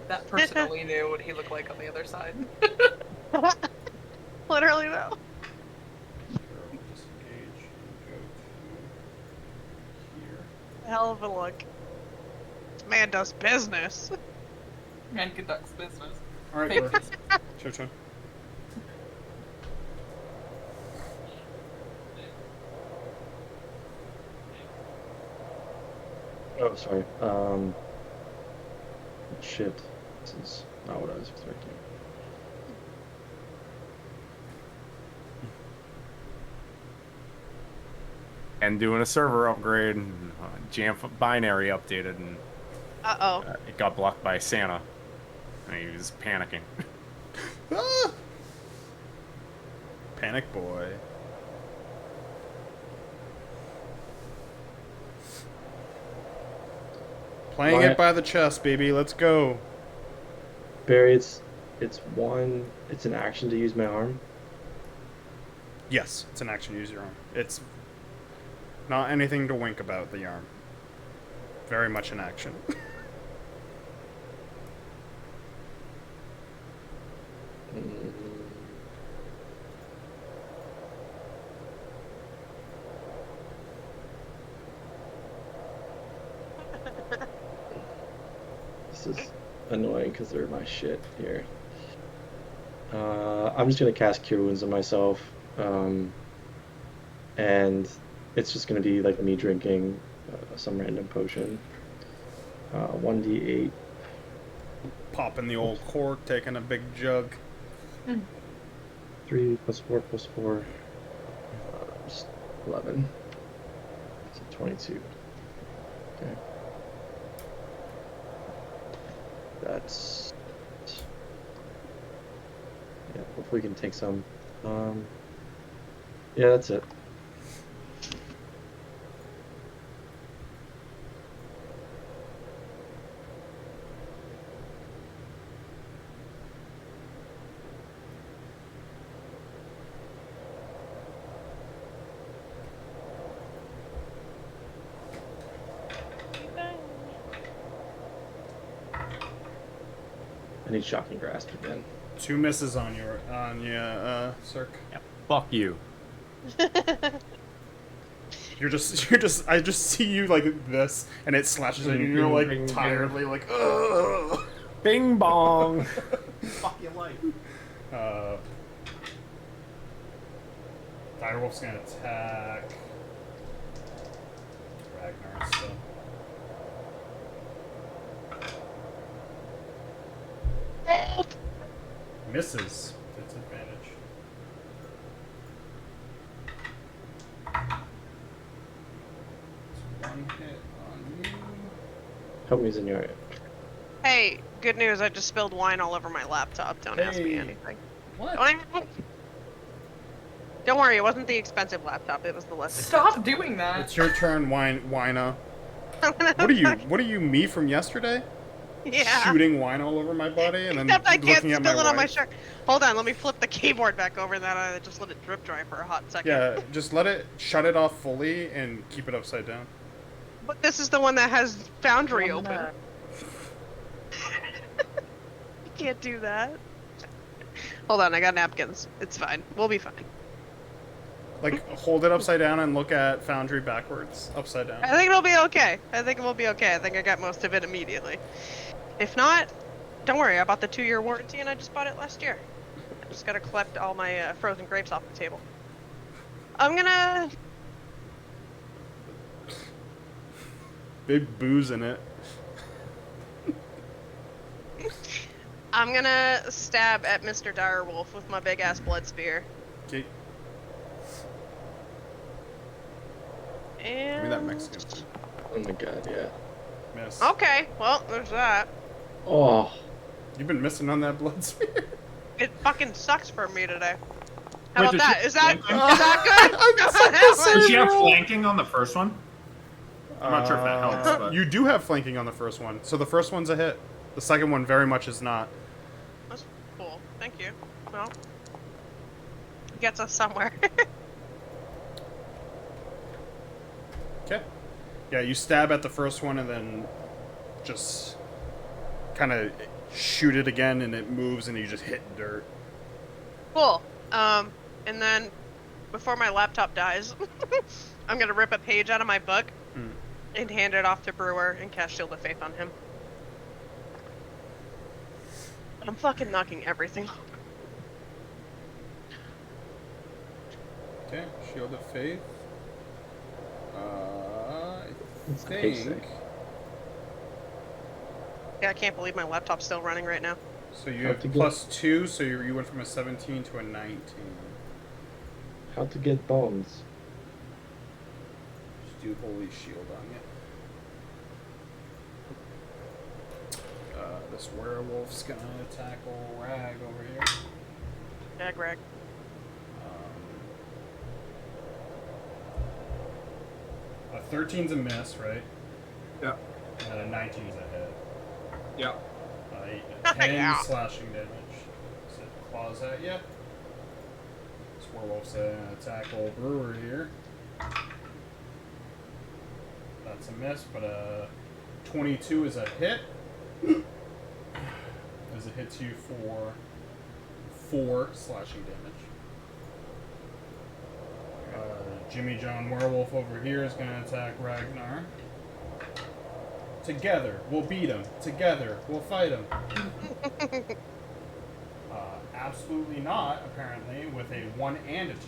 That person only knew what he looked like on the other side. Literally though. 10. Disengage and go to here. Hell of a look. This man does business. Man conducts business. Alright, Fake Brewer. business. It's your turn. Oh, sorry. Shit. This is not what I was expecting. And doing a server upgrade, and Jamf binary updated, and Uh-oh. it got blocked by Santa. And he was panicking. Ah! Panic boy. Playing Why- it by the chest, baby. Let's go. Barry, it's an action to use my arm. Yes, it's an action. Use your arm. It's not anything to wink about, the arm. Very much an action. Mm. This is annoying because they're my shit here. I'm just gonna cast Cure Wounds on myself, and it's just gonna be like me drinking some random potion. 1d8. Popping the old cork, taking a big jug. 3 plus 4 plus 4. Just 11. So 22. Okay. That's. Yeah, hopefully we can take some. Yeah, that's it. I need Shocking Grasp again. 2 misses on you, Cirque. Yeah, fuck you. I just see you like this, and it slashes at you, and you're like tiredly like, ugh. Bing bong. Fuck your life. Direwolf's gonna attack Ragnar, so. Misses. It's advantage. It's 1 hit on you. Help me, Zenyaria. Hey, Good news, I just spilled wine all over my laptop. Don't ask me Hey. anything. What? Don't worry, it wasn't the expensive laptop. It was the less Stop expensive. doing that. It's your turn, Wino. I'm gonna What are you? fuck- What are you? Me from yesterday? Yeah. Shooting wine all over my body and then Except I can't looking at my spill it on my wife? shirt. Hold on, let me flip the keyboard back over, and then I just let it drip dry for a hot second. Yeah, just shut it off fully and keep it upside down. But this is the one that has Foundry I'm open. gonna- You can't do that. Hold on, I got napkins. It's fine. We'll be fine. Like, hold it upside down and look at Foundry backwards, upside down. I think it'll be okay. I think it will be okay. I think I got most of it immediately. If not, don't worry. I bought the 2-year warranty and I just bought it last year. I just gotta collect all my frozen grapes off the table. I'm gonna... Big booze in it. I'm gonna stab at Mr. Direwolf with my big ass blood spear. Okay, And... give me that Mexican. Oh my god, yeah. Miss. Okay, well, there's that. Oh, You've been missing on that blood spear. It fucking sucks for me today. How Wait, about did that? you- Is that Did good? she have flanking on the first one? I'm not sure if that helps, but... You do have flanking on the first one, so the first one's a hit. The second one very much is not. That's cool. Thank you. Well, gets us somewhere. Okay. Yeah, you stab at the first one and then just kind of shoot it again, and it moves, and you just hit dirt. Cool. And then before my laptop dies, I'm gonna rip a page out of my book and hand it off to Brewer and cast Shield of Faith on him. I'm fucking knocking everything over. Okay, Shield of Faith. I It's the page think. thing. Yeah, I can't believe my laptop's still running right now. So you How have to get- +2, so you went from a 17 to a 19. How to get bones? Just do Holy Shield on you. This werewolf's gonna tackle Rag over here. Rag. A 13's a miss, right? Yeah. And a 19's a hit. Yeah. 10 Yeah. slashing damage. So it claws at you. This werewolf's gonna tackle Brewer here. That's a miss, but a 22 is a hit. As it hits you for 4 slashing damage. Jimmy John Werewolf over here is going to attack Ragnar. Together, we'll beat him. Together, we'll fight him. Absolutely not, apparently, with a 1 and a 2.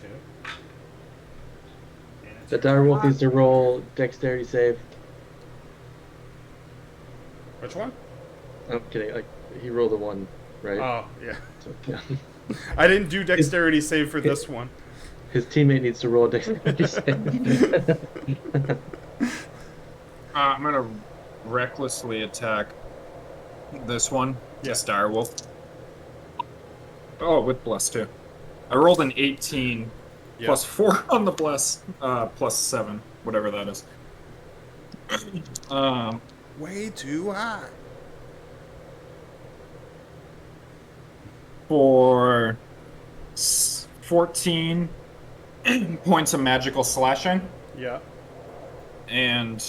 And it's The direwolf needs to roll dexterity save. Which one? I'm kidding. Like he rolled a 1, right? Oh, yeah. So, yeah. I didn't do dexterity save for this one. His teammate needs to roll a dexterity save. I'm gonna recklessly attack this one, Yeah. this direwolf. Oh, with bless too. I rolled an 18 Yeah. plus 4 on the bless, plus 7, whatever that is. Way too high. For 14 points of magical slashing Yeah. and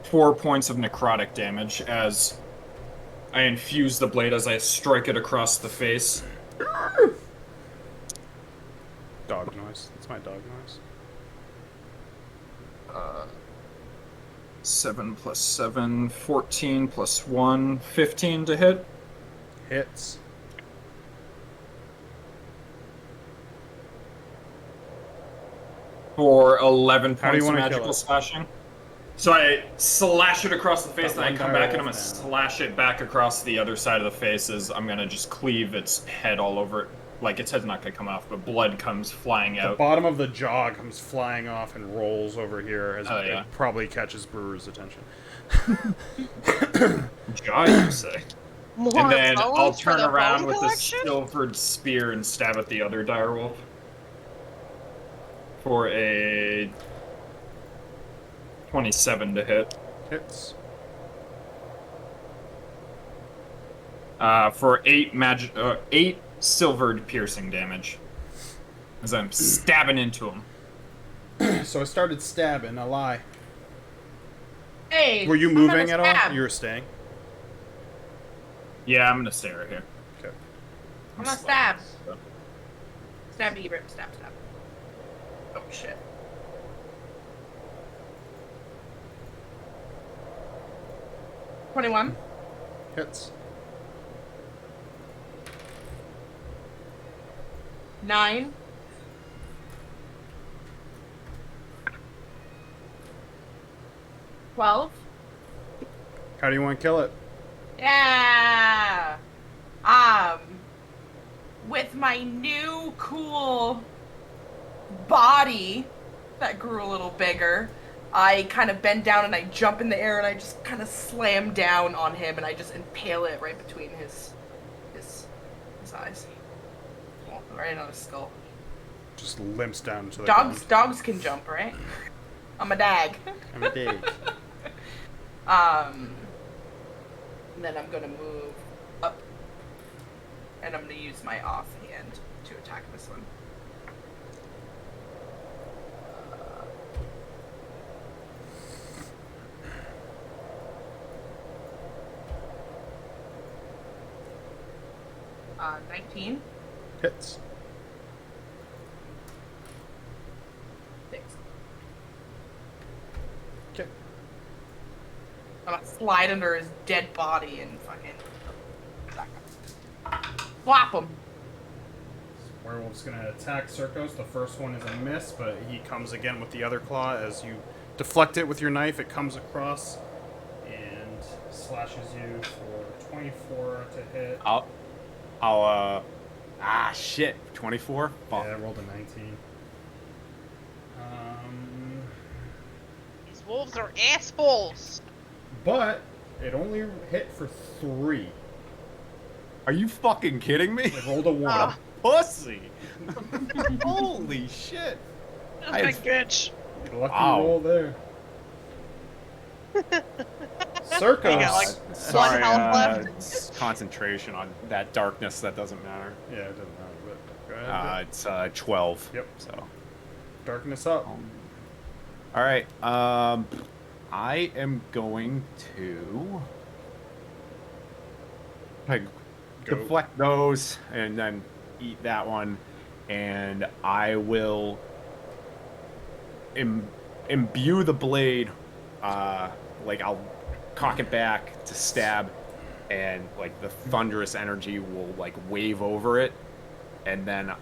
4 points of necrotic damage as I infuse the blade as I strike it across the face. Dog noise. That's my dog noise. 7 plus 7, 14 plus 1, 15 to hit. Hits. For 11 How do you points of wanna kill magical it? slashing. So I slash it across the face, Got then I one come back and I'm direwolf gonna now. slash it back across the other side of the face as I'm gonna just cleave its head all over it. Like, its head's not gonna come off, but blood comes flying The out. bottom of the jaw comes flying off and rolls over here as Oh, it yeah. probably catches Brewer's attention. jaw, you say? More And then I'll bones for turn the around bone with a collection? silvered spear and stab at the other direwolf. For a 27 to hit. Hits. For 8 silvered piercing damage. As I'm stabbing into him. So I started stabbing. A lie. Hey, Were you I'm gonna moving at all? stab. You were staying. Yeah, I'm gonna stay right here. Okay. I'm gonna stab. Stab, Ebert. Stab. Oh, shit. $21. Hits. 9. 12. How do you want to kill it? Yeah. With my new cool body that grew a little bigger, I kind of bend down and I jump in the air and I just kind of slam down on him and I just impale it right between his eyes. Well, right on his skull. Just limps down to the Dogs can jump, right? I'm a dag. I'm a dig. And then I'm gonna move up, and I'm gonna use my offhand to attack this one. Uh, 19. Hits. 6. Okay. I'm gonna slide under his dead body and fucking flop him. Werewolf's gonna attack Circos. The first one is a miss, but he comes again with the other claw. As you deflect it with your knife, it comes across and slashes you for 24 to hit. Shit. 24? Fuck. Yeah, I rolled a 19. These wolves are assholes. But it only hit for 3. Are you fucking kidding me? I rolled a 1. Ah. Pussy. Holy shit. That's I my had- bitch. Lucky Wow. roll there. You Circos. got, like, Sorry, health left. it's concentration on that darkness that doesn't matter. Yeah, it doesn't matter, but go ahead. It's 12. Yep. So, Darkness up. all right. I am going to like Go. deflect those and then eat that one, and I will imbue the blade. Like I'll cock it back to stab, and like the thunderous energy will like wave over it, and then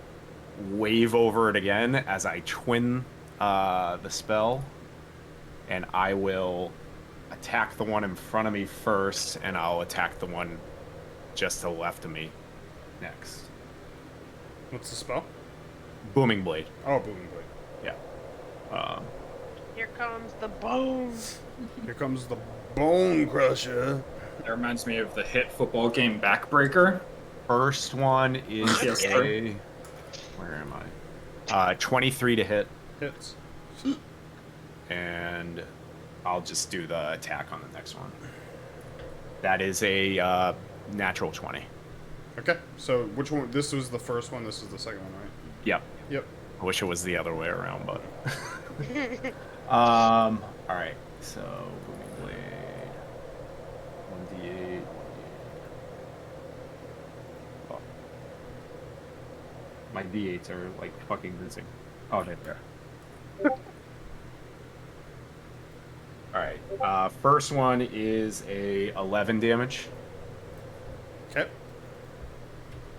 wave over it again as I twin the spell, and I will attack the one in front of me first, and I'll attack the one just to the left of me next. What's the spell? Booming blade. Oh, booming blade. Yeah. Here comes the bone. Here comes the bone crusher. That reminds me of the hit football game Backbreaker. First one is Yes, sir. a. Where am I? 23 to hit, Hits. and I'll just do the attack on the next one. That is a natural 20. Okay, so which one? This was the first one. This is the second one, right? Yep. Yep. I wish it was the other way around, but. All right. So booming blade. 1d8. Oh. My d8s are like fucking missing. Oh, they're there. All right. First one is a 11 damage, Okay.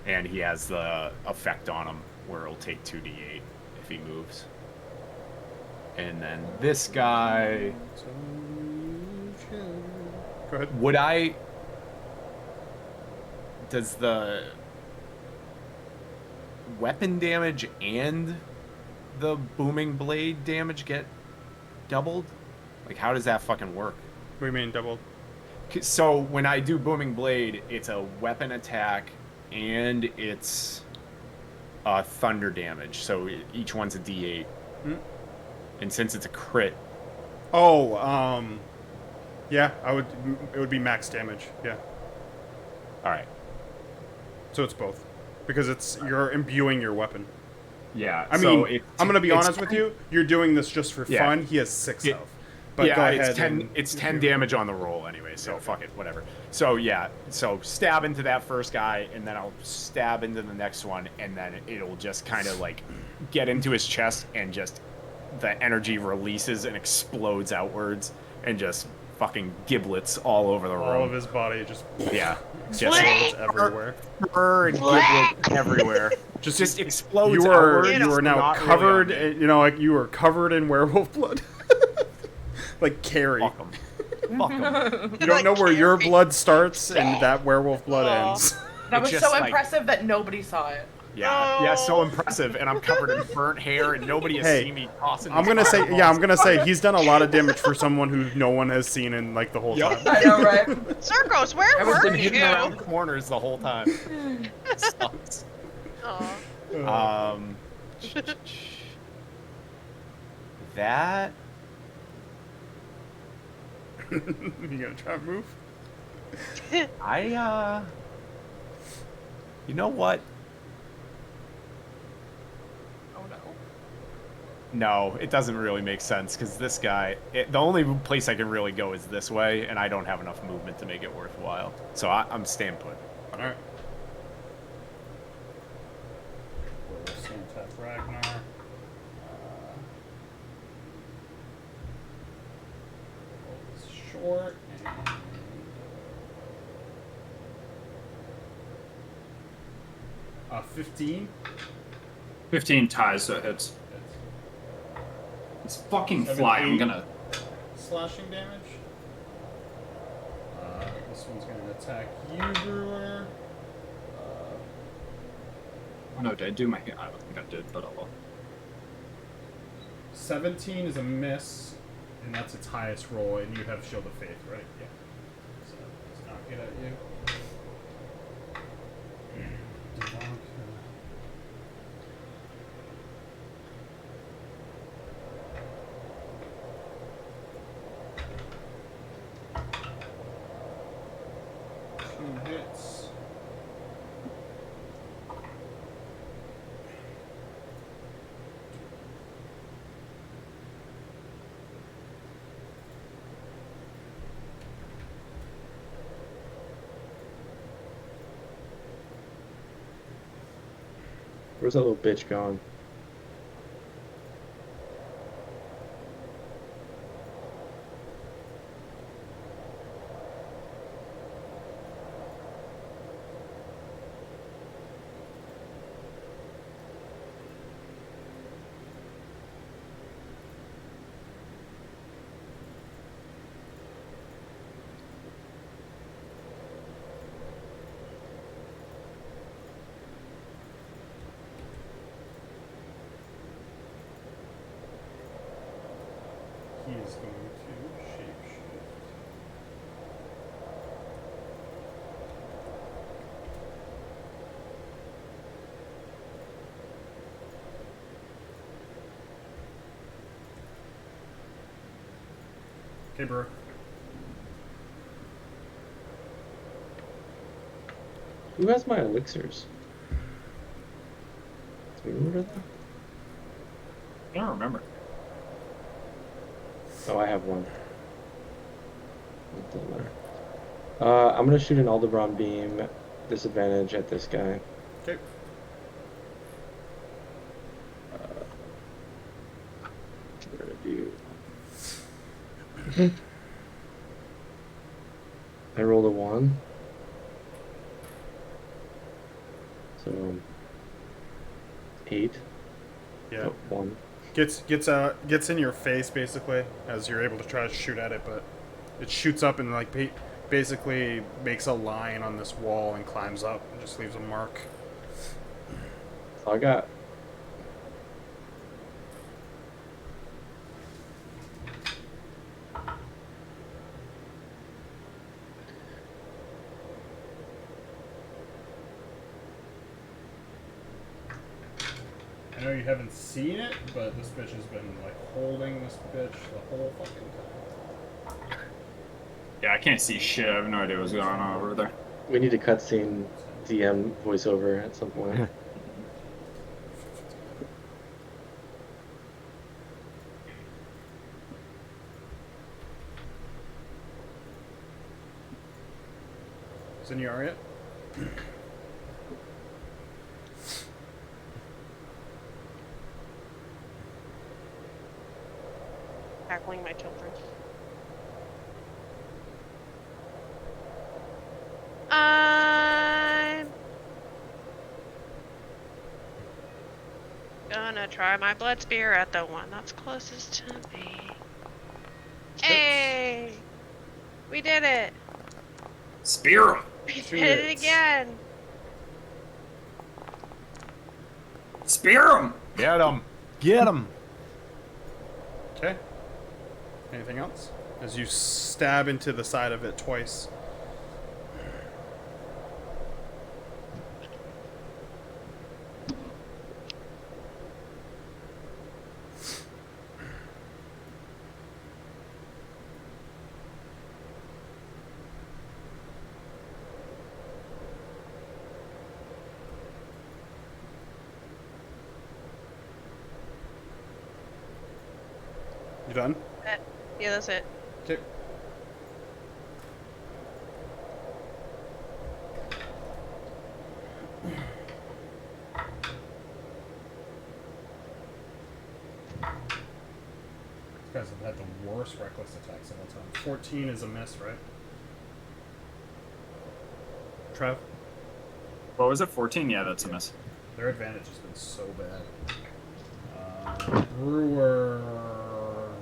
and he has the effect on him where it'll take 2d8 if he moves. And then this guy, Go ahead. would I? Does the weapon damage and the booming blade damage get doubled? Like, how does that fucking work? What do you mean doubled? So when I do Booming Blade, it's a weapon attack and it's thunder damage. So each one's a D8. Hmm? And since it's a crit, Oh, yeah, it would be max damage. Yeah. all right. So it's both, because you're imbuing your weapon. Yeah. I so mean, I'm gonna be honest with you. You're doing this just for Yeah. fun. He has 6 Yeah. health. But yeah, go it's ahead. 10. It's 10 damage on the roll anyway. So fuck it, whatever. So yeah, so stab into that first guy, and then I'll stab into the next one, and then it'll just kind of like get into his chest, and just the energy releases and explodes outwards, and just fucking giblets all over the room. All of his body just Yeah, explodes everywhere. fur and giblets everywhere. Just explodes. You are outwards, you are now not really covered. on me. You know, like you are covered in werewolf blood. Like Carrie. Fuck 'em. Fuck 'em. You don't know where your blood starts and that werewolf blood ends. That It was just, so like- impressive that nobody saw it. Yeah, so impressive, and I'm covered in burnt hair, and nobody has Hey, seen me tossing. I'm these gonna say fireballs. he's done a lot of damage for someone who no one has seen in like the whole Yup. time. I know, right? Circos, where I've were been hidden you? around corners the whole time. Sucks. Aw. That You gonna try to move? you know what? Oh no. No, it doesn't really make sense because this guy. The only place I can really go is this way, and I don't have enough movement to make it worthwhile. So I'm staying put. All right. Santa Ragnar. Short and 15. 15 ties, so it hits. It's fucking fly. I'm 8 gonna. slashing damage. This one's gonna attack you, Brewer. Oh no, did I do my? I don't think I did, but I'll. 17 is a miss, and that's its highest roll, and you have Shield of Faith, right? Yeah. So let's not get at you. Two hits. Where's that little bitch going? He is going to shapeshift. Okay, bro. Who has my elixirs? Do we remember that? I don't remember. Oh, I have one. It doesn't matter. I'm gonna shoot an Aldebaran beam. Disadvantage at this guy. Okay. What did I do? I rolled a 1. So 8. Yeah. 1. Gets in your face basically as you're able to try to shoot at it, but it shoots up and like basically makes a line on this wall and climbs up and just leaves a mark. So I got. know you haven't seen it, but this bitch has been like holding this bitch the whole fucking time. Yeah, I can't see shit. I have no idea what's going on over there. We need a cutscene DM voiceover at some point. Zenyaria? Tackling my children. I'm gonna try my blood spear at the one that's closest to me. Hey! We did it! Spear him! We did it again! Spear him! Get him! Get him! Okay. Anything else? As you stab into the side of it twice. You done? Yeah, that's it. Okay. These guys have had the worst reckless attacks of all time. 14 is a miss, right? Trev? What was it? 14? Yeah, that's a miss. Their advantage has been so bad. Brewer.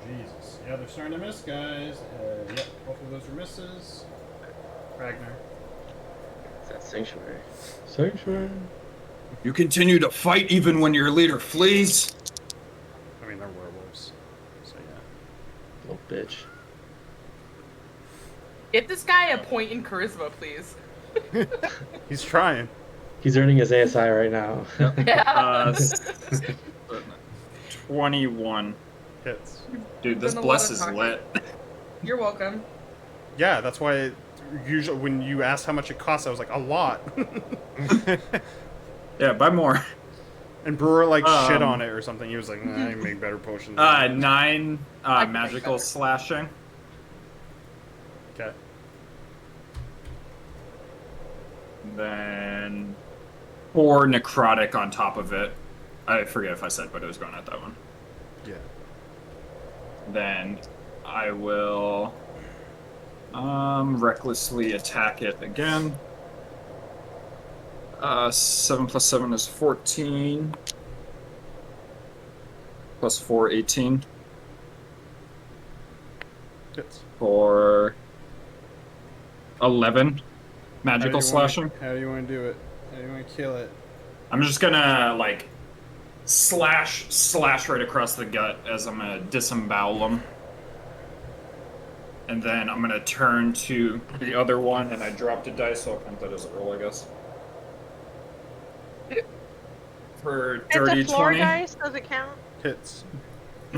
Jesus. Yeah, they're starting to miss, guys. Yep, both of those are misses. Ragnar. It's that sanctuary. Sanctuary. You continue to fight even when your leader flees? I mean, they're werewolves. So, yeah. Little bitch. Get this guy a point in charisma, please. He's trying. He's earning his ASI right now. Yeah. 21. Hits. Dude, this Been a lot bless of is talking. lit. You're welcome. Yeah, that's why usually when you asked how much it costs, I was like, a lot. Yeah, buy more. And Brewer like shit on it or something. He was like, nah, I make better potions. 9 I can make magical better. slashing. Okay. Then 4 necrotic on top of it. I forget if I said, but it was going at that one. Yeah. Then I will recklessly attack it again. 7 plus 7 is 14. Plus 4, 18. Hits. For 11 magical slashing. How do you want to do it? How do you want to kill it? I'm just gonna like slash right across the gut as I'm gonna disembowel them. And then I'm gonna turn to the other one, and I dropped a dice, so I'll count that as a roll, I guess. For dirty It's a floor 20. dice, does it count? Hits.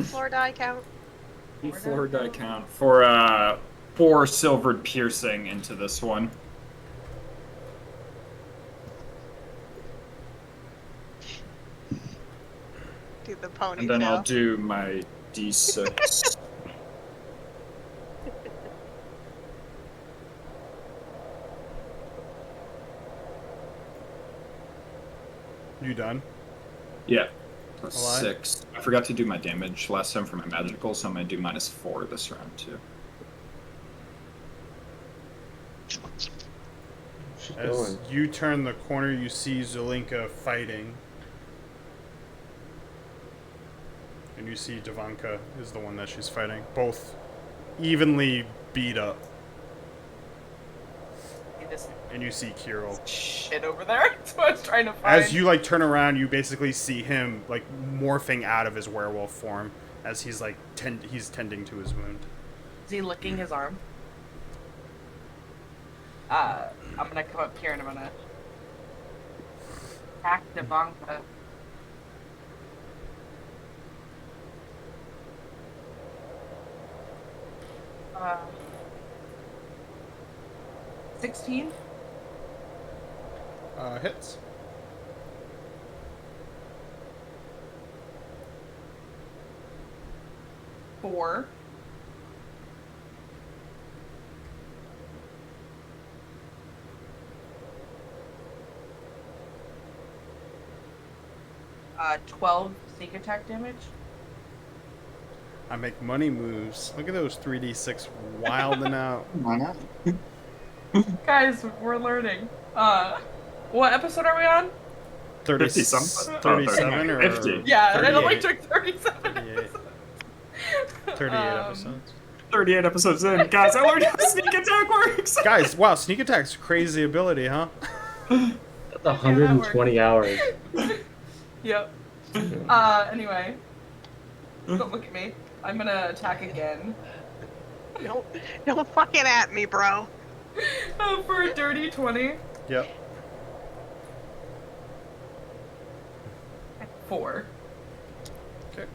Floor die count? Floor die count. For 4 silvered piercing into this one. Do the ponytail. And then I'll do my d6. You done? Yeah. Plus Alive? 6. I forgot to do my damage last time for my magical, so I'm gonna do -4 this round too. She's As going. you turn the corner, you see Zulinka fighting. And you see Devanka is the one that she's fighting. Both evenly beat up. See this And you see Kirill. shit over there? That's what I was trying to find. As you like turn around, you basically see him like morphing out of his werewolf form as he's like he's tending to his wound. Is he licking his arm? I'm gonna come up here and I'm gonna attack Devanka. 16? Hits. Four. Uh, 12 sneak attack damage. I make money moves. Look at those 3d6 wilding out. Why not? Guys, we're learning. What episode are we on? 30, 50 something. 37 or 50. Yeah, it only 38. took 37 38. episodes. 38 Um, episodes. 38 episodes in. Guys, I learned how sneak attack works! Guys, wow, sneak attack's a crazy ability, huh? That's 120 hours. Yep. Anyway. Don't look at me. I'm gonna attack again. Don't fucking at me, bro. For a dirty 20. Yep. 4. Okay.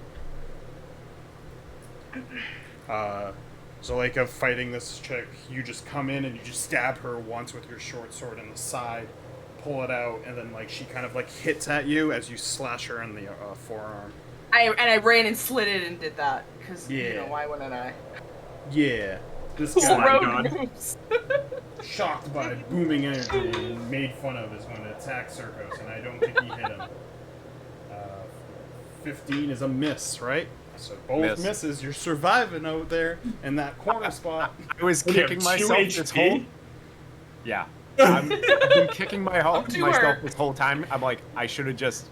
Zuleika fighting this chick, you just come in and you just stab her once with your short sword in the side, pull it out, and then like she kind of like hits at you as you slash her in the forearm. I ran and slid it and did that because you know Yeah. why wouldn't I? Yeah. This Cool my guy, road God. moves. shocked by booming energy and made fun of, is going to attack Circos, and I don't think he hit him. 15 is a miss, right? So both Miss. misses. You're surviving out there in that corner spot. I was What do you kicking have, 2 myself this whole. HP? Yeah. I've been kicking Up to myself her. this whole time. I'm like, I should have just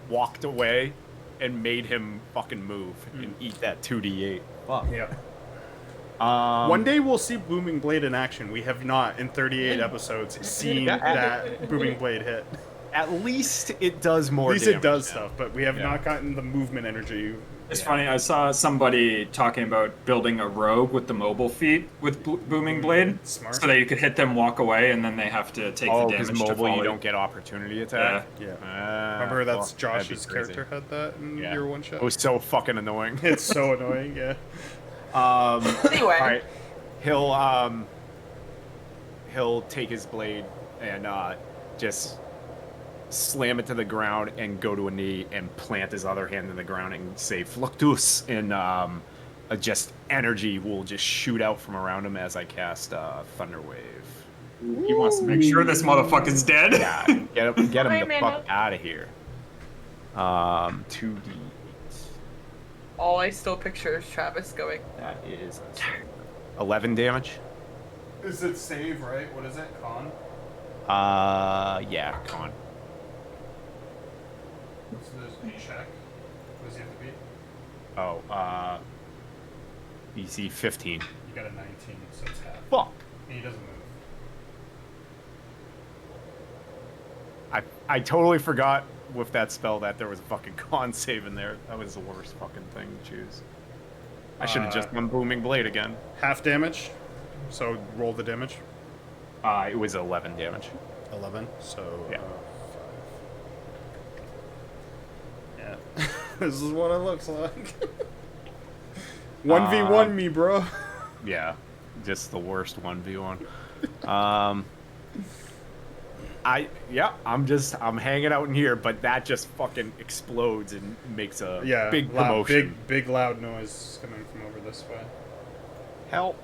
walked away and made him fucking move and eat that 2d8. Fuck. Yeah. Um, One day we'll see Booming Blade in action. We have not, in 38 episodes, seen that Booming Blade hit. At least it does more At least damage it does now. stuff, but we have Yeah. not gotten the movement energy. It's funny, I saw somebody talking about building a rogue with the mobile feat with Booming Blade. Smart. So that you could hit them, walk away, and then they have to take Oh, the because damage to mobile, follow you don't get opportunity attack. Yeah. Ah, Remember that's fuck, that'd be Josh's crazy. character had that in Yeah. your one shot? It was so fucking annoying. It's so annoying, yeah. Anyway. All right, he'll take his blade and just slam it to the ground and go to a knee and plant his other hand in the ground and say Fluctus, and just energy will just shoot out from around him as I cast Thunder Wave. He wants to make sure this motherfucker's dead. Yeah, get him Wait a the minute. fuck out of here. 2d8. All I still picture is Travis going. That is 11 damage. Is it save, right? What is it? Con? Yeah, con. What's this check? What does he have to beat? Oh, DC 15. You got a 19, so it's half. Fuck. And he doesn't move. I totally forgot with that spell that there was a fucking con save in there. That was the worst fucking thing to choose. I should have just done Booming Blade again. Half damage, so roll the damage. It was 11 damage. 11, so... Yeah. 5. Yeah. This is what it looks like. 1v1 me, bro. Yeah, just the worst 1v1. I'm hanging out in here, but that just fucking explodes and makes a Yeah, big loud, commotion. big loud noise coming from over this way. Help.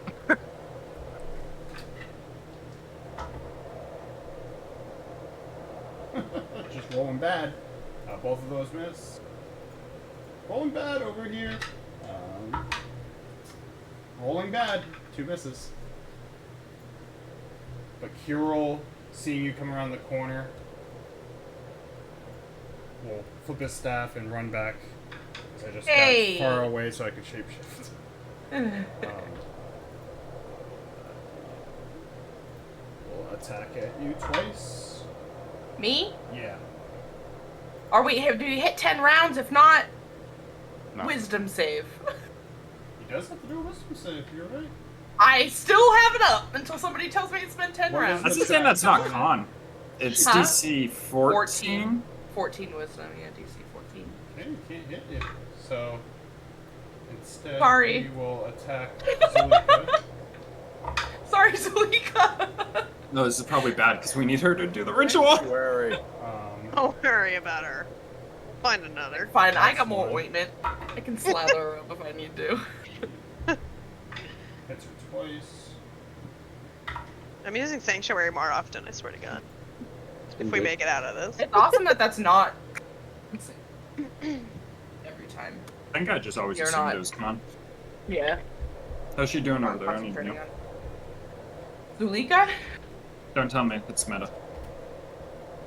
Just rolling bad. Both of those miss. Rolling bad over here. Rolling bad. 2 misses. But Kirill, seeing you come around the corner, will flip his staff and run back. 'Cause I just Hey! got far away so I could shapeshift. We'll attack at you twice. Me? Yeah. Or wait, do you hit 10 rounds? If not, No. wisdom save. He does have to do a wisdom save, you're right. I still have it up until somebody tells me it's been 10 What is rounds. That's the thing that's not con. It's Huh? DC 14. 14 wisdom, yeah, DC 14. Okay, you can't hit it. So, Instead, Sorry. we will attack Zulika. Sorry, Zulika. No, this is probably bad because we need her to do the ritual. Sanctuary. Don't worry about her. Find another. Fine, I That's got more one. ointment. I can slather her up if I need to. Hits her twice. I'm using Sanctuary more often, I swear to God. If we Indeed. make it out of this. It's awesome that that's not every time. I think I just always You're assumed not- it was come on. Yeah. How's she doing over I'm there? I don't even concentrating know. on. Zulika? Don't tell me. It's meta.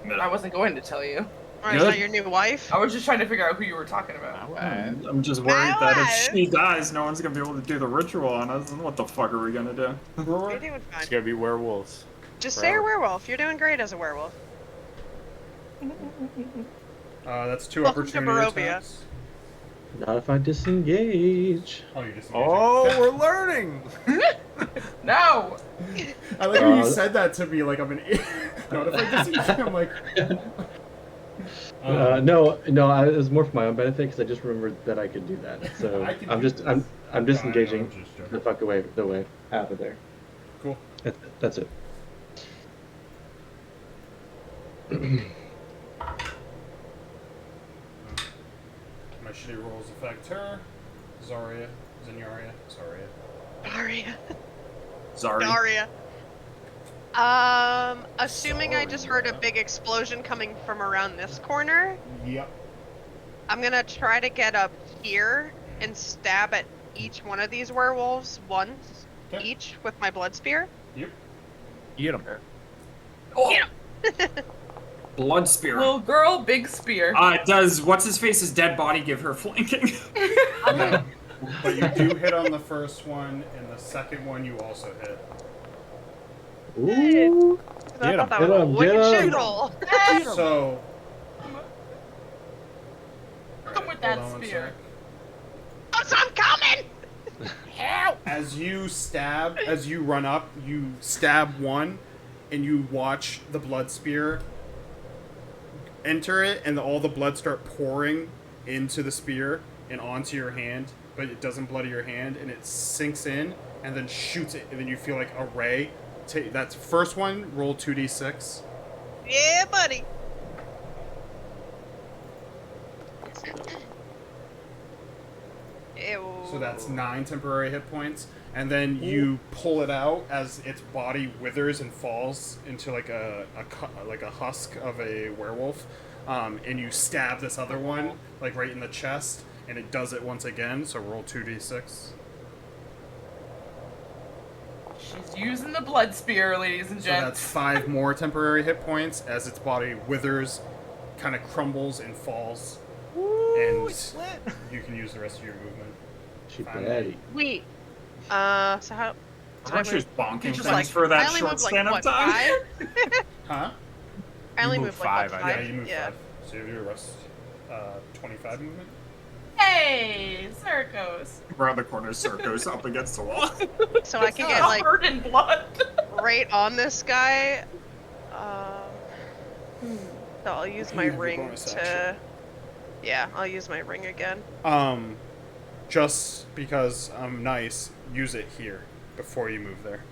I Meta. wasn't going to tell you. Or is Good. that your new wife? I was just trying to figure out who you were talking about. I'm just worried that if wife. she dies, no one's gonna be able to do the ritual on us. And what the fuck are we gonna do? You're doing It's fine. gonna be werewolves. Just say you're a forever. werewolf. You're doing great as a werewolf. That's 2 Welcome to opportunity Barovia. attacks. Not if I disengage. Oh, you just. Oh, we're learning. No! I like how you Uh, said that to me like I'm an idiot. Not if I disengage. I'm like. No, it was more for my own benefit because I just remembered that I could do that. So I can I'm do just this. I'm disengaging I'm just joking. the fuck away out of there. Cool. That's it. My shitty rolls affect her. Zarya. Zenyaria. Zarya. Daria. Sorry. Daria. Assuming I just heard a Daria. big explosion coming from around this corner, Yep. I'm gonna try to get up here and stab at each one of these werewolves once Okay. each with my blood spear. Yep. Eat them. Oh, Blood spear. little girl, big spear. Does what's his face's dead body give her flanking? No. But you do hit on the first one, and the second one you also hit. Ooh. I Get thought that Get was a 'em, wicked get 'em. shit roll. So. Come with Alright, that hold on one spear. sec. I'm coming! As you run up, you stab one, and you watch the blood spear enter it, and all the blood start pouring into the spear and onto your hand, but it doesn't bloody your hand, and it sinks in, and then shoots it, and then you feel like a ray. That's first one, roll 2d6. Yeah, buddy. Ew. So that's 9 temporary hit points, and then you pull it out as its body withers and falls into like a husk of a werewolf, and you stab this other one like right in the chest, and it does it once again. So roll 2d6. She's using the blood spear, ladies and So that's gents. 5 more temporary hit points as its body withers, kind of crumbles and falls, and you can use the rest of your movement. She Fine. daddy. Wait. So how? Did I Aren't you move? just bonking Just things like, for I that only short moved, like, span what, of time? 5? Huh? I only You moved moved like 5, what, I Yeah, five? you move Yeah. 5. So you have your rest 25 movement. Hey, Circos. Around the corner, circles up against the wall. So I can get like Covered in blood. right on this guy. So I'll use my You have your ring bonus to. action. Yeah, I'll use my ring again. Just because I'm nice, use it here before you move there.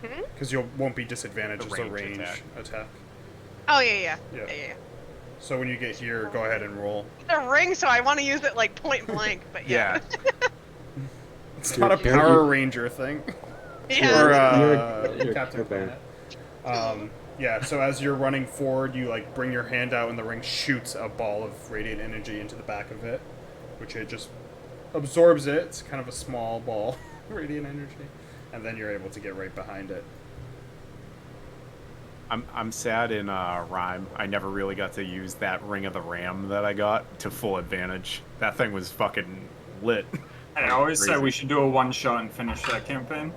Hmm? Because you won't be disadvantaged The as a range range attack. Oh yeah, yeah, Yeah. yeah. So when you get here, go ahead and roll. The ring, so I want to use it like point blank, but yeah. It's You're- not a you're- Power Ranger thing. Yeah. Or You're Captain a bear. Planet. Yeah, so as you're running forward, you like bring your hand out and the ring shoots a ball of radiant energy into the back of it, which it just absorbs it. It's kind of a small ball, radiant energy, and then you're able to get right behind it. I'm sad in Rhyme. I never really got to use that Ring of the Ram that I got to full advantage. That thing was fucking lit. I always said Crazy. we should do a one shot and finish that campaign.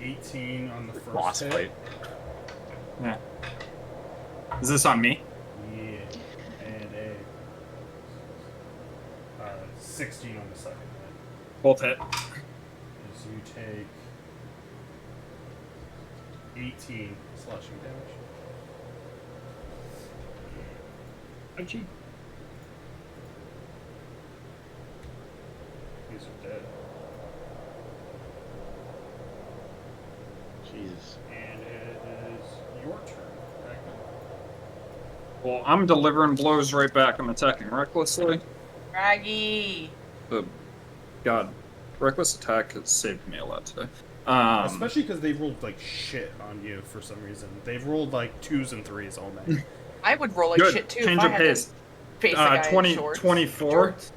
18 on the first Boss hit. fight. Yeah. Is this on me? Yeah, and a 16 on the second hit. Both hit. So you take 18 slashing damage. These are dead. Jesus. And it is your turn, Ragnar. Well, I'm delivering blows right back. I'm attacking recklessly. Raggy. God, reckless attack has saved me a lot today. Especially because they've rolled like shit on you for some reason. They've rolled like 2s and 3s all night. I would roll like Good. shit too Change if I of had pace. to face a guy 20, in shorts. 24. Shorts.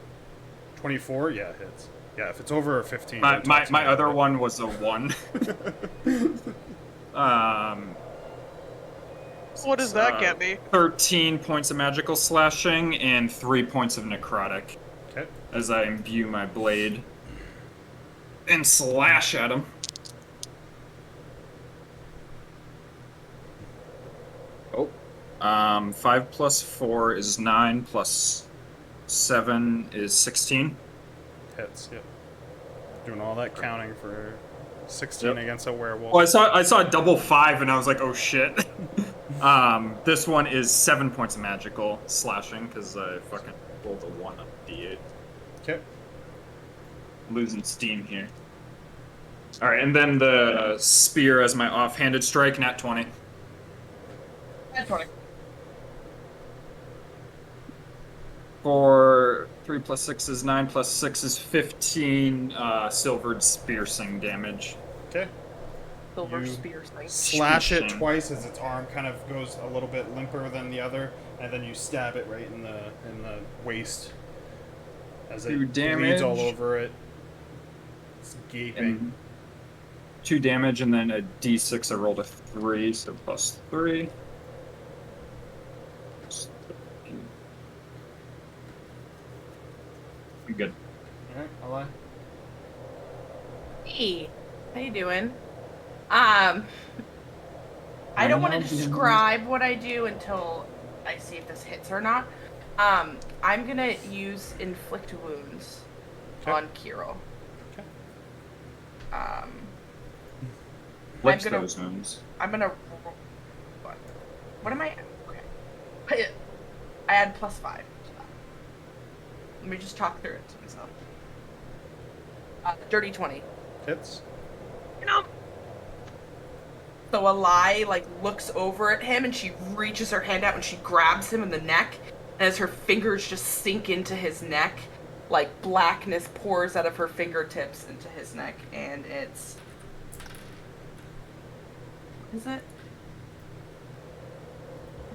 24, yeah, hits. Yeah, if it's over 15. My don't talk to me other about one was a 1. What does that get me? 13 points of magical slashing and 3 points of necrotic Okay. as I imbue my blade and slash at him. Oh. 5 plus 4 is 9, plus 7 is 16. Hits, yep. Doing all that counting for 16 against a werewolf. Well, I saw a double 5 and I was like, oh shit. This one is 7 points of magical slashing because I fucking rolled a 1 on D8. Okay. Losing steam here. Alright, and then the spear as my offhanded strike, nat 20. That's funny. For 3 plus 6 is 9, plus 6 is 15 silvered piercing damage. Okay. Silver You spears thing. Slash it Piercing. twice as its arm kind of goes a little bit limper than the other, and then you stab it right in the waist as it 2 bleeds all damage. over it. It's gaping. And 2 damage, and then a d6. I rolled a 3, so plus 3. I'm good. Alright, Ally. Hey, how you doing? I don't want to describe what I do until I see if this hits or not. I'm gonna use inflict wounds Okay. on Kirill. Okay. Flips gonna- those wounds. I'm gonna. What am I? Okay. I add +5 to that. Let me just talk through it to myself. Dirty 20. Hits. You know, So Ally like looks over at him and she reaches her hand out and she grabs him in the neck, and as her fingers just sink into his neck, like blackness pours out of her fingertips into his neck, and it's what is it?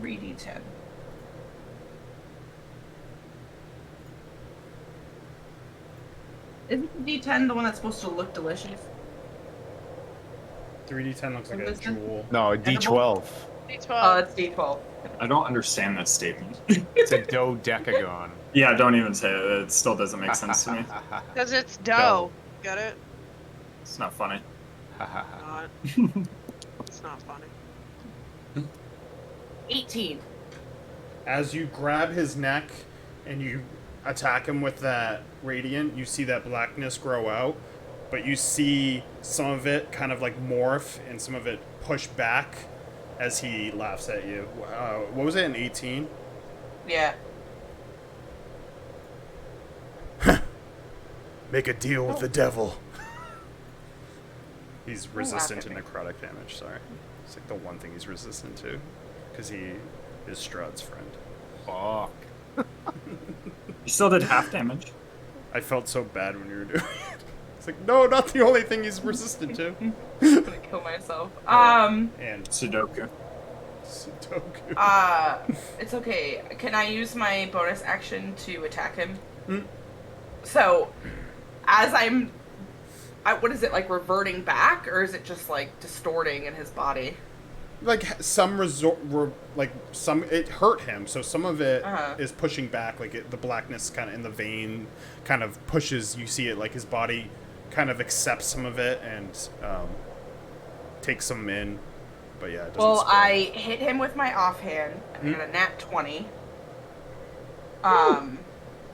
3d10. Isn't the d10 the one that's supposed to look delicious? 3d10 looks like a What is it? jewel. No, a D12. D12. Oh, it's d12. I don't understand that statement. It's a dodecagon. Yeah, don't even say it. It still doesn't make sense to me. Because it's dough. Get it? It's not funny. Not. It's not funny. 18. As you grab his neck and you attack him with that radiant, you see that blackness grow out, but you see some of it kind of like morph and some of it push back as he laughs at you. What was it, an 18? Yeah. Make a deal with the devil. He's laugh resistant to at me. necrotic damage, sorry. It's like the one thing he's resistant to, because he is Strahd's friend. Fuck. You still did half damage. I felt so bad when you were doing it. It's like, no, not the only thing he's resistant to. I'm gonna kill myself. And Sudoku. Sudoku. It's okay. Can I use my bonus action to attack him? Hmm. So, as what is it, like reverting back, or is it just like distorting in his body? Like some some it hurt him, so some of it is pushing back, like the blackness kind of in the vein kind of pushes. You see it like his body kind of accepts some of it and takes some in, but yeah. It doesn't Well, spread. I hit him with my offhand and a nat 20.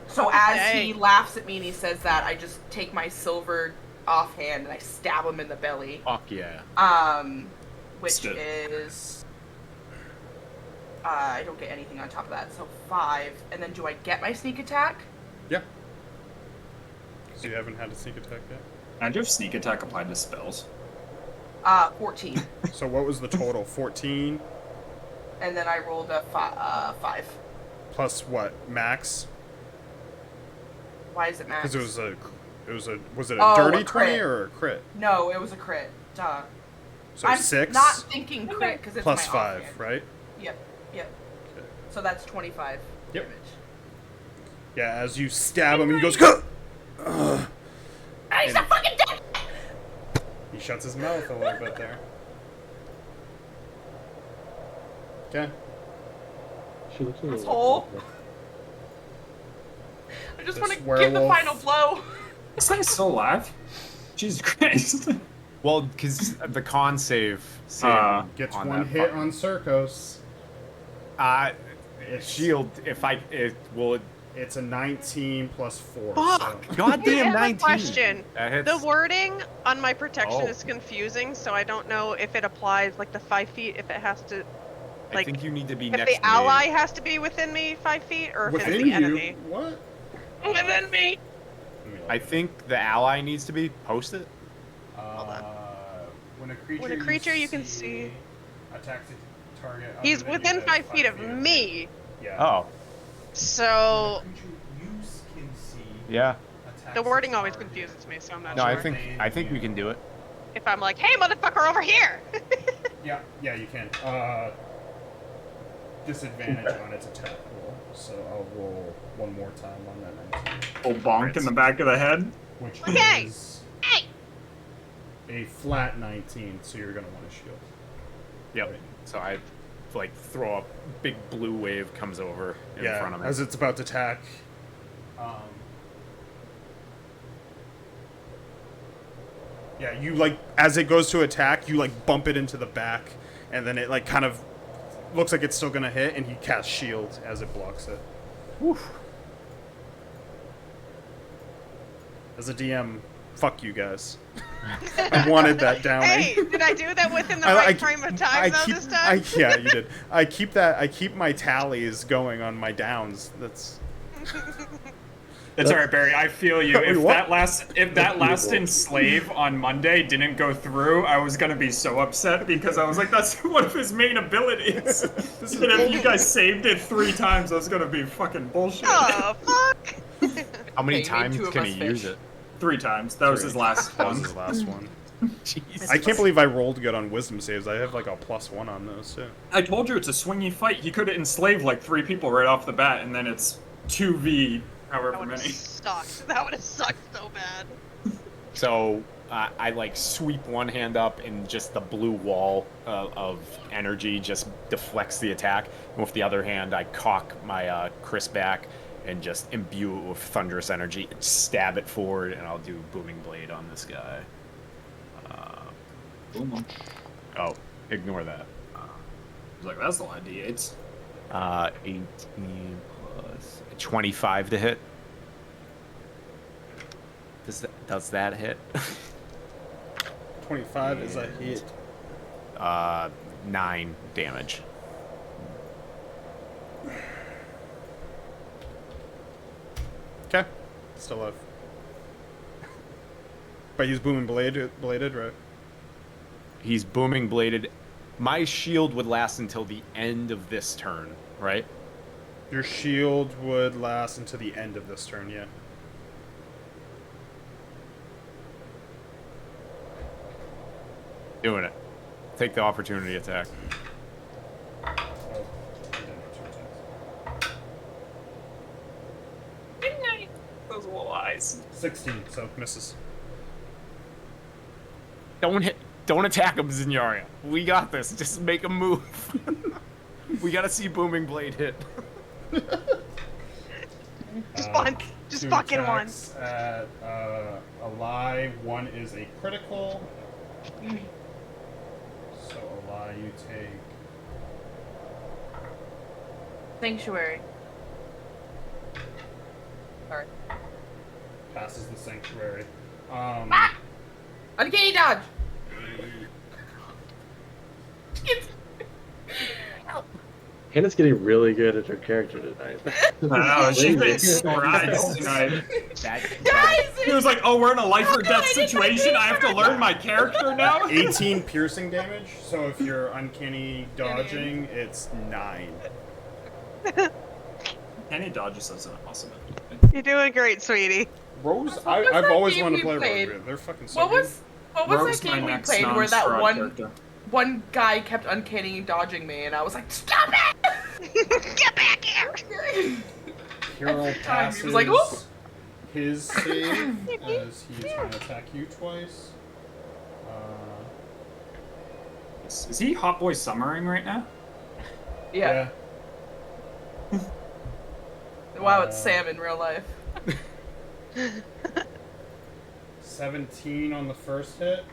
So as he Dang. laughs at me and he says that, I just take my silver offhand and I stab him in the belly. Fuck yeah. Which Stood. is I don't get anything on top of that, so 5. And then do I get my sneak attack? Yeah. So you haven't had a sneak attack yet? I do have sneak attack applied to spells. 14. So what was the total? 14 And then I rolled a 5. plus what? Max? Why is it max? Because was it a Oh, dirty a 20 crit. or a crit? No, it was a crit. Duh. So I'm 6 not thinking crit because it's plus my 5, offhand. right? Yep. Okay. So that's 25 Yep. damage. Yeah, as you stab him, he goes, "Gah!" He's a fucking dead! He shuts his mouth a little bit there. Okay. She looks a little. Asshole. I just This want to give the werewolf- final blow. This guy's still alive? Jesus Christ. Well, because the con save Gets on one that hit fucking- on Circos. shield. If I will it. It's a 19 plus 4. Fuck! So. I Goddamn have 19. a question. That hits. The wording on my protection Oh. is confusing, so I don't know if it applies like the 5 feet, if it has to, I like, think you need to be if next the to me. ally has to be within me 5 feet, or if Within it's you? the enemy. What? Within me. Let me look. I think the ally needs to be. Post it. When a creature, When a creature you can see- attacks a target. other He's than within you 5 feet of you. me, Yeah. Oh, so When a creature you can see yeah. attacks the wording a always target. confuses me, so I'm not No, sure. I think we can do it. If I'm like, hey, motherfucker, over here! Yeah, you can. Disadvantage on its attack roll. So I'll roll one more time on that 19. Full bonk in the back of the head. Which Okay. is Hey! a flat 19, so you're gonna want to shield. Yep. So I like throw a big blue wave comes over in front of me. As it's about to attack. Yeah, you like as it goes to attack, you like bump it into the back, and then it like kind of looks like it's still gonna hit, and you cast shield as it blocks it. Woof. As a DM, fuck you guys. I wanted that downing. Hey, did I do that within the right frame of time though this time? Yeah, you did. I keep my tallies going on my downs. That's It's alright, Barry. I feel you. Wait, If what? that last enslave on Monday didn't go through, I was gonna be so upset because I was like, that's one of his main abilities. And if you guys saved it 3 times, that's gonna be fucking bullshit. Oh, fuck! How many Okay, you made times 2 of can us he fish. use it? 3 times. That was his last that was one. his last one. Jeez. I can't believe I rolled good on wisdom saves. I have like a +1 on those too. I told you it's a swingy fight. He could have enslaved like 3 people right off the bat, and then it's 2v That however would have many. sucked. That would have sucked so bad. So I like sweep one hand up, and just the blue wall of energy just deflects the attack. And with the other hand, I cock my Chris back and just imbue it with thunderous energy and stab it forward. And I'll do booming blade on this guy. Oh, ignore that. I was like, that's a lot of d8s. 18 plus 25 to hit. Does that hit? 25 is a hit. 9 damage. Okay, still alive. But he's booming bladed, right? He's booming bladed. My shield would last until the end of this turn, right? Your shield would last until the end of this turn, yeah. Doing it. Take the opportunity attack. Oh, I didn't have 2 attacks. Those little eyes. 16, so misses. Don't attack him, Zinyaria. We got this. Just make a move. We gotta see booming blade hit. Just one. Just 2 fucking one. attacks at a lie. 1 is a critical. So a lie, you take. Sanctuary. Sorry. Passes the sanctuary. Uncanny dodge! Help. Hannah's getting really good at her character tonight. Wow, she's been Amazing. strides tonight. Guys, He was like, "Oh, we're in a life or How come I death didn't situation. have I have to learn my character now." 18 piercing damage. So if you're uncanny dodging, it's 9. Any dodges is an awesome. You're doing great, sweetie. Rose, What was I've that always game wanted to we play played? Rogue. They're fucking so what good. was Rogue's that my game we next played where that non-Strahd one character. guy kept uncanny dodging me, and I was like, "Stop it! Get back here! Hero Every time passes he was like, "Ooh." his save as he's going to attack you twice. Is he Hot Boy summering right now? Yeah. Wow, it's Sam in real life. 17 on the first hit.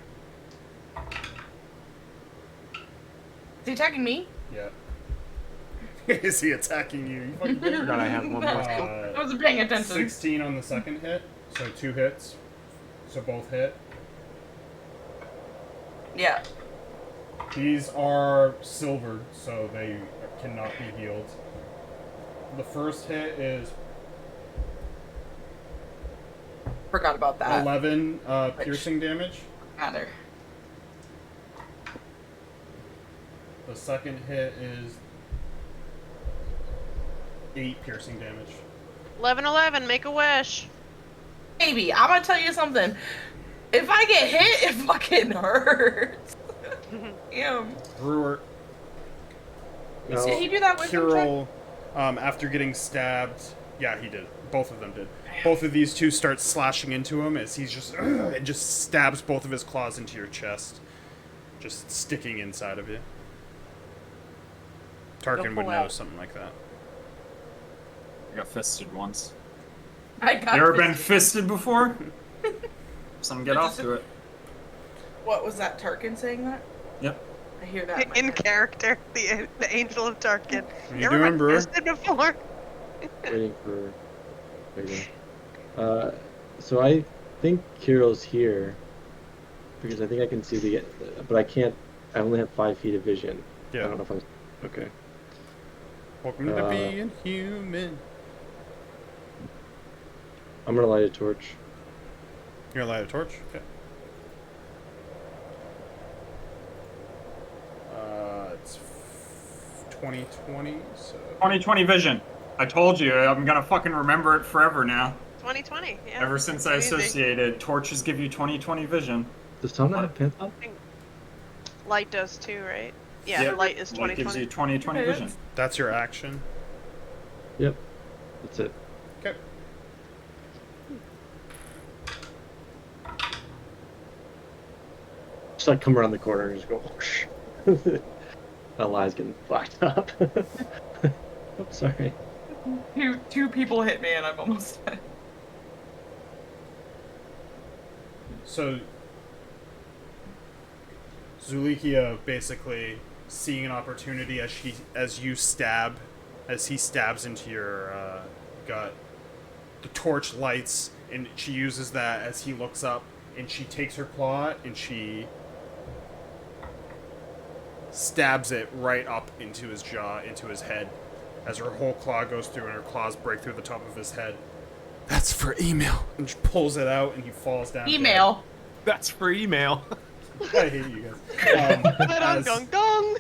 Is he attacking me? Yeah. Is he attacking you? You fucking did. Forgot I had one more. I wasn't paying attention. 16 on the second hit, so 2 hits. So both hit. Yeah. These are silvered, so they cannot be healed. The first hit is Forgot about that. 11 piercing damage. Matter. The second hit is 8 piercing damage. 11-11, make a wish. Baby, I'm gonna tell you something. If I get hit, it fucking hurts. Damn. Brewer. No. Did he do that with him? Kirill, after getting stabbed, yeah, he did. Both of them did. Both of these two start slashing into him as he's just it just stabs both of his claws into your chest, just sticking inside of you. Tarkin would pull know out. something like that. I got fisted once. I got You ever been fisted. fisted before? Some get off to it. What was that? Tarkin saying that? Yep. I hear that. my In friend. character, the angel of Tarkin. What you You ever doing, been Brewer? fisted before? Waiting. So I think Kirill's here because I think I can see the, but I can't. I only have 5 feet of vision. I Yeah. don't know if I'm. Okay. Welcome to being human. I'm gonna light a torch. You're gonna light a torch? Okay. It's 2020, so 2020 vision. I told you, I'm gonna fucking remember it forever now. 2020, yeah. Ever since I Easy. associated, torches give you 2020 vision. Does Tom not have pants on? Light does too, right? Yeah, Yep. light is Light gives 2020. you 2020 Okay. vision. that's your action. Yep. That's it. Okay. Just like come around the corner and just go. Whoosh. That lie's getting blacked up. Oops, sorry. Two people hit me and I'm almost dead. So Zulikia basically seeing an opportunity as he stabs into your gut. The torch lights and she uses that as he looks up and she takes her claw and she stabs it right up into his jaw, into his head, as her whole claw goes through and her claws break through the top of his head. That's for email. And she pulls it out and he falls down. Email. That's for email. Dead. I hate you guys. As Dong dong.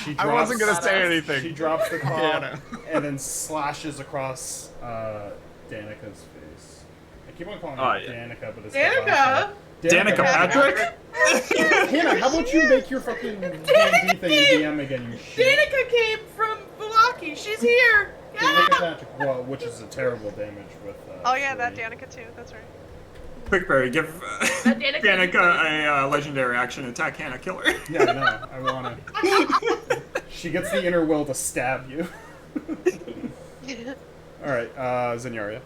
she I wasn't gonna drops- say anything. She drops the claw Yeah. and then slashes across Danica's face. I keep on calling Oh, her yeah. Danica, but it's Danica! Danica Patrick? Hannah, how about you make your fucking D&D thing in DM again, you shit? Danica came from Bulaki. She's here. Danica Patrick, well, which is a terrible damage with. Oh yeah, that three. Danica too. That's right. Quickberry, give Danica- Danica a legendary action attack, Hannah, kill her. Yeah, I know. I wanna. She gets the inner will to stab you. All right, Zenyaria.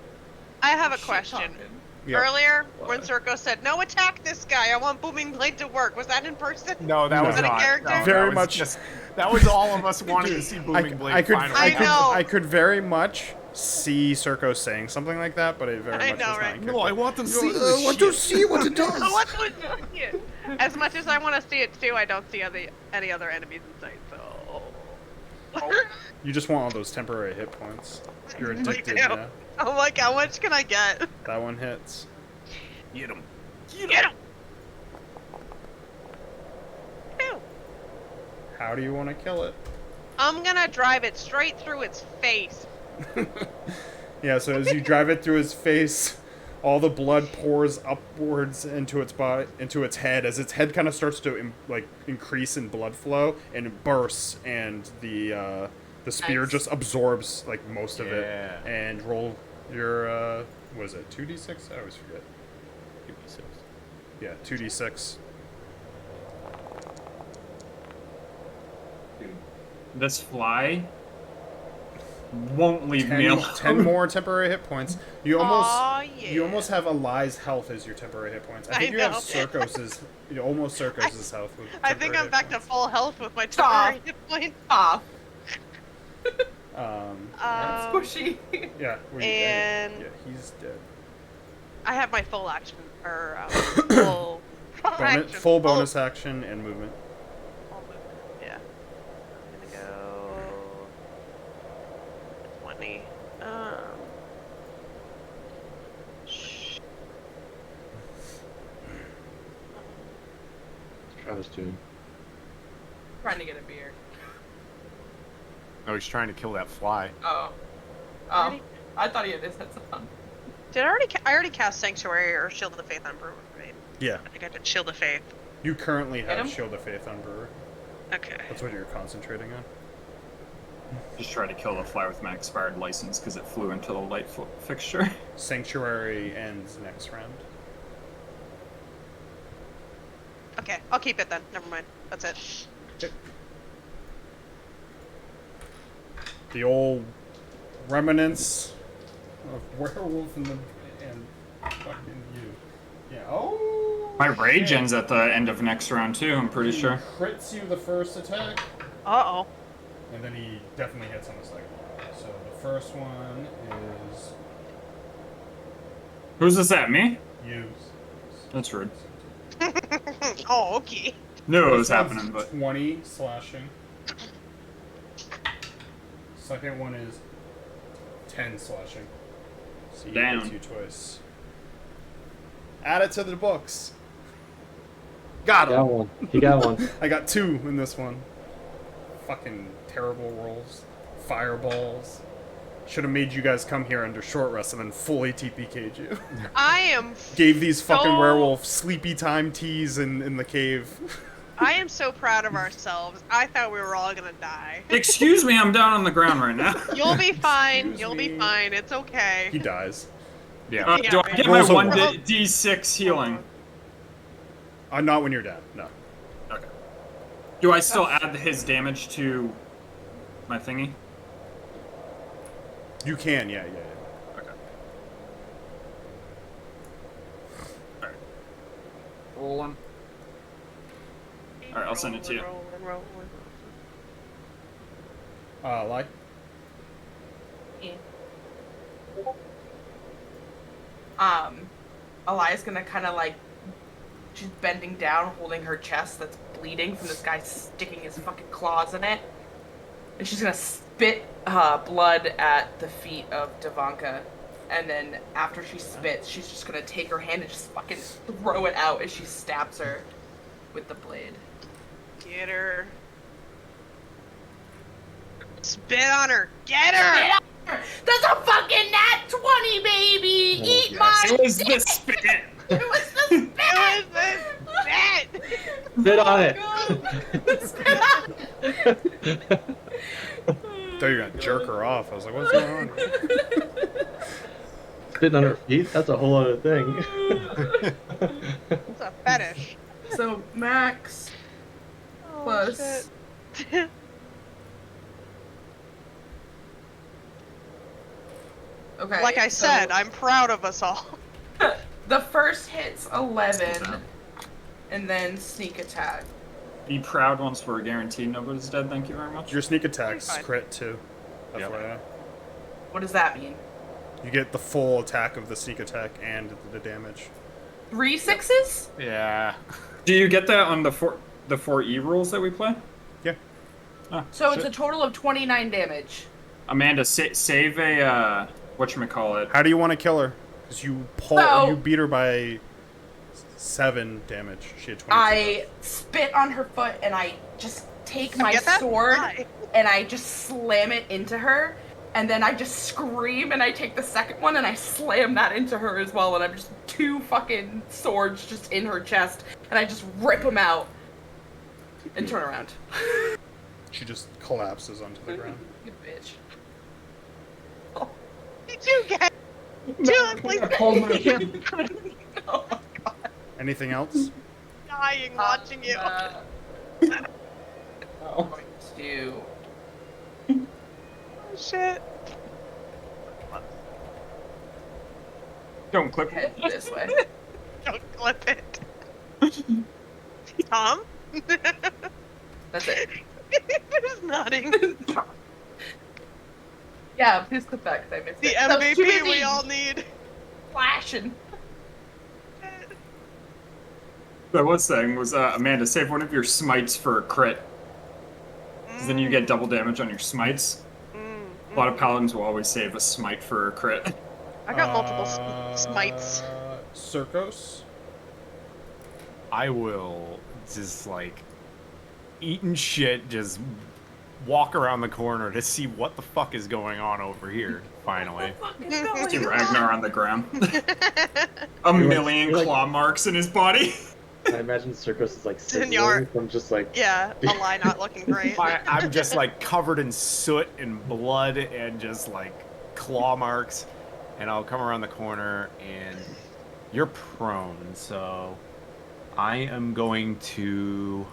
I have a Shit question. talking. Yeah. Earlier, when Circo said, "No, attack this guy. I want Booming Blade to work." Was that in person? No, that was Was that a not. character? No, Very that was much- Just, that was all of us wanting to see Booming Blade finally. I I know. could very much see Circo saying something like that, but it very I much know, was right? not. No, I want to see I this want to shit. see what it does. What would see it? As much as I want to see it too, I don't see any other enemies in sight. So You just want all those temporary hit points. You're addicted do. now. I'm like, how much can I get? That one hits. Get him. Get him! Ew. How do you want to kill it? I'm gonna drive it straight through its face. Yeah, so as you drive it through his face, all the blood pours upwards into its body, into its head. As its head kind of starts to increase in blood flow, and it bursts, and the spear Nice. just absorbs like most of it. Yeah. And roll your what is it? 2d6? I always forget. 2d6. Yeah, 2d6. This fly won't leave me 10, alone. 10 more temporary hit points. You almost Aw, yeah. you almost have Eli's health as your temporary hit points. I think I you have know. Circos's almost Circos's health with I think I'm temporary back hit to points. full health with my Stop. temporary hit point. Ah, Yeah, squishy. And- yeah, he's dead. I have my full action, or full action. Full bonus action and movement. Full movement. Yeah. I'm gonna go 20. Travis doing. Trying to get a beer. Oh, he's trying to kill that fly. Oh. Already? I thought he had his headset on. Did I already? I already cast Sanctuary or Shield of the Faith on Brewer, right? Yeah, I think I did Shield of Faith. you currently Hit have him? Shield of Faith on Brewer. Okay. That's what you're concentrating on. Just try to kill the fly with my expired license because it flew into the light fixture. Sanctuary ends next round. Okay, I'll keep it then. Never mind. That's it. The old remnants of werewolf and fucking you. Yeah. Oh. My rage shit. ends at the end of next round too. I'm pretty He sure. crits you the first attack, Uh-oh. and then he definitely hits on the second one. So the first one is Who's this at me? use. That's rude. Oh, okay. Knew it was First one's happening, but 20 slashing. Second one is 10 slashing. So he Damn. hits you twice. Add it to the books. Got Got him. one. He got one. I got 2 in this one. Fucking terrible rolls. Fireballs. Should have made you guys come here under short rest and then fully TPK'd you. I am. Gave these fucking So- werewolf sleepy time teas in the cave. I am so proud of ourselves. I thought we were all gonna die. excuse me, I'm down on the ground right now. You'll be fine. Excuse You'll me. be fine. It's okay. He dies. Yeah. Yeah, Do I right. get my Rolls a 1d6 healing? Not when you're dead. No. Okay. Do I still add his damage to my thingy? You can, yeah. Okay. Alright. Rolling. Alright, I'll send it to you. Rolling. Like? Eli's gonna kind of like, she's bending down, holding her chest that's bleeding from this guy sticking his fucking claws in it, and she's gonna spit blood at the feet of Devanka, and then after she spits, she's just gonna take her hand and just fucking throw it out as she stabs her with the blade. Get her. Spit on her. Get her. That's a fucking nat 20, baby! Oh, Eat yes. my It was the spit! It was the spit! It was the spit. Spit on it. Thought you were gonna jerk her off. I was like, what's going on? Spitting on her feet? That's a whole other thing. It's a fetish. So, Max Oh, plus. shit. Okay. Like I so said, I'm proud of us all. the first hit's 11, and then sneak attack. Be proud once we're guaranteed nobody's dead, thank you very much. Your sneak attack's Fine. crit too. Yep. FYI. What does that mean? You get the full attack of the sneak attack and the damage. 3 sixes? Yeah. Do you get that on the 4E rules that we play? Yeah. So it's a total of 29 damage. Amanda, save a whatchamacallit. How do you want to kill her? Because you beat her by 7 damage. She had 22. I spit on her foot and I just take my Get that? sword Hi. and I just slam it into her. And then I just scream and I take the second one and I slam that into her as well. And I'm just 2 fucking swords just in her chest. And I just rip them out and turn around. She just collapses onto the ground. You bitch. Did you get? Do it, please. Hold my hand. Oh my god. Anything else? Dying watching you. Oh. You. Oh, shit. Don't clip Head it. this way. Don't clip it. Tom? That's it. Who's nodding? Yeah, please click that because I missed The it. So MVP stupid we all need. flashing. What I was saying was, Amanda, save one of your smites for a crit. 'Cause then you get double damage on your smites. A lot of paladins will always save a smite for a crit. I got multiple smites. Circos? I will just like eating shit, just walk around the corner to see what the fuck is going on over here. Finally, See Ragnar on the ground. A million you're like- claw marks in his body. I imagine Circus is like signaling Signor. from just like Yeah, a lie not looking great. I'm just like covered in soot and blood and just like claw marks, and I'll come around the corner and you're prone, so I am going to.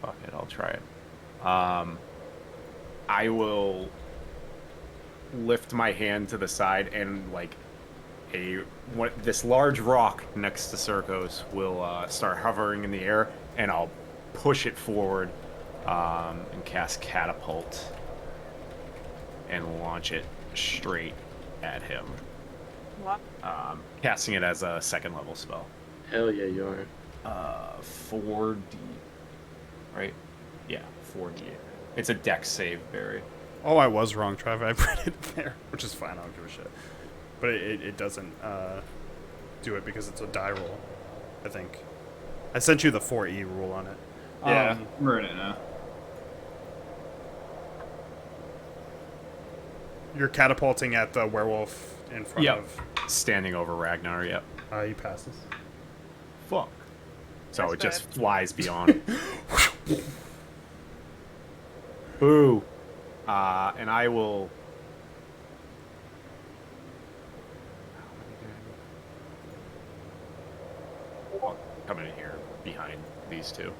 Fuck it, I'll try it. I will lift my hand to the side and like this large rock next to Circos will start hovering in the air, and I'll push it forward and cast catapult and launch it straight at him. What? Casting it as a 2nd level spell. hell yeah, you are. 4d, right? Yeah, 4d. It's a dex save, Barry. Oh, I was wrong, Trav. I put it there, which is fine. I don't give a shit. But it doesn't do it because it's a die roll, I think. I sent you the 4E rule on it. Yeah, we're in it now. You're catapulting at the werewolf in front Yep. of... Standing over Ragnar, yep. He passes. Fuck. So That's it just bad. flies beyond. Boo. And I will. I'll come in here behind these two.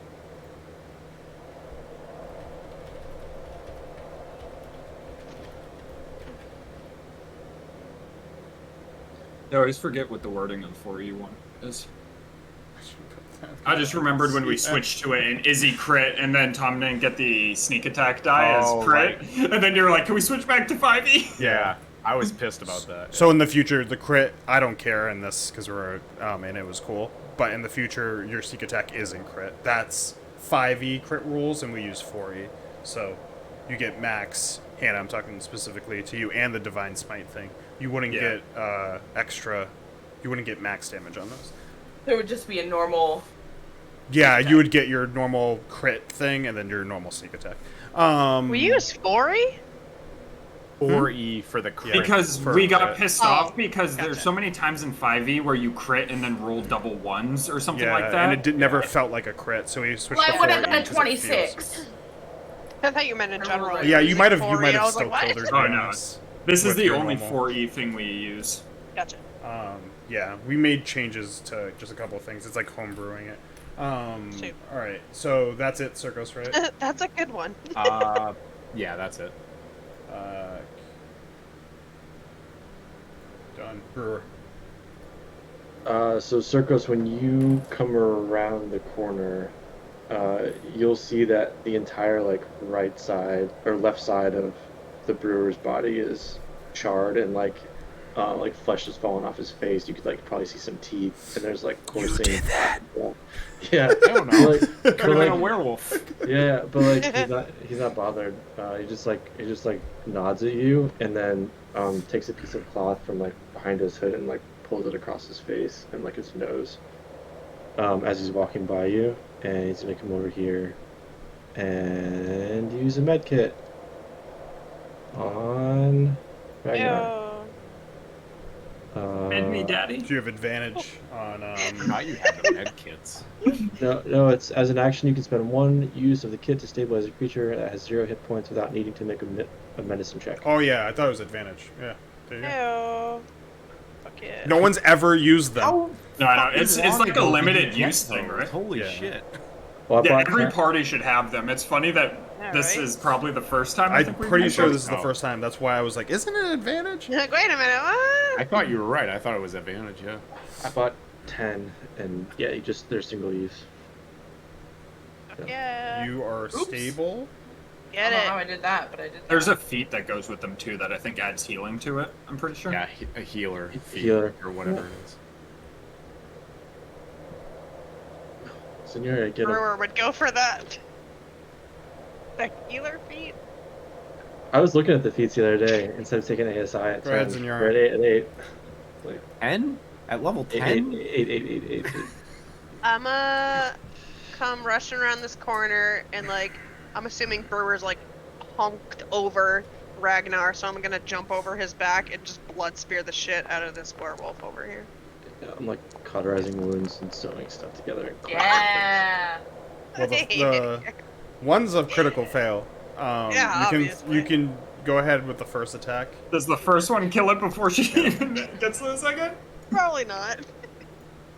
I always forget what the wording on 4E1 is. I just remembered when we switched to it and Izzy crit, and then Tom didn't get the sneak attack die Oh, as crit, and then you're like, "Can we switch back to 5E?" Yeah, I was pissed about that. So in the future, the crit, I don't care in this because we're, and it was cool. But in the future, your sneak attack isn't crit. That's 5E crit rules, and we use 4E. So you get max, Hannah, I'm talking specifically to you, and the Divine Smite thing. You wouldn't Yeah. get you wouldn't get max damage on those. There would just be a normal. Yeah, you would get your normal crit thing, and then your normal sneak attack. We use 4E? 4E for the crit. Because For we got crit. pissed Oh, off because there's gotcha. so many times in 5E where you crit and then roll double ones or something Yeah, like that. and it never felt like a crit, so we switched Well, to I would 4E. have done a 'cause it 26. feels- I thought you meant in general. Yeah, you might have 4E. I was still like, killed her. what? to be Oh, no. honest, This is with the your only normal. 4E thing we use. Gotcha. Yeah, we made changes to just a couple of things. It's like home brewing it. Shoot. All right, so that's it, Circos, right? That's a good one. Yeah, that's it. Done. Brewer. So Circos, when you come around the corner, you'll see that the entire like right side or left side of the brewer's body is charred, and like like flesh is falling off his face. You could like probably see some teeth, and there's like coursing. You did that. Yeah. I don't know. Like, Could have been like, a werewolf. yeah, but like he's not bothered. He just like nods at you and then takes a piece of cloth from like behind his hood and like pulls it across his face and like his nose. As he's walking by you, and he's gonna come over here and use a med kit on Ragnar. Med me, daddy. Do you have advantage on? Forgot you had the med kits. No, it's as an action you can spend one use of the kit to stabilize a creature that has 0 hit points without needing to make a medicine check. Oh yeah, I thought it was advantage. Yeah. There you go. Ew. Fuck yeah. No one's ever used them. How No, it's fucking like a long limited ago did you use get thing, those? right? Holy Yeah. shit. Well, I Yeah, bought every 10 party should have them. It's funny that Yeah, this right? is probably the first time I I'm think we've pretty made sure them. this is the Oh. first time. That's why I was like, isn't it advantage? You're like, wait a minute, what? I thought you were right. I thought it was advantage, yeah. I bought 10, and yeah, they're single use. Fuck yeah. You are stable. I Get don't know how it. I did that, but I did. There's that. a feat that goes with them too that I think adds healing to it. I'm pretty sure. Yeah, a healer. Healer. Or whatever it is. Senora, get him. Brewer would go for that. The healer feat? I was looking at the feats the other day instead of taking ASI at Go ahead, 10. Senora. We're at 8. 10? At level 8, 10? 8. I'ma come rushing around this corner and like I'm assuming Brewer's like hunked over Ragnar, so I'm gonna jump over his back and just blood spear the shit out of this werewolf over here. I'm like cauterizing wounds and sewing stuff together. Yeah. Well, the one's a critical fail. Yeah, obviously. you can go ahead with the first attack. Does the first one kill it before she even gets to the second? Probably not.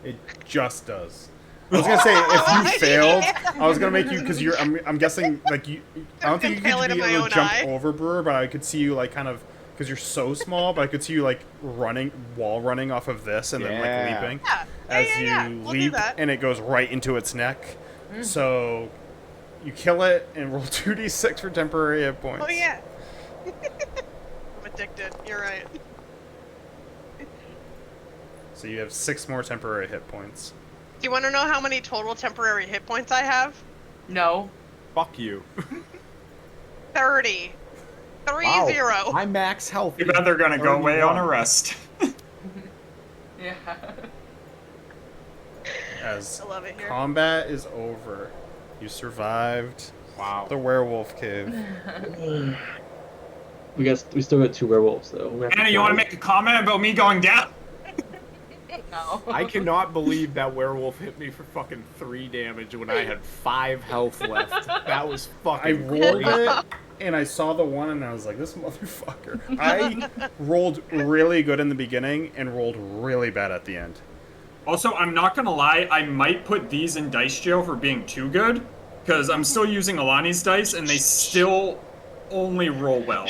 It just does. I was gonna say if you failed, Yeah. I was gonna make you because I'm guessing like you. I don't think you Impale could it be in my able own to jump eye. over Brewer, but I could see you like kind of because you're so small, but I could see you like wall running off of this and then Yeah. like leaping Yeah. as yeah. you We'll do leap that. and it goes right into its neck. So you kill it and roll 2d6 for temporary hit points. Oh yeah. I'm addicted. You're right. So you have 6 more temporary hit points. Do you want to know how many total temporary hit points I have? No. Fuck you. 30. 30. My max health. Too bad they're gonna go away on a rest. Yeah. As I love it here. combat is over, you survived Wow. the werewolf cave. We still got 2 werewolves though. We have Anna, you want to make a comment about me going down? No. I cannot believe that werewolf hit me for fucking 3 damage when I had 5 health left. That was I fucking rolled crazy. it, and I saw the one, and I was like, this motherfucker. I rolled really good in the beginning and rolled really bad at the end. Also, I'm not gonna lie, I might put these in dice jail for being too good, because I'm still using Alani's dice, and they still only roll well.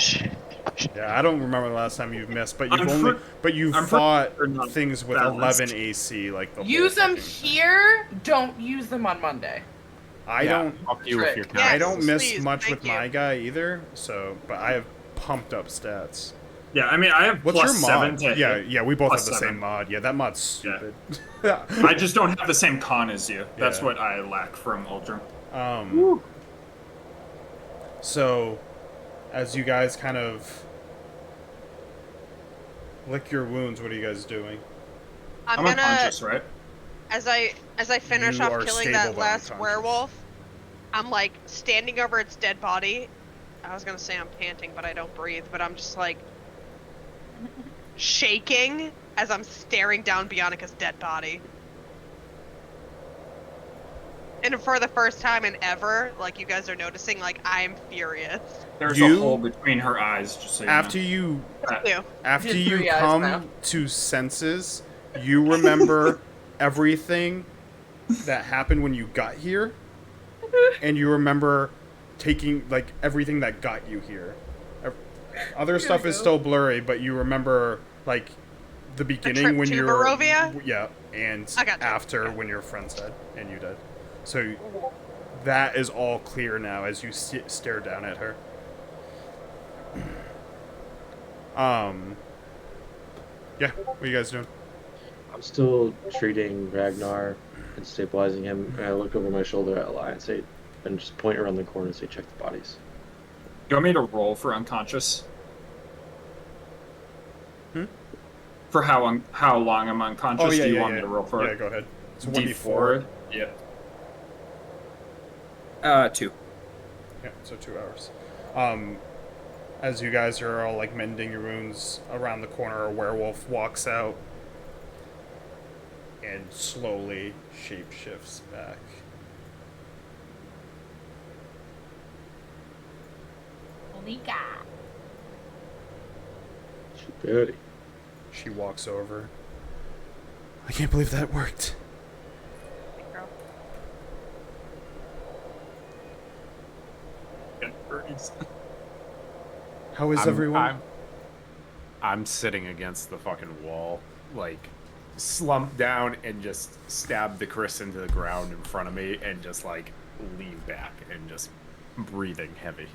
Yeah, I don't remember the last time you've missed, but you've I'm you've I'm fought pretty sure not things with balanced. 11 AC, like the Use whole them fucking- here. Don't use them on Monday. I Yeah, don't. fuck you if you're Yes, I don't miss please, much thank with you. my guy either. So, but I have pumped up stats. Yeah, I mean, I have What's plus your mod? 7 to Yeah, hit. yeah, we both Plus have the 7. same mod. Yeah, that mod's stupid. I just don't have the same con as you. That's Yeah. what I lack from Uldrum. So, as you guys kind of lick your wounds, what are you guys doing? I'm I'm gonna unconscious, right? as I finish You off are killing stable that but last unconscious. werewolf, I'm like standing over its dead body. I was gonna say I'm panting, but I don't breathe. But I'm just like shaking as I'm staring down Bionica's dead body. And for the first time in ever, like you guys are noticing, like I'm furious. There's You- a hole between her eyes, just so you After know. you Ew. After Just you 3 eyes come now. to senses, you remember everything that happened when you got here, and you remember taking like everything that got you here. Other stuff is go. still blurry, but you remember like the beginning trip when to you're Barovia? yeah, and I got you. after Okay. when your friend's dead and you dead. So that is all clear now as you stare down at her. Yeah, what are you guys doing? I'm still treating Ragnar and stabilizing him, and I look over my shoulder at Eli and say, and just point around the corner and say, check the bodies. You want me to roll for unconscious? For how long I'm unconscious? Oh, yeah, Do you yeah, want yeah. me to roll for Yeah, it? go ahead. It's D4. Yeah. 2. Yeah, so 2 hours. As you guys are all like mending your wounds, around the corner a werewolf walks out and slowly shapeshifts back. Monica. Dirty. She walks over. I can't believe that worked. How is everyone? I'm sitting against the fucking wall, like slumped down and just stab the Chris into the ground in front of me and just like lean back and just breathing heavy.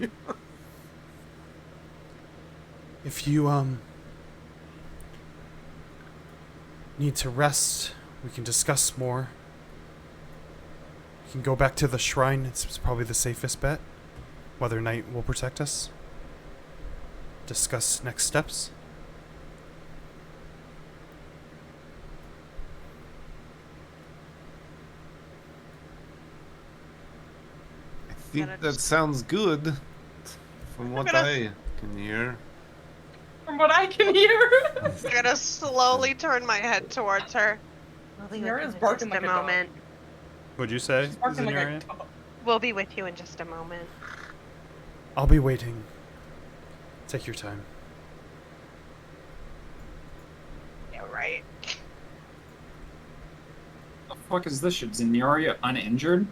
If you need to rest, we can discuss more. We can go back to the shrine. It's probably the safest bet. Whether night will protect us. Discuss next steps. I think that sounds good from what I can hear. From what I can hear. I'm gonna slowly turn my head towards her. We'll be with you Zanyara's in barking just like a a dog. moment. What'd you say, She's barking like a Zanyara? dog. We'll be with you in just a moment. I'll be waiting. Take your time. Yeah, right. The fuck is this shit? Zanyaria uninjured?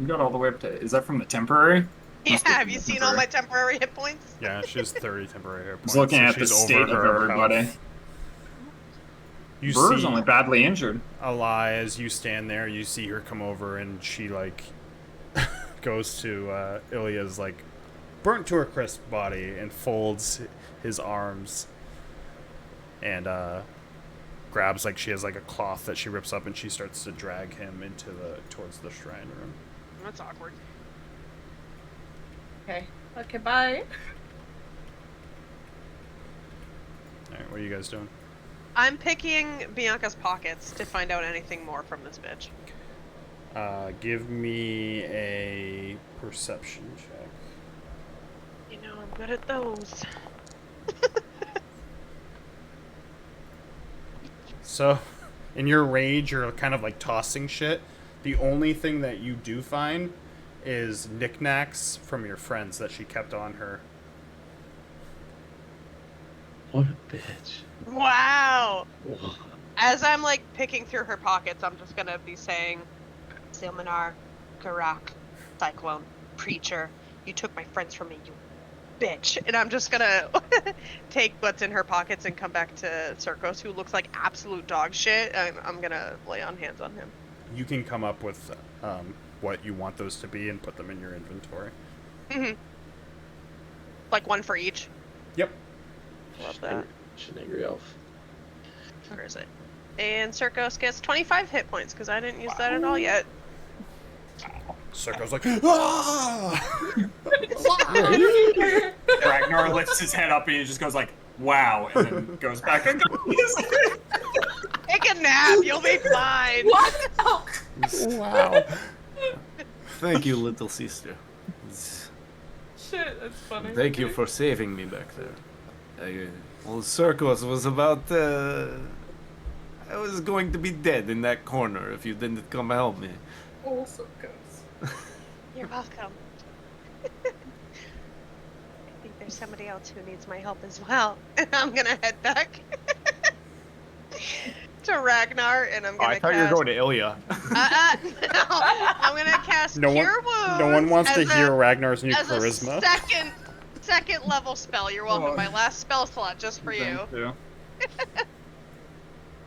You got all the way up to... Is that from the temporary? Yeah, Must be have from you the seen all my temporary. temporary hit points? Yeah, she has 30 temporary hit I points. was looking so at the she's state over of her everybody. health. You Brewer's see only badly injured. Eli, as you stand there, you see her come over and she, like, goes to Ilya's, like, burnt to a crisp body and folds his arms and grabs, like, she has, like, a cloth that she rips up and she starts to drag him towards the shrine room. That's awkward. Okay. Okay, bye. Alright, what are you guys doing? I'm picking Bianca's pockets to find out anything more from this bitch. Give me a perception check. You know, I'm good at those. So, in your rage, you're kind of like tossing shit. The only thing that you do find is knickknacks from your friends that she kept on her. What a bitch. Wow! Ugh. As I'm like picking through her pockets, I'm just gonna be saying, Silmanar, Karak, Cyclone, Preacher, you took my friends from me, you bitch. And I'm just gonna take what's in her pockets and come back to Circos, who looks like absolute dog shit, and I'm gonna lay on hands on him. You can come up with what you want those to be and put them in your inventory. Mm-hmm. Like one for each. Yep. Love that. She's an angry elf. Where is it? And Circos gets 25 hit points, because I didn't use that at all yet. Circo's like, ah! Ragnar lifts his head up and he just goes like, wow, and then goes back and goes. Take a nap, you'll be fine. What? Oh. Wow. Thank you, little sister. Shit, that's funny. Thank you for saving me back there. Well, Circus was about, I was going to be dead in that corner if you didn't come help me. Oh, so good. You're welcome. I think there's somebody else who needs my help as well. And I'm gonna head back to Ragnar, and I'm Oh, gonna I thought you were going to Ilya. No, I'm gonna cast No Cure Wounds. one wants to as hear a- Ragnar's new as charisma. a second level spell. You're welcome. Oh. My last spell slot just for you. Thank you.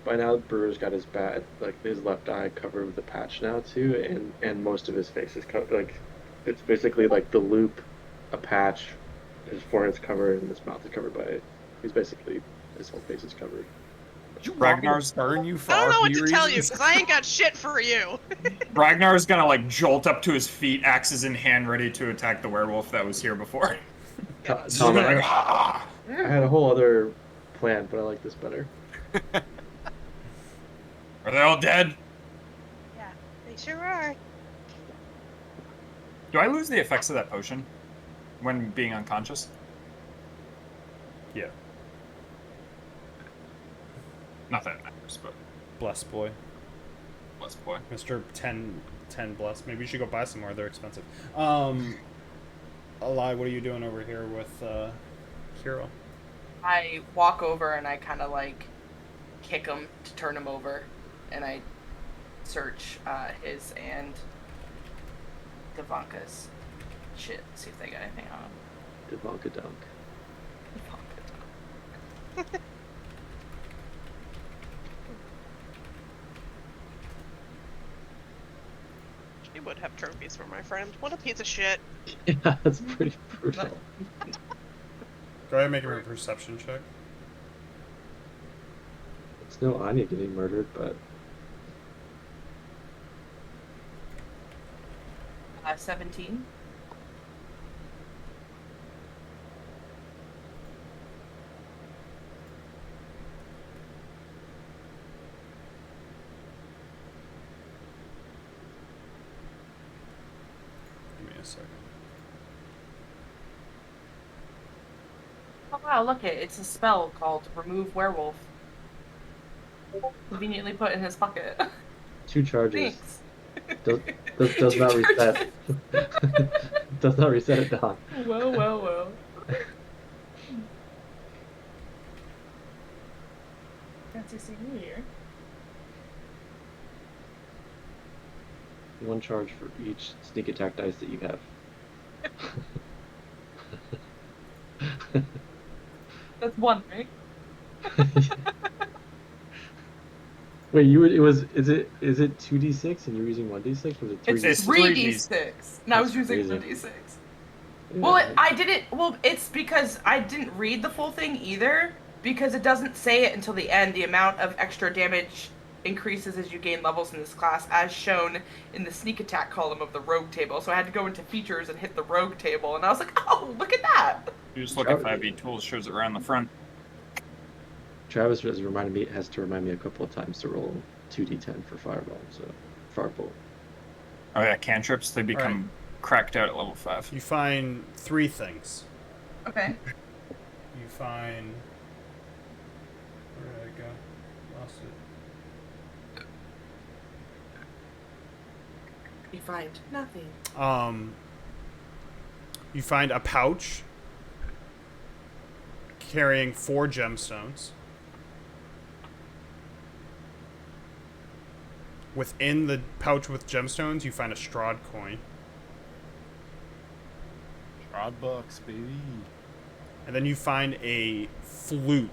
By now, Brewer's got his his left eye covered with a patch now too, and most of his face is covered. Like, it's basically like the loop, a patch, his forehead's covered, and his mouth is covered by. He's basically His whole face is covered. You want me to Ragnar's- burn you for I don't know what RP to tell you reasons? because I ain't got shit for you. Ragnar's gonna like jolt up to his feet, axes in hand, ready to attack the werewolf that was here before. Tom, So he's gonna I, like, ah! I had a whole other plan, but I like this better. Are they all dead? Yeah, they sure are. Do I lose the effects of that potion when being unconscious? Yeah. Not that it matters, but Bless boy. bless boy. Mr. 10 bless. Maybe you should go buy some more. They're expensive. Eli, what are you doing over here with Kirill? I walk over and I kind of like kick him to turn him over, and I search his and Devanka's shit, see if they got anything on him. Devanka Dunk. She would have trophies for my friend. What a piece of shit. Yeah, that's pretty brutal. Go ahead and make him a perception check. It's no Anya getting murdered, but 17. Give me a second. Oh wow, look it's a spell called Remove Werewolf. Conveniently put in his pocket. 2 charges. Thanks. Does not reset. Does not reset it down. Well. Fancy seeing you here. 1 charge for each sneak attack dice that you have. That's one, right? Wait, is it 2d6 and you're using 1d6? Was it 3d6? It's 3d6. And I was That's using crazy. 3d6. Yeah. Well, I didn't. Well, it's because I didn't read the full thing either, because it doesn't say it until the end. The amount of extra damage increases as you gain levels in this class, as shown in the sneak attack column of the rogue table. So I had to go into features and hit the rogue table, and I was like, oh, look at that! You just look at 5e tools, shows it around the front. Travis has to remind me a couple of times to roll 2d10 for fireball, so firebolt. Oh yeah, cantrips, they become cracked out at level 5. You find 3 things. Okay. You find... Where did I go? Lost it. You find nothing. You find a pouch carrying 4 gemstones. Within the pouch with gemstones, you find a Strahd coin. Strahd bucks, baby. And then you find a flute.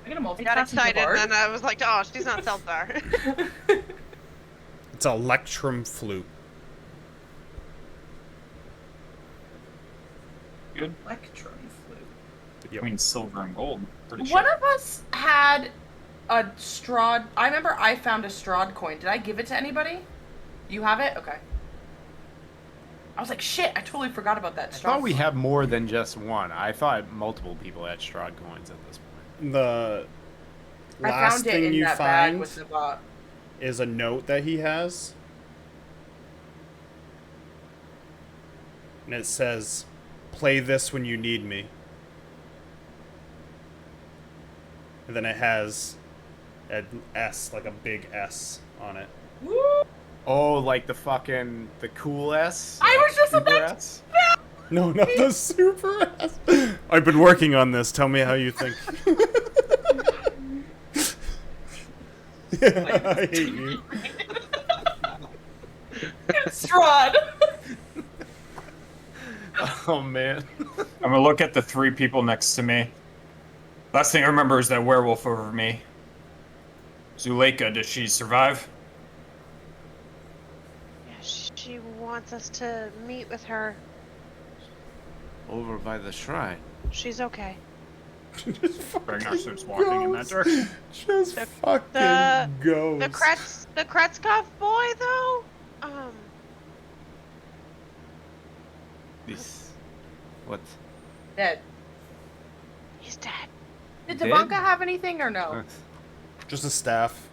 I get a multi. I got excited and then I was like, oh, she's not Seltzar. It's an electrum flute. Good. Electrum flute. Between silver and gold. Pretty One sure. of us had a Strahd. I remember I found a Strahd coin. Did I give it to anybody? You have it? Okay. I was like, shit, I totally forgot about that I Strahd thought we coin. had more than just one. I thought multiple people had Strahd coins at this point. The I last found it thing in you that bag find with the bot. is a note that he has. And it says, "Play this when you need me." And then it has an S, like a big S on it. Woo! Oh, like the cool S? I was just Super about to- S? No, not the super S. I've been working on this. Tell me how you think. I hate you. Strahd! Oh, man. I'm gonna look at the 3 people next to me. Last thing I remember is that werewolf over me. Zuleika, does she survive? Yeah, she wants us to meet with her. over by the shrine. She's okay. Ragnar starts walking in that direction. Just The- fucking the- goes. The Kretskov boy, though? This. What? Dead. He's dead. Did Dead? Tavanka have anything or no? Just a staff.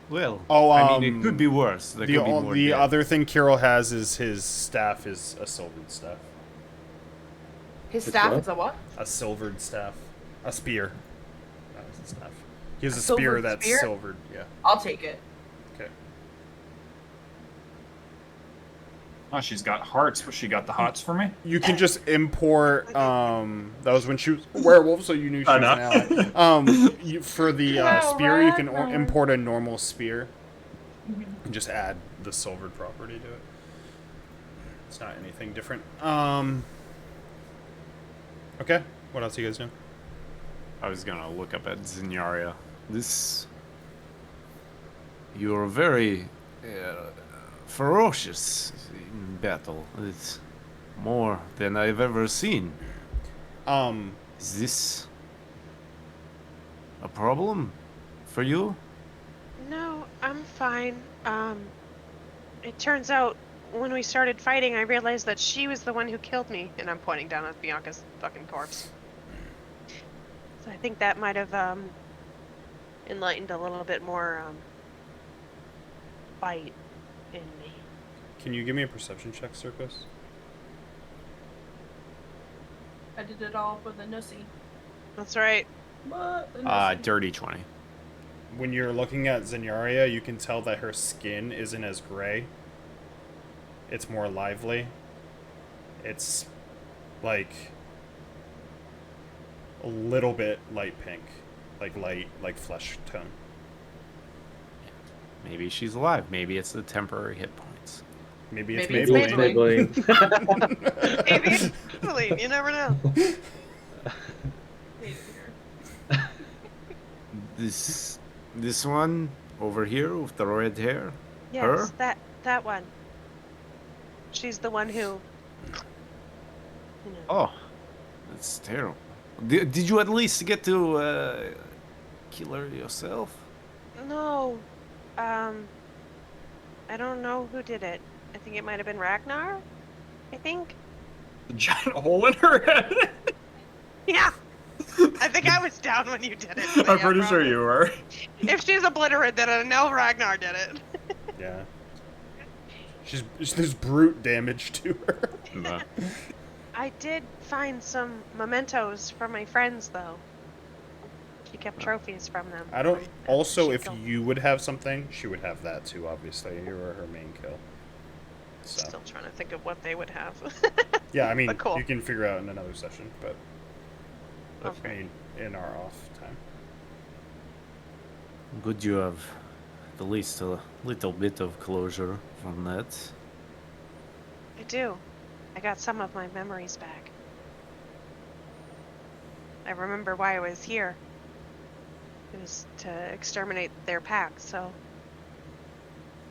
Well, Oh, I mean, it could be worse. There The could be more the dead. other thing Kirill has is his staff is a silvered staff. His It's staff what? is a what? A silvered staff. A spear. That was a staff. He has A a spear silvered that's spear? silvered, yeah. I'll take it. Okay. Oh, she's got hearts. Was she got the hots for me? You can just import that was when she was a werewolf, so you knew she I was an ally. For the Wow, spear you can Ragnar. import a normal spear and just add the silvered property to it. It's not anything different. Okay. What else you guys doing? I was gonna look up at Zinyaria. This. You're very ferocious in battle. It's more than I've ever seen. Is this a problem for you? No, I'm fine. It turns out when we started fighting, I realized that she was the one who killed me, and I'm pointing down at Bianca's fucking corpse. So I think that might have, enlightened a little bit more, fight in me. Can you give me a perception check, Circus? I did it all for the nussy. That's right. But the nussy. Dirty 20. When you're looking at Zenyaria, you can tell that her skin isn't as gray. It's more lively. It's like a little bit light pink, like flesh tone. Maybe she's alive. Maybe it's the temporary hit points. Maybe it's Maybe it's Maybelline. Maybelline. Maybe it's Maybelline, you never know. This one over here with the red hair. Yes, Her? that one. She's the one who. You know. Oh, that's terrible. Did you at least get to kill her yourself? No. I don't know who did it. I think it might have been Ragnar. I think. The giant hole in her head. Yeah. I think I was down when you did it. but I'm yeah, pretty sure probably. you were. If she's obliterated, then I know Ragnar did it. Yeah. There's brute damage to her. No. I did find some mementos from my friends, though. She kept trophies from them. I don't. Also, She if killed- you would have something, she would have that too. Obviously, you were her main kill. So Still trying to think of what they would have. yeah, I mean, But cool. you can figure out in another session, but I Okay. mean, in our off time. Good you have at least a little bit of closure from that. I do. I got some of my memories back. I remember why I was here. It was to exterminate their pack, so...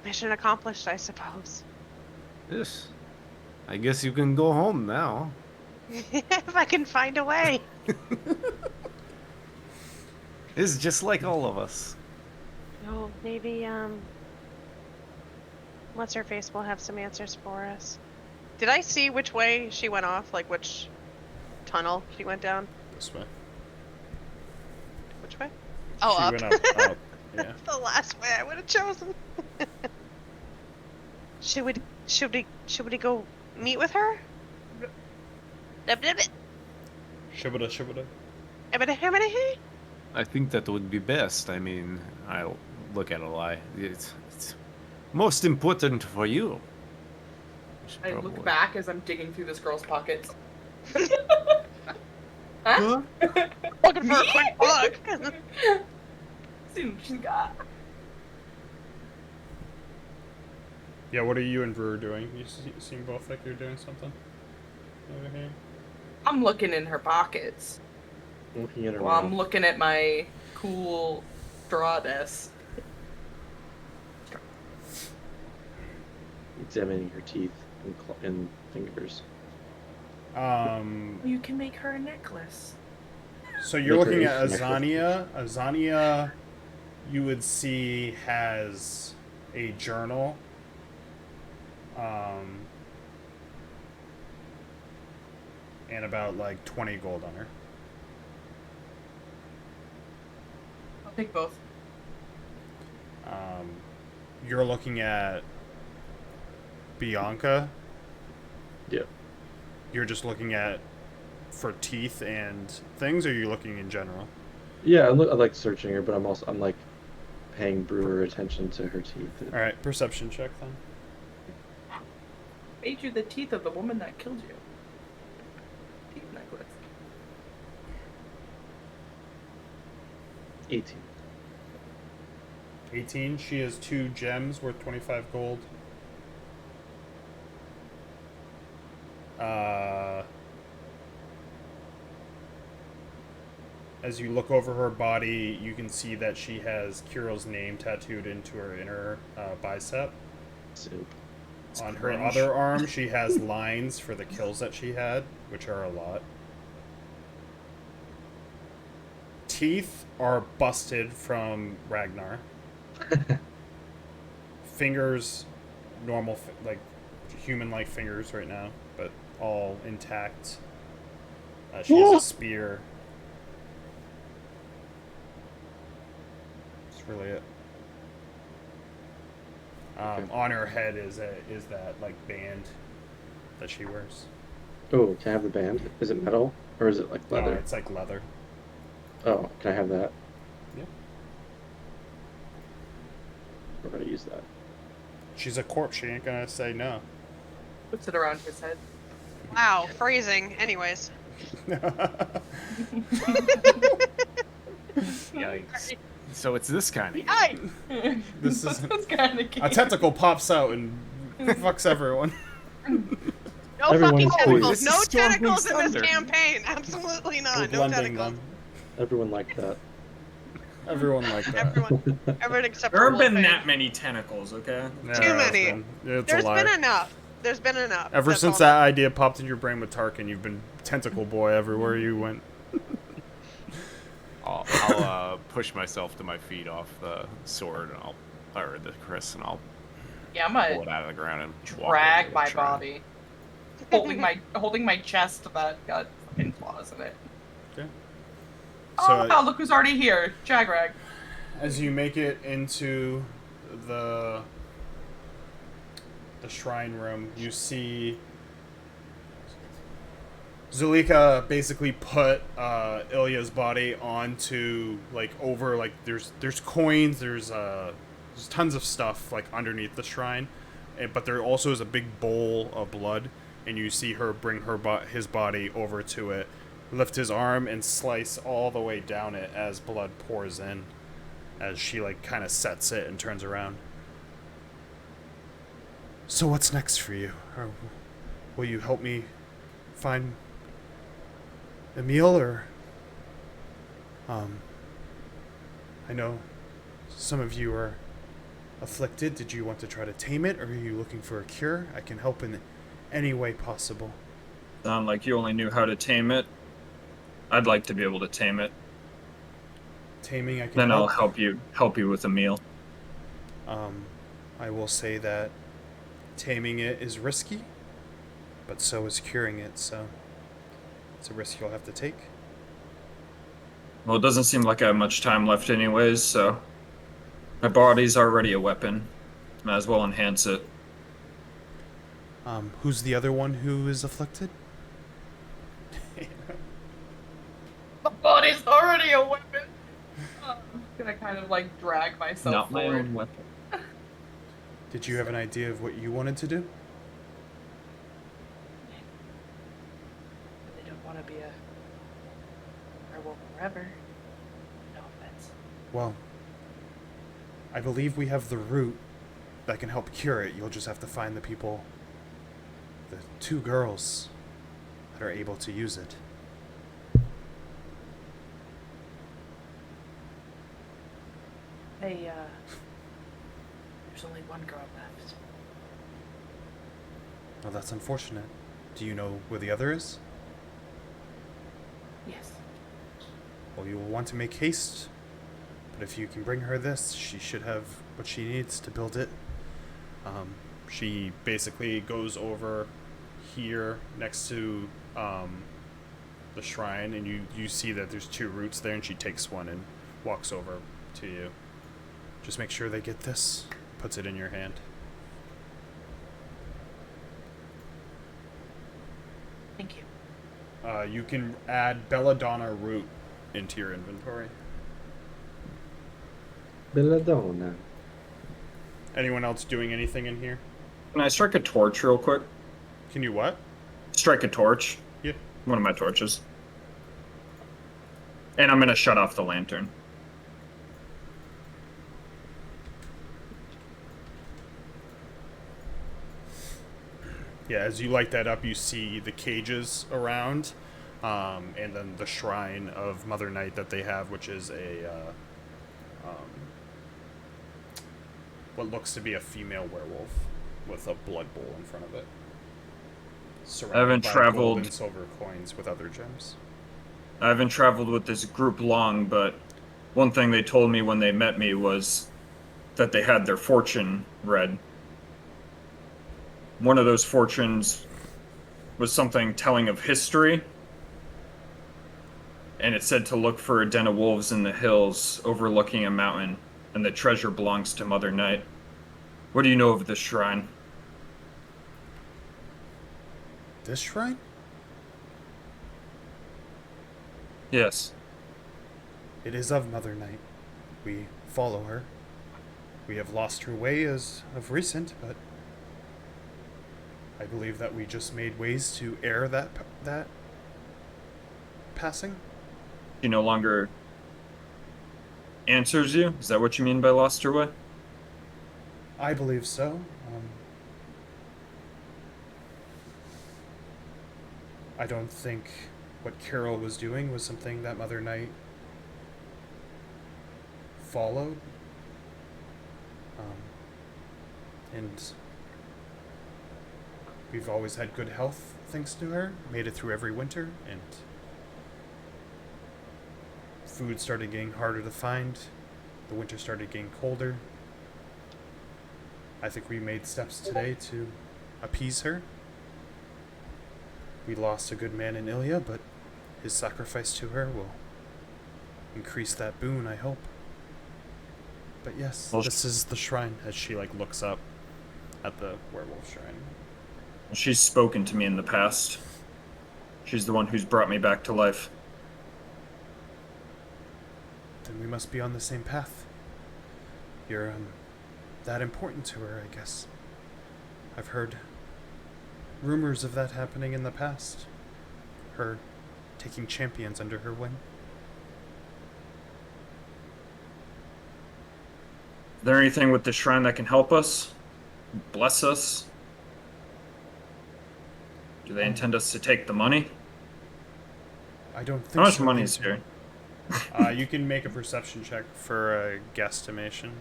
Mission accomplished, I suppose. Yes. I guess you can go home now. If I can find a way. It's just like all of us. Oh, maybe, what's her face will have some answers for us. Did I see which way she went off? Like, which tunnel she went down? This way. Which way? Oh, She up. went up. Yeah. The last way I would have chosen. Should we go meet with her? Shibada. I think that would be best. I mean, I'll look at a lie. It's most important for you. You should I probably- look back as I'm digging through this girl's pockets. Huh? Looking for a quick plug. See what she's got. Yeah, what are you and Brewer doing? You seem both like you're doing something over here. I'm looking in her pockets. Looking at her Well, I'm mouth. looking at my cool Strahdness. Examining her teeth and fingers. You can make her a necklace. So you're looking at Make her a Azania. Azania, you would see, has a journal. And about like 20 gold on her. I'll take both. You're looking at Bianca. Yeah. You're just looking at for teeth and things, or are you looking in general? Yeah, I like searching her, but I'm like paying Brewer attention to her teeth. All right, perception check then. Made you the teeth of the woman that killed you. Teeth necklace. 18. 18. She has 2 gems worth 25 gold. As you look over her body, you can see that she has Kirill's name tattooed into her inner bicep. Soup. On her other arm, she has lines for the kills that she had, which are a lot. Teeth are busted from Ragnar. Fingers, normal, like human-like fingers right now, but all intact. She has a spear. That's really it. Okay. On her head is that like band that she wears. Oh, can I have the band? Is it metal or is it like leather? No, it's like leather. Oh, can I have that? Yeah. We're gonna use that. She's a corpse. She ain't gonna say no. Puts it around his head. Wow, phrasing. Anyways. Yikes. So it's this kind of Hi! This is That's kind of a tentacle pops out and fucks everyone. No Everyone fucking please. tentacles. This is No Stormwing tentacles in this Thunder. campaign. Absolutely We're not. No blending tentacles. them. Everyone liked that. Everyone like that. Everyone except There for have been Wolfang. that many tentacles, okay? Yeah, Too it's many. been- It's There's a lie. been enough. There's been enough. Ever That's since all. that idea popped in your brain with Tarkin, you've been tentacle boy everywhere you went. I'll push myself to my feet off the sword and or the Chris, and I'll Yeah, I'm pull gonna it out of the ground and walk drag over my the shrine. body, holding my chest that got fucking claws in it. Okay. Oh wow, look who's already here, Jagrag. As you make it into the shrine room, you see Zulika basically put Ilya's body onto like over like there's coins, there's tons of stuff like underneath the shrine, but there also is a big bowl of blood, and you see her bring his body over to it, lift his arm and slice all the way down it as blood pours in, as she like kind of sets it and turns around. So what's next for you? Or will you help me find Emil, or I know some of you are afflicted. Did you want to try to tame it, or are you looking for a cure? I can help in any way possible. Sound like you only knew how to tame it. I'd like to be able to tame it. Taming, I can Then I'll help. help you with a meal. I will say that taming it is risky, but so is curing it, so it's a risk you'll have to take. Well, it doesn't seem like I have much time left anyways, so my body's already a weapon. Might as well enhance it. Who's the other one who is afflicted? My body's already a weapon. I'm gonna kind of like drag myself Not my forward. own weapon. Did you have an idea of what you wanted to do? They don't want to be a werewolf forever. No offense. Well, I believe we have the root that can help cure it. You'll just have to find the people, the 2 girls, that are able to use it. Hey, there's only one girl left. Well, that's unfortunate. Do you know where the other is? Yes. Well, you will want to make haste, but if you can bring her this, she should have what she needs to build it. She basically goes over here next to the shrine, and you see that there's 2 roots there, and she takes one and walks over to you. Just make sure they get this. Puts it in your hand. Thank you. You can add Belladonna root into your inventory. Belladonna. Anyone else doing anything in here? Can I strike a torch real quick? Can you what? Strike a torch. Yeah. One of my torches. And I'm gonna shut off the lantern. Yeah, as you light that up, you see the cages around, and then the shrine of Mother Night that they have, which is what looks to be a female werewolf with a blood bowl in front of it. Surrounded haven't by traveled- gold and silver coins with other gems. I haven't traveled with this group long, but one thing they told me when they met me was that they had their fortune read. One of those fortunes was something telling of history, and it said to look for a den of wolves in the hills overlooking a mountain, and the treasure belongs to Mother Night. What do you know of this shrine? This shrine? Yes. It is of Mother Night. We follow her. We have lost her way as of recent, but I believe that we just made ways to air that passing. She no longer answers you? Is that what you mean by lost her way? I believe so. I don't think what Carol was doing was something that Mother Night followed. And we've always had good health thanks to her. Made it through every winter, and food started getting harder to find. The winter started getting colder. I think we made steps today to appease her. We lost a good man in Ilya, but his sacrifice to her will increase that boon, I hope. But yes, Well, this is the shrine, as she looks up at the werewolf shrine. She's spoken to me in the past. She's the one who's brought me back to life. Then we must be on the same path. You're that important to her, I guess. I've heard rumors of that happening in the past. Her taking champions under her wing. Is there anything with the shrine that can help us? Bless us? Do they intend us to take the money? I don't think How much so. money is here? You can make a perception check for a guesstimation.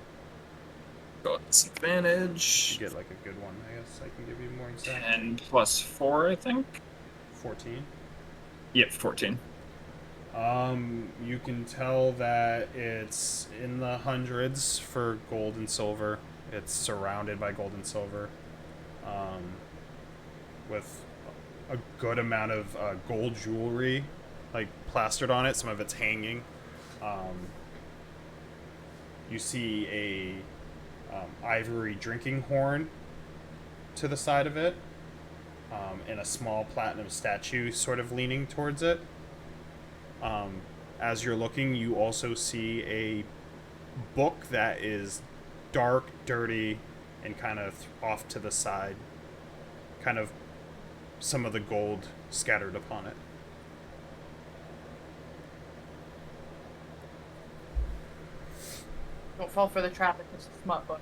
Got disadvantage. You get a good one, I guess. I can give you more exact. 10 plus 4, I think? 14. Yep, 14. You can tell that it's in the hundreds for gold and silver. It's surrounded by gold and silver, with a good amount of gold jewelry, plastered on it. Some of it's hanging. You see a ivory drinking horn to the side of it, and a small platinum statue sort of leaning towards it. As you're looking, you also see a book that is dark, dirty, and kind of off to the side. Kind of some of the gold scattered upon it. Don't fall for the trap. It's a smut book.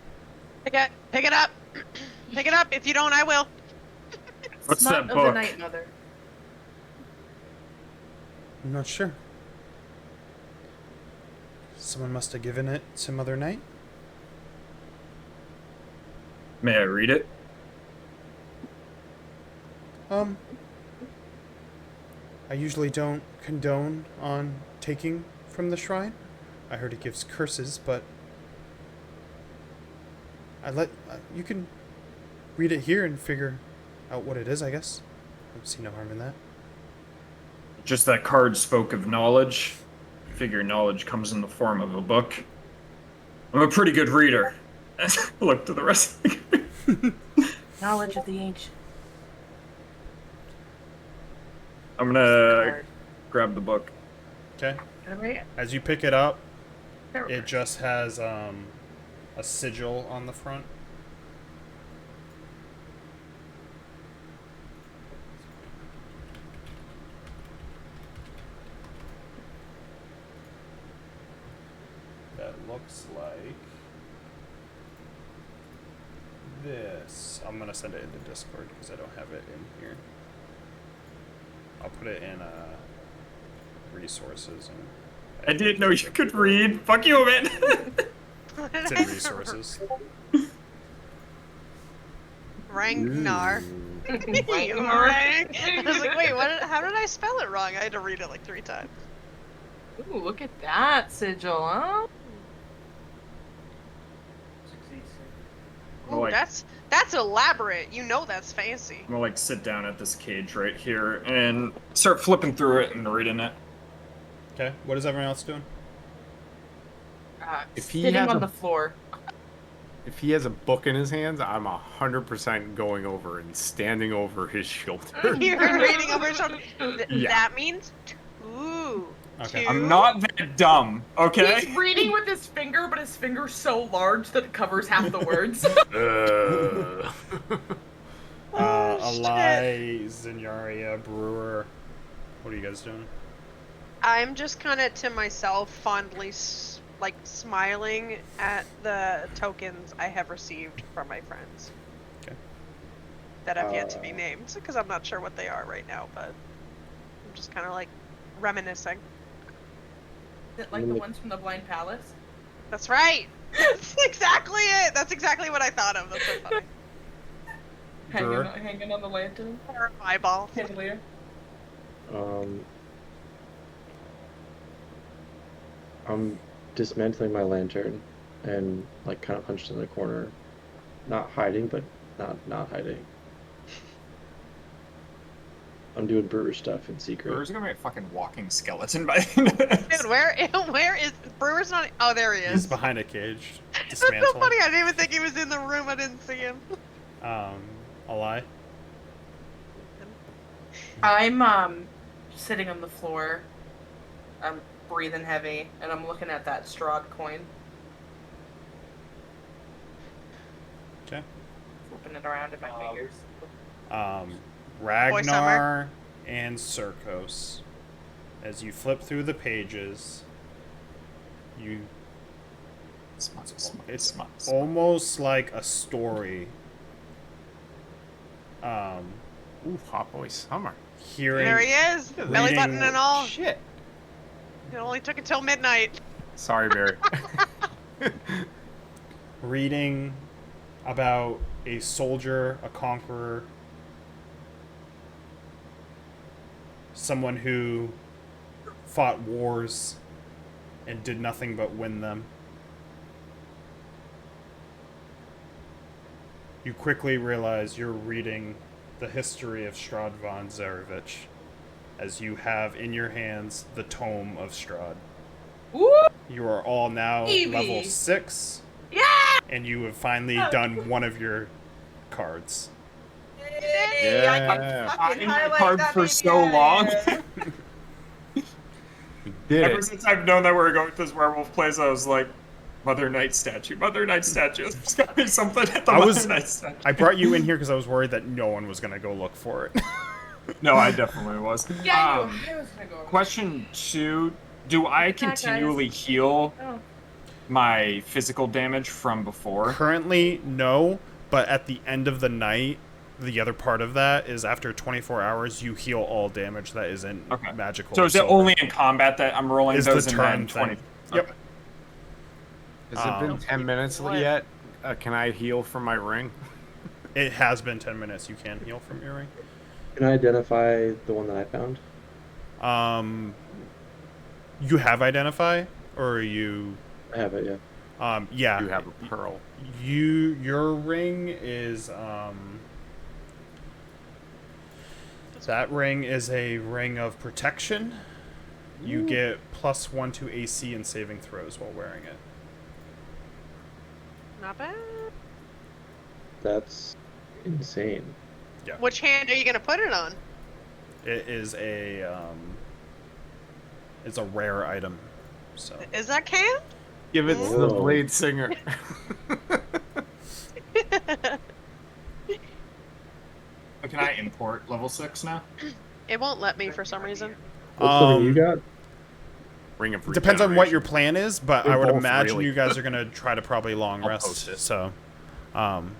Pick it up. Pick it up. If you don't, I will. What's Smut that of the book? Night Mother. I'm not sure. Someone must have given it to Mother Night. May I read it? I I usually don't condone on taking from the shrine. I heard it gives curses, but you can read it here and figure out what it is, I guess. I don't see no harm in that. Just that card spoke of knowledge. Figure knowledge comes in the form of a book. I'm a pretty good reader. Look to the rest of the game. Knowledge of the ancient. I'm gonna grab the book. Okay. Alright. As you pick it up, it just has a sigil on the front. That looks like this. I'm gonna send it into Discord because I don't have it in here. I'll put it in resources. And I didn't know you could read. Fuck you, man. it's in resources. Ragnar. I was like, wait, how did I spell it wrong? I had to read it like 3 times. Ooh, look at that sigil, huh? Ooh, Like- that's elaborate. You know that's fancy. I'm gonna like sit down at this cage right here and start flipping through it and reading it. Okay. What is everyone else doing? If he Sitting has on a- the floor. If he has a book in his hands, I'm 100% going over and standing over his shoulder. You're reading over his shoulder. Yeah. That means 2. Okay. I'm not that dumb, okay? He's reading with his finger, but his finger's so large that it covers half the words. Alai, Zinyaria, Brewer. What are you guys doing? I'm just kind of to myself fondly smiling at the tokens I have received from my friends. Okay. That have yet to be named, because I'm not sure what they are right now, but I'm just kind of like reminiscing. Is it like the ones from the Blind Palace? That's right! That's exactly it! That's exactly what I thought of. That's so funny. Brewer? Hanging on the lantern. Or eyeball. Chandelier. I'm dismantling my lantern and like kind of hunched in the corner, not hiding, but not hiding. I'm doing brewer stuff in secret. Brewer's gonna be a fucking walking skeleton by the end of this. Dude, where is Brewer's not? Oh, there he is. He's behind a cage. That's so Dismantling. funny. I didn't even think he was in the room. I didn't see him. Alai? I'm sitting on the floor. I'm breathing heavy, and I'm looking at that Strahd coin. Okay. Flipping it around in my fingers. Boy Summer. Ragnar and Circos. As you flip through the pages, it's almost like a story. Ooh, Hot Boy Summer. Hearing There he is. Belly reading- button and all. Shit. It only took until midnight. Sorry, Barry. reading about a soldier, a conqueror, someone who fought wars and did nothing but win them. You quickly realize you're reading the history of Strahd von Zarevich, as you have in your hands the Tome of Strahd. Woo! You are all now Evie. level 6, Yeah! and you have finally done one of your cards. Yay! I can Yeah. fucking I highlight card that for baby so long. head. We did Ever it. since I've known that we were going with this werewolf plays, I was like, Mother Night statue, Mother Night statue. There's gotta be something at the Mother Night statue. I brought you in here because I was worried that no one was going to go look for it. No, I definitely was. Yeah, I was gonna go over. Question 2, do I continually heal Oh. my physical damage from before? Currently, no, but at the end of the night, the other part of that is after 24 hours, you heal all damage that isn't Okay. magical. So or is it silver. only in combat that I'm rolling Is the those and turn then 20? thing. Yep. Okay. Has it been 10 minutes yet? Can I heal from my ring? It has been 10 minutes. You can heal from your ring. Can I identify the one that I found? You have identify, or are you? I have it, yeah. Yeah. You have a pearl. Your ring is that ring is a ring of protection. You get +1 to AC and saving throws while wearing it. Not bad. That's insane. Yeah. Which hand are you gonna put it on? It is it's a rare item. So Is that Cam? Give it to the Whoa. blade singer. Can I import level 6 now? It won't let me for some reason. What's the ring you got? Ring of depends on what your regeneration. plan is, but They're I would both imagine really you guys are gonna try to probably long I'll rest. post it. So, I mean,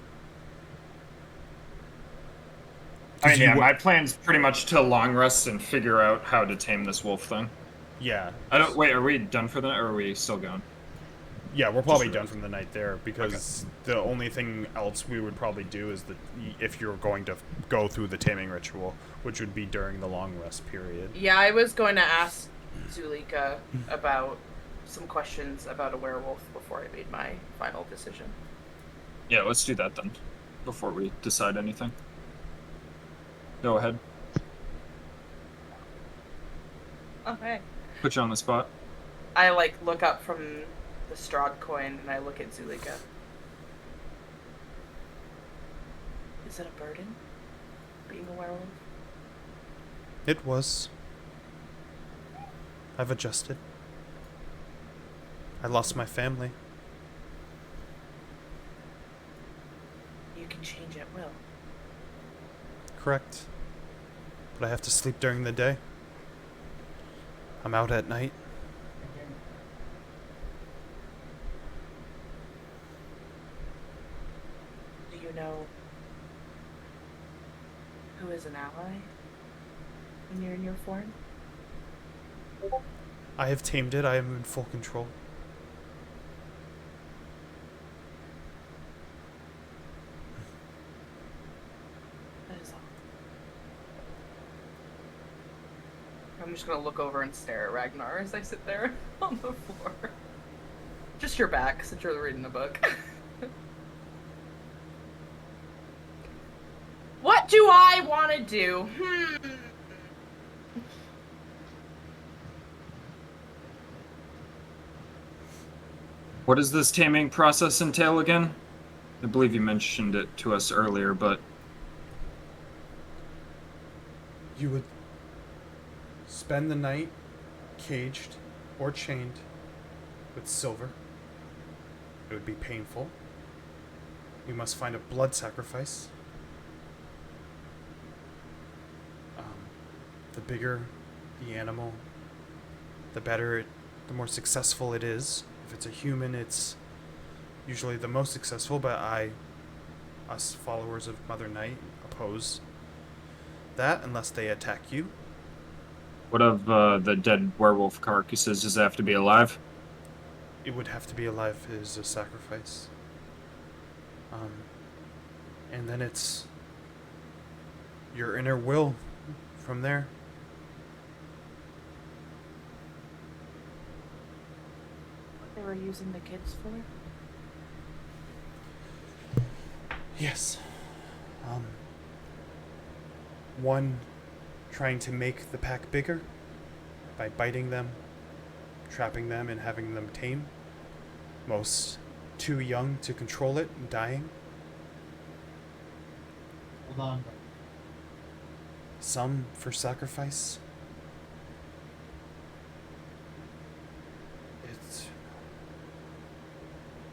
you yeah, w- my plan's pretty much to long rest and figure out how to tame this wolf thing. yeah, I don't. Wait, are we done for the night, or are we still going? yeah, we're probably Just done from the night there because the only thing else we would probably do is if you're going to go through the taming ritual, which would be during the long rest period. Yeah, I was going to ask Zulika about some questions about a werewolf before I made my final decision. Yeah, let's do that then, before we decide anything. Go ahead. Okay. Put you on the spot. I look up from the Strahd coin and I look at Zulika. Is it a burden, being a werewolf? It was. I've adjusted. I lost my family. You can change at will. Correct. But I have to sleep during the day. I'm out at night. Do you know who is an ally when you're in your form? I have tamed it. I am in full control. That is all. I'm just gonna look over and stare at Ragnar as I sit there on the floor. Just your back, since you're reading the book. What do I want to do? What does this taming process entail again? I believe you mentioned it to us earlier, but You would spend the night caged or chained with silver. It would be painful. You must find a blood sacrifice. The bigger the animal, the better it, the more successful it is. If it's a human, it's usually the most successful, but us followers of Mother Night, oppose that unless they attack you. what of the dead werewolf carcasses? Does it have to be alive? It would have to be alive as a sacrifice. And then it's your inner will from there. What they were using the kids for? Yes. One, trying to make the pack bigger by biting them, trapping them, and having them tame. Most too young to control it and dying. Hold on. Some for sacrifice.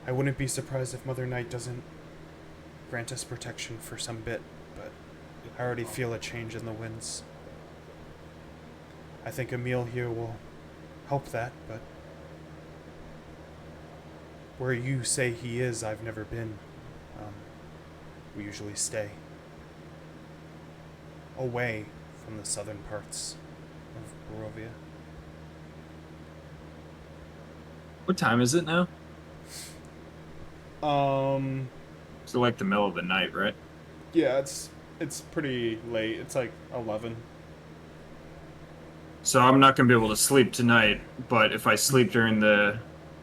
I wouldn't be surprised if Mother Night doesn't grant us protection for some bit, but I already feel a change in the winds. I think Emil here will help that, but where you say he is, I've never been. We usually stay away from the southern parts of Barovia. What time is it now? It's like the middle of the night, right? Yeah, it's pretty late. It's like 11. So I'm not going to be able to sleep tonight, but if I sleep during the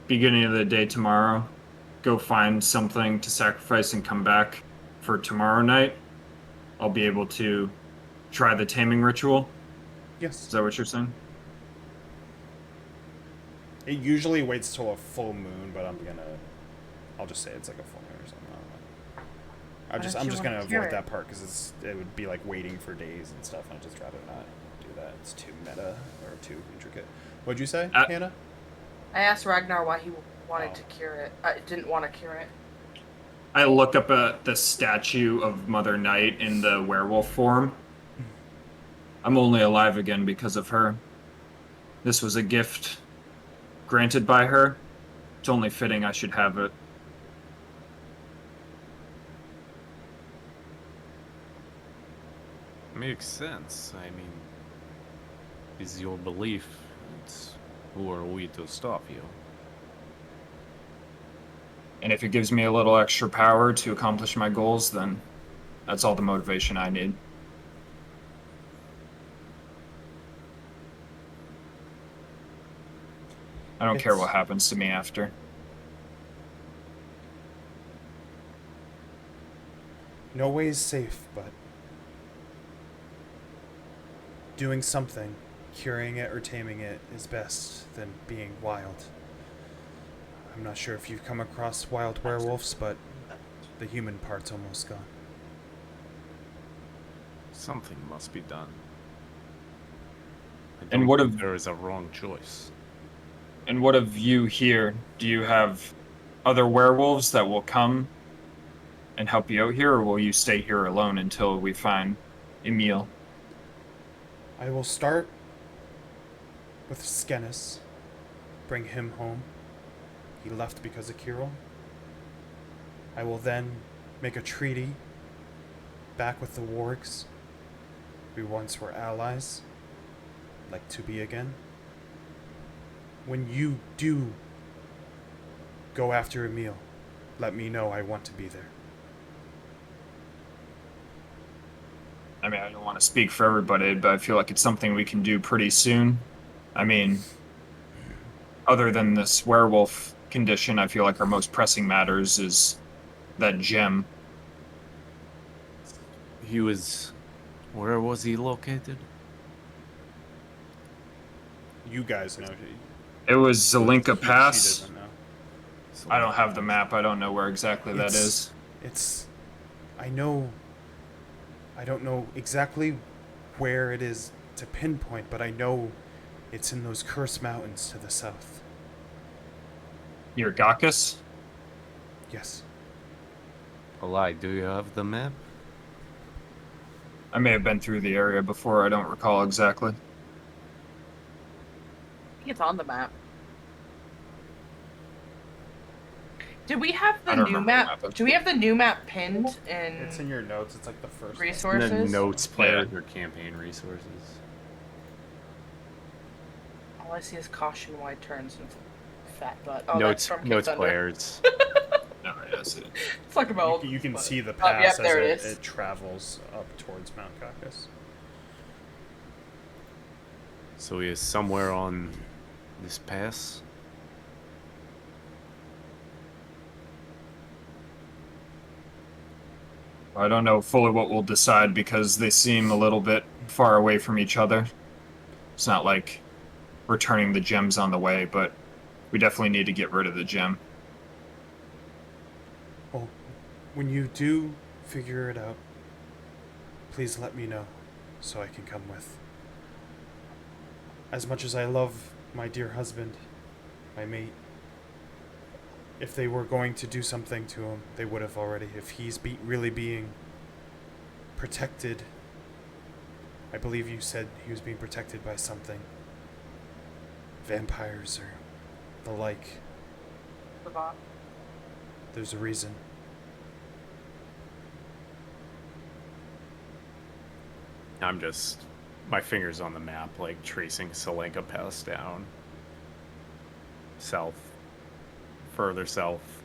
beginning of the day tomorrow, go find something to sacrifice and come back for tomorrow night, I'll be able to try the taming ritual. Is Yes. that what you're saying? It usually waits till a full moon, but I'll just say it's like a full moon or something. I don't know. Why don't I'm you just wanna gonna cure avoid it? that part because it would be like waiting for days and stuff, and I'd just rather not do that. It's too meta or too intricate. What'd you say, Hannah? I asked Ragnar why he wanted Oh. to cure it. Didn't want to cure it. I look up at the statue of Mother Night in the werewolf form. I'm only alive again because of her. This was a gift granted by her. It's only fitting I should have it. Makes sense. I mean, is your belief. It's who are we to stop you? And if it gives me a little extra power to accomplish my goals, then that's all the motivation I need. I don't care what happens to me after. No way is safe, but doing something, curing it or taming it, is best than being wild. I'm not sure if you've come across wild werewolves, but the human part's almost gone. Something must be done. I And don't what think if there is a wrong choice. And what of you here? Do you have other werewolves that will come and help you out here, or will you stay here alone until we find Emil? I will start with Skenis. Bring him home. He left because of Kirill. I will then make a treaty back with the wargs. We once were allies. Like to be again. When you do go after Emil, let me know. I want to be there. I mean, I don't want to speak for everybody, but I feel like it's something we can do pretty soon. I mean, other than this werewolf condition, I feel like our most pressing matters is that gem. He was. Where was he located? You guys know. It was Zelinka She Pass. doesn't know. I don't have the map. I don't know where exactly that is. It's. I know. I don't know exactly where it is to pinpoint, but I know it's in those cursed mountains to the south. Near Gakis? Yes. Alai, do you have the map? I may have been through the area before. I don't recall exactly. I think it's on the map. Did we have the I don't new remember the map? map. Do we have the new map pinned It's in in your notes. It's like the first. resources? And then notes, players, Yeah. or campaign resources. All I see is caution wide turns and fat butt. Oh, Notes, that's from Kid notes, Thunder. players. No, yes, it. It's like about. You can see the Oh, yep, pass there it as is. it travels up towards Mount Caucasus. So he is somewhere on this pass. I don't know fully what we'll decide because they seem a little bit far away from each other. It's not like returning the gems on the way, but we definitely need to get rid of the gem. Well, when you do figure it out, please let me know so I can come with. As much as I love my dear husband, my mate, if they were going to do something to him, they would have already. If he's really being protected, I believe you said he was being protected by something. Vampires or the like. There's a reason. I'm just my fingers on the map, like tracing Salenka Pass down. South. Further south.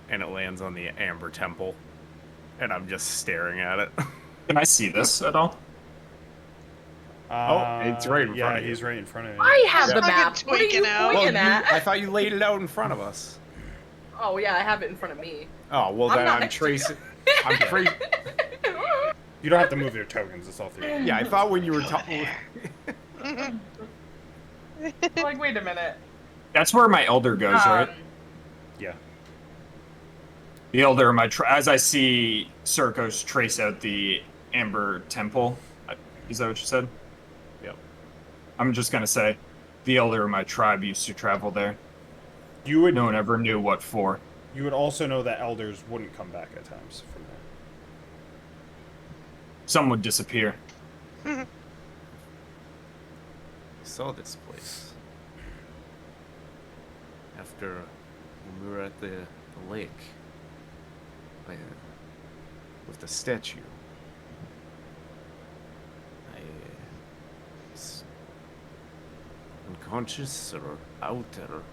And it lands on the Amber Temple. And I'm just staring at it. Can I see this at all? it's right in yeah, front of you. he's right in front of me. I have the Fucking map. What are you tweaking out. pointing at? I thought you laid it out in front of us. Oh yeah, I have it in front of me. Oh, well I'm then not I'm next to you. tracing. I'm tracing. You don't have to move your tokens. It's all through. Yeah, I thought when you were talking. Like, wait a minute. That's where my elder goes, right? Yeah. The elder, as I see Circos trace out the Amber Temple. Is that what you said? Yep. I'm just gonna say, the elder of my tribe used to travel there. You would. No one ever knew what for. You would also know that elders wouldn't come back at times from there. Some would disappear. I saw this place. After when we were at the lake. With the statue. I was unconscious or out or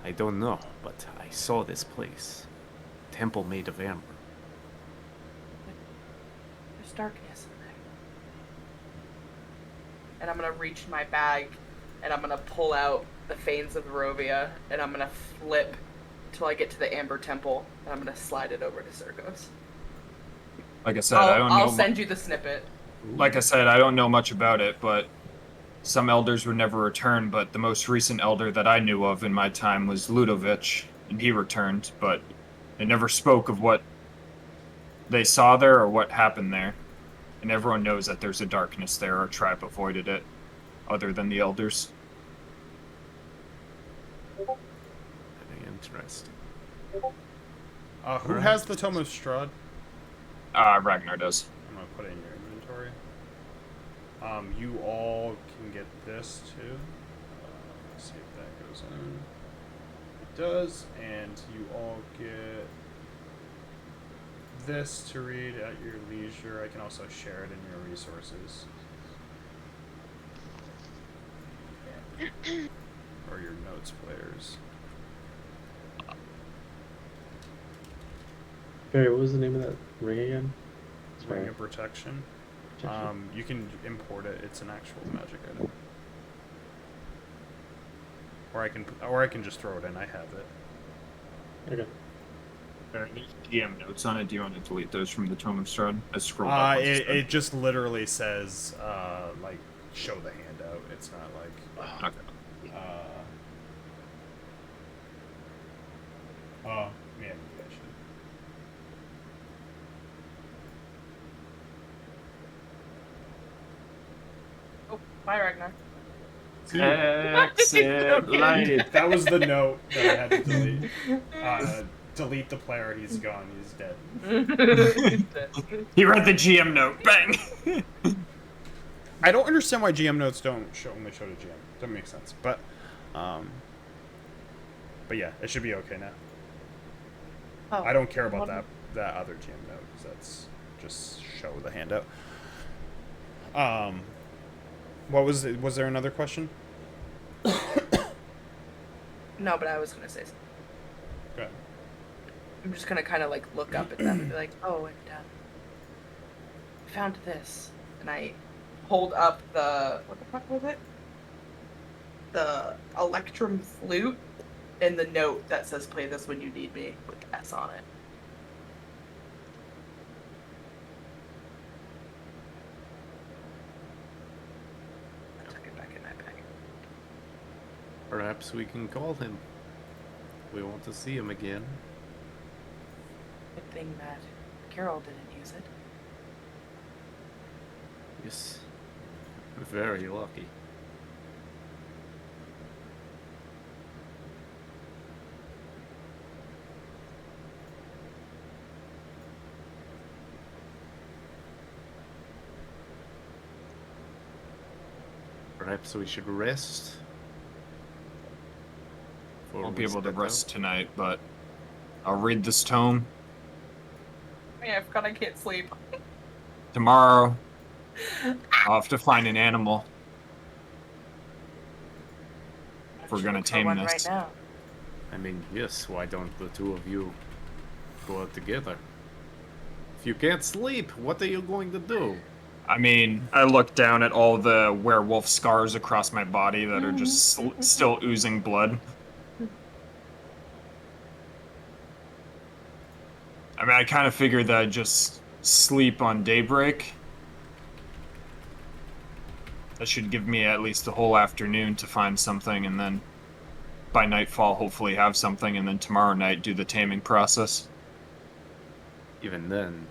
I don't know, but I saw this place. Temple made of amber. There's darkness in there. And I'm gonna reach in my bag, and I'm gonna pull out the Fanes of Barovia, and I'm gonna flip till I get to the Amber Temple, and I'm gonna slide it over to Circos. Like I said, I don't know. I'll send you the snippet. Like I said, I don't know much about it, but some elders would never return. But the most recent elder that I knew of in my time was Ludovic, and he returned, but they never spoke of what they saw there or what happened there. And everyone knows that there's a darkness there. Our tribe avoided it, other than the elders. Very interesting. Who has the Tome of Strahd? Ragnar does. I'm gonna put it in your inventory. You all can get this too. Let's see if that goes in. It does, and you all get this to read at your leisure. I can also share it in your resources. Or your notes players. Barry, what was the name of that ring again? Ring of Protection. You can import it. It's an actual magic item. Or I can just throw it in. I have it. Okay. DM notes on it. Do you want to delete those from the Tome of Strahd? I scrolled up. It just literally says like show the handout. It's not like Okay. oh man, maybe I should. Oh, bye, Ragnar. Exit light. That was the note that I had to delete. Delete the player. He's gone. He's dead. He read the GM note. Bang. I don't understand why GM notes don't only show to GM. Doesn't make sense. But yeah, it should be okay now. Oh, I don't care about that other GM note because that's just show the handout. What was it? Was there another question? No, but I was gonna say something. Go ahead. I'm just gonna kind of like look up at them and be like, oh, and I found this, and I hold up the what the fuck was it? The Electrum flute, and the note that says "Play this when you need me" with the S on it. I took it back in my bag. Perhaps we can call him. We want to see him again. Good thing that Carol didn't use it. Yes. Very lucky. Perhaps we should rest. Won't be able to rest tonight, but I'll read this tome. Yeah, I forgot I can't sleep. Tomorrow, I'll have to find an animal. If we're gonna tame one this. right now. I mean, yes, why don't the two of you go out together? If you can't sleep, what are you going to do? I mean, I look down at all the werewolf scars across my body that are just still oozing blood. I mean, I kind of figured that I'd just sleep on daybreak. That should give me at least the whole afternoon to find something, and then by nightfall, hopefully have something, and then tomorrow night do the taming process. Even then,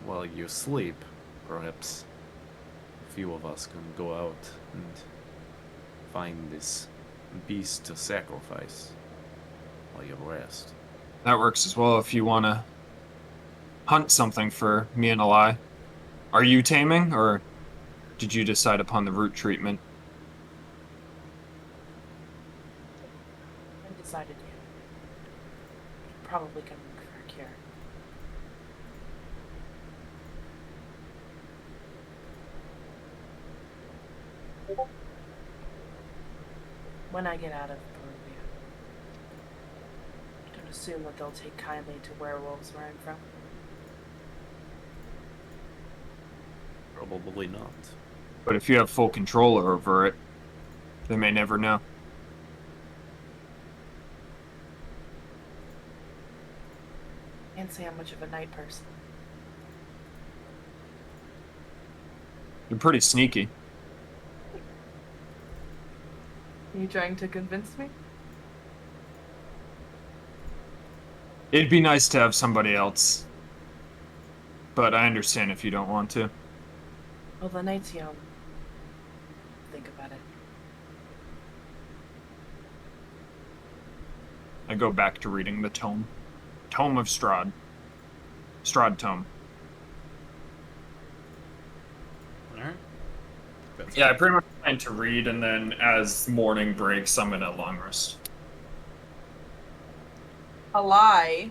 while you sleep, perhaps a few of us can go out and find this beast to sacrifice while you rest. That works as well if you want to hunt something for me and Eli. Are you taming, or did you decide upon the root treatment? I decided yet. Probably gonna look for a cure. When I get out of Perugia, don't assume that they'll take kindly to werewolves where I'm from. Probably not. But if you have full control over it, they may never know. Can't say I'm much of a night person. You're pretty sneaky. Are you trying to convince me? It'd be nice to have somebody else, but I understand if you don't want to. Well, the night's young. Think about it. I go back to reading the tome. Tome of Strahd. Strahd tome. alright. Yeah, I pretty much plan to read, and then as morning breaks, I'm in a long rest. A lie.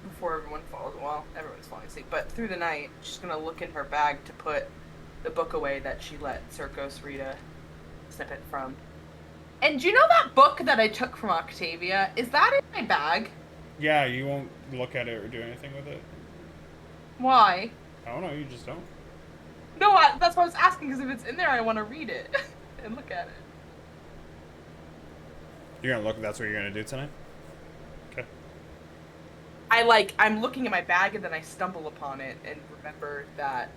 Before everyone falls, well, everyone's falling asleep, but through the night, she's gonna look in her bag to put the book away that she let Circos read a snippet from. And do you know that book that I took from Octavia? Is that in my bag? Yeah, you won't look at it or do anything with it? Why? I don't know, you just don't. No, that's what I was asking, because if it's in there, I want to read it and look at it. You're gonna look, that's what you're gonna do tonight? Okay. I'm looking at my bag and then I stumble upon it and remember that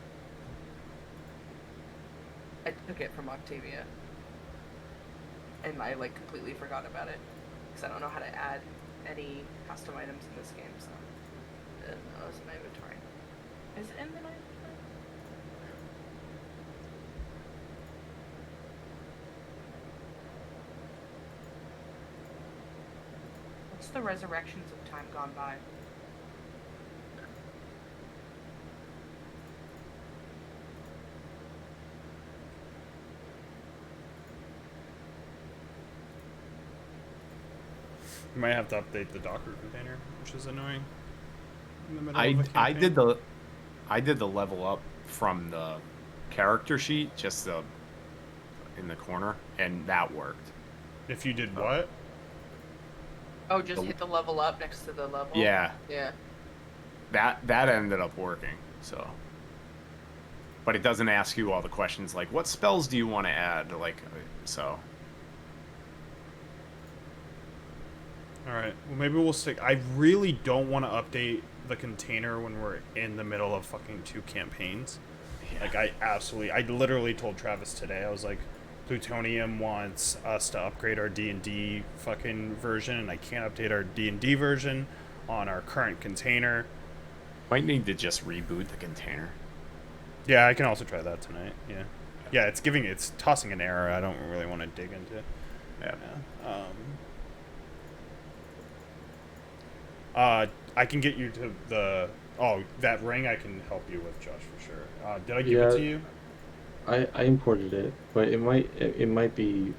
I took it from Octavia. And I completely forgot about it. Because I don't know how to add any custom items in this game, so. No, it's in my inventory. Is it in the inventory? What's the resurrections of time gone by? You might have to update the Docker container, which is annoying. In the middle I of a I campaign. did the level up from the character sheet, just in the corner, and that worked. If you did what? Oh, just hit the level up next to the level? Yeah, Yeah. that ended up working. So, but it doesn't ask you all the questions like what spells do you want to add, so. Alright, well maybe we'll stick. I really don't want to update the container when we're in the middle of fucking 2 campaigns. Yeah. I literally told Travis today, I was like, Plutonium wants us to upgrade our D&D fucking version, and I can't update our D&D version on our current container. Might need to just reboot the container. Yeah, I can also try that tonight, yeah. Yeah, it's tossing an error I don't really want to dig into. Yeah. I can get you to the... Oh, that ring I can help you with, Josh, for sure. Did I give it to you? I imported it, but it might be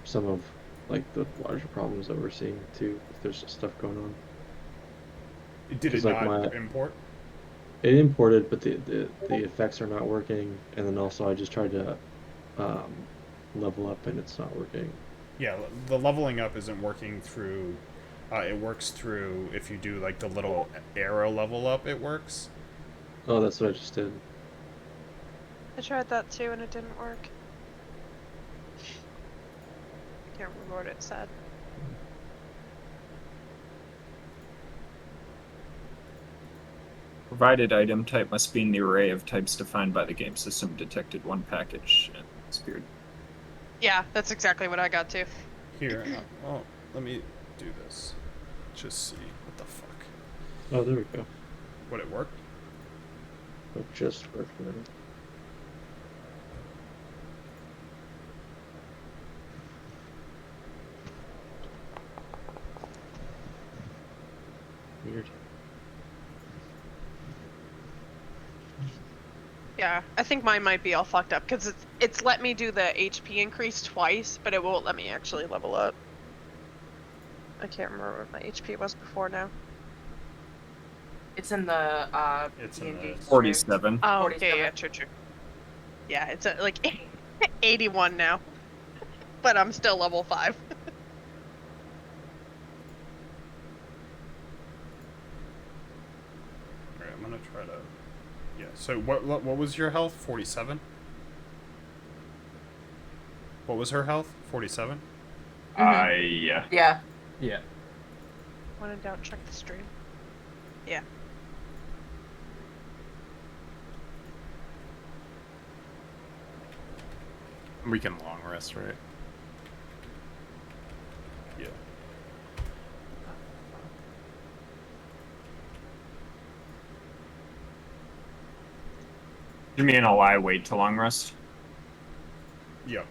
some of the larger problems that we're seeing too. If there's stuff going on. Did it not import? It imported, but the effects are not working, and then also I just tried to level up, and it's not working. Yeah, the leveling up isn't working through. It works through if you do the little arrow level up. It works. Oh, that's what I just did. I tried that too and it didn't work. Can't remember what it said. Provided item type must be in the array of types defined by the game system. Detected one package and disappeared. Yeah, that's exactly what I got too. Here, oh, let me do this. Just see what the fuck. Oh, there we go. Would it work? It just worked for me. Weird. Yeah, I think mine might be all fucked up because it's let me do the HP increase twice, but it won't let me actually level up. I can't remember what my HP was before now. It's in the It's in D&D the- stream. 47. Oh, 47. okay, yeah, true. Yeah, it's at like 81 now, but I'm still level 5. Alright, I'm gonna try to. Yeah. So what was your health? 47. What was her health? 47. Yeah. Yeah. Yeah. When in doubt, check the stream. Yeah. We can long rest, right? Yeah. You mean a lie wait to long rest? Yep.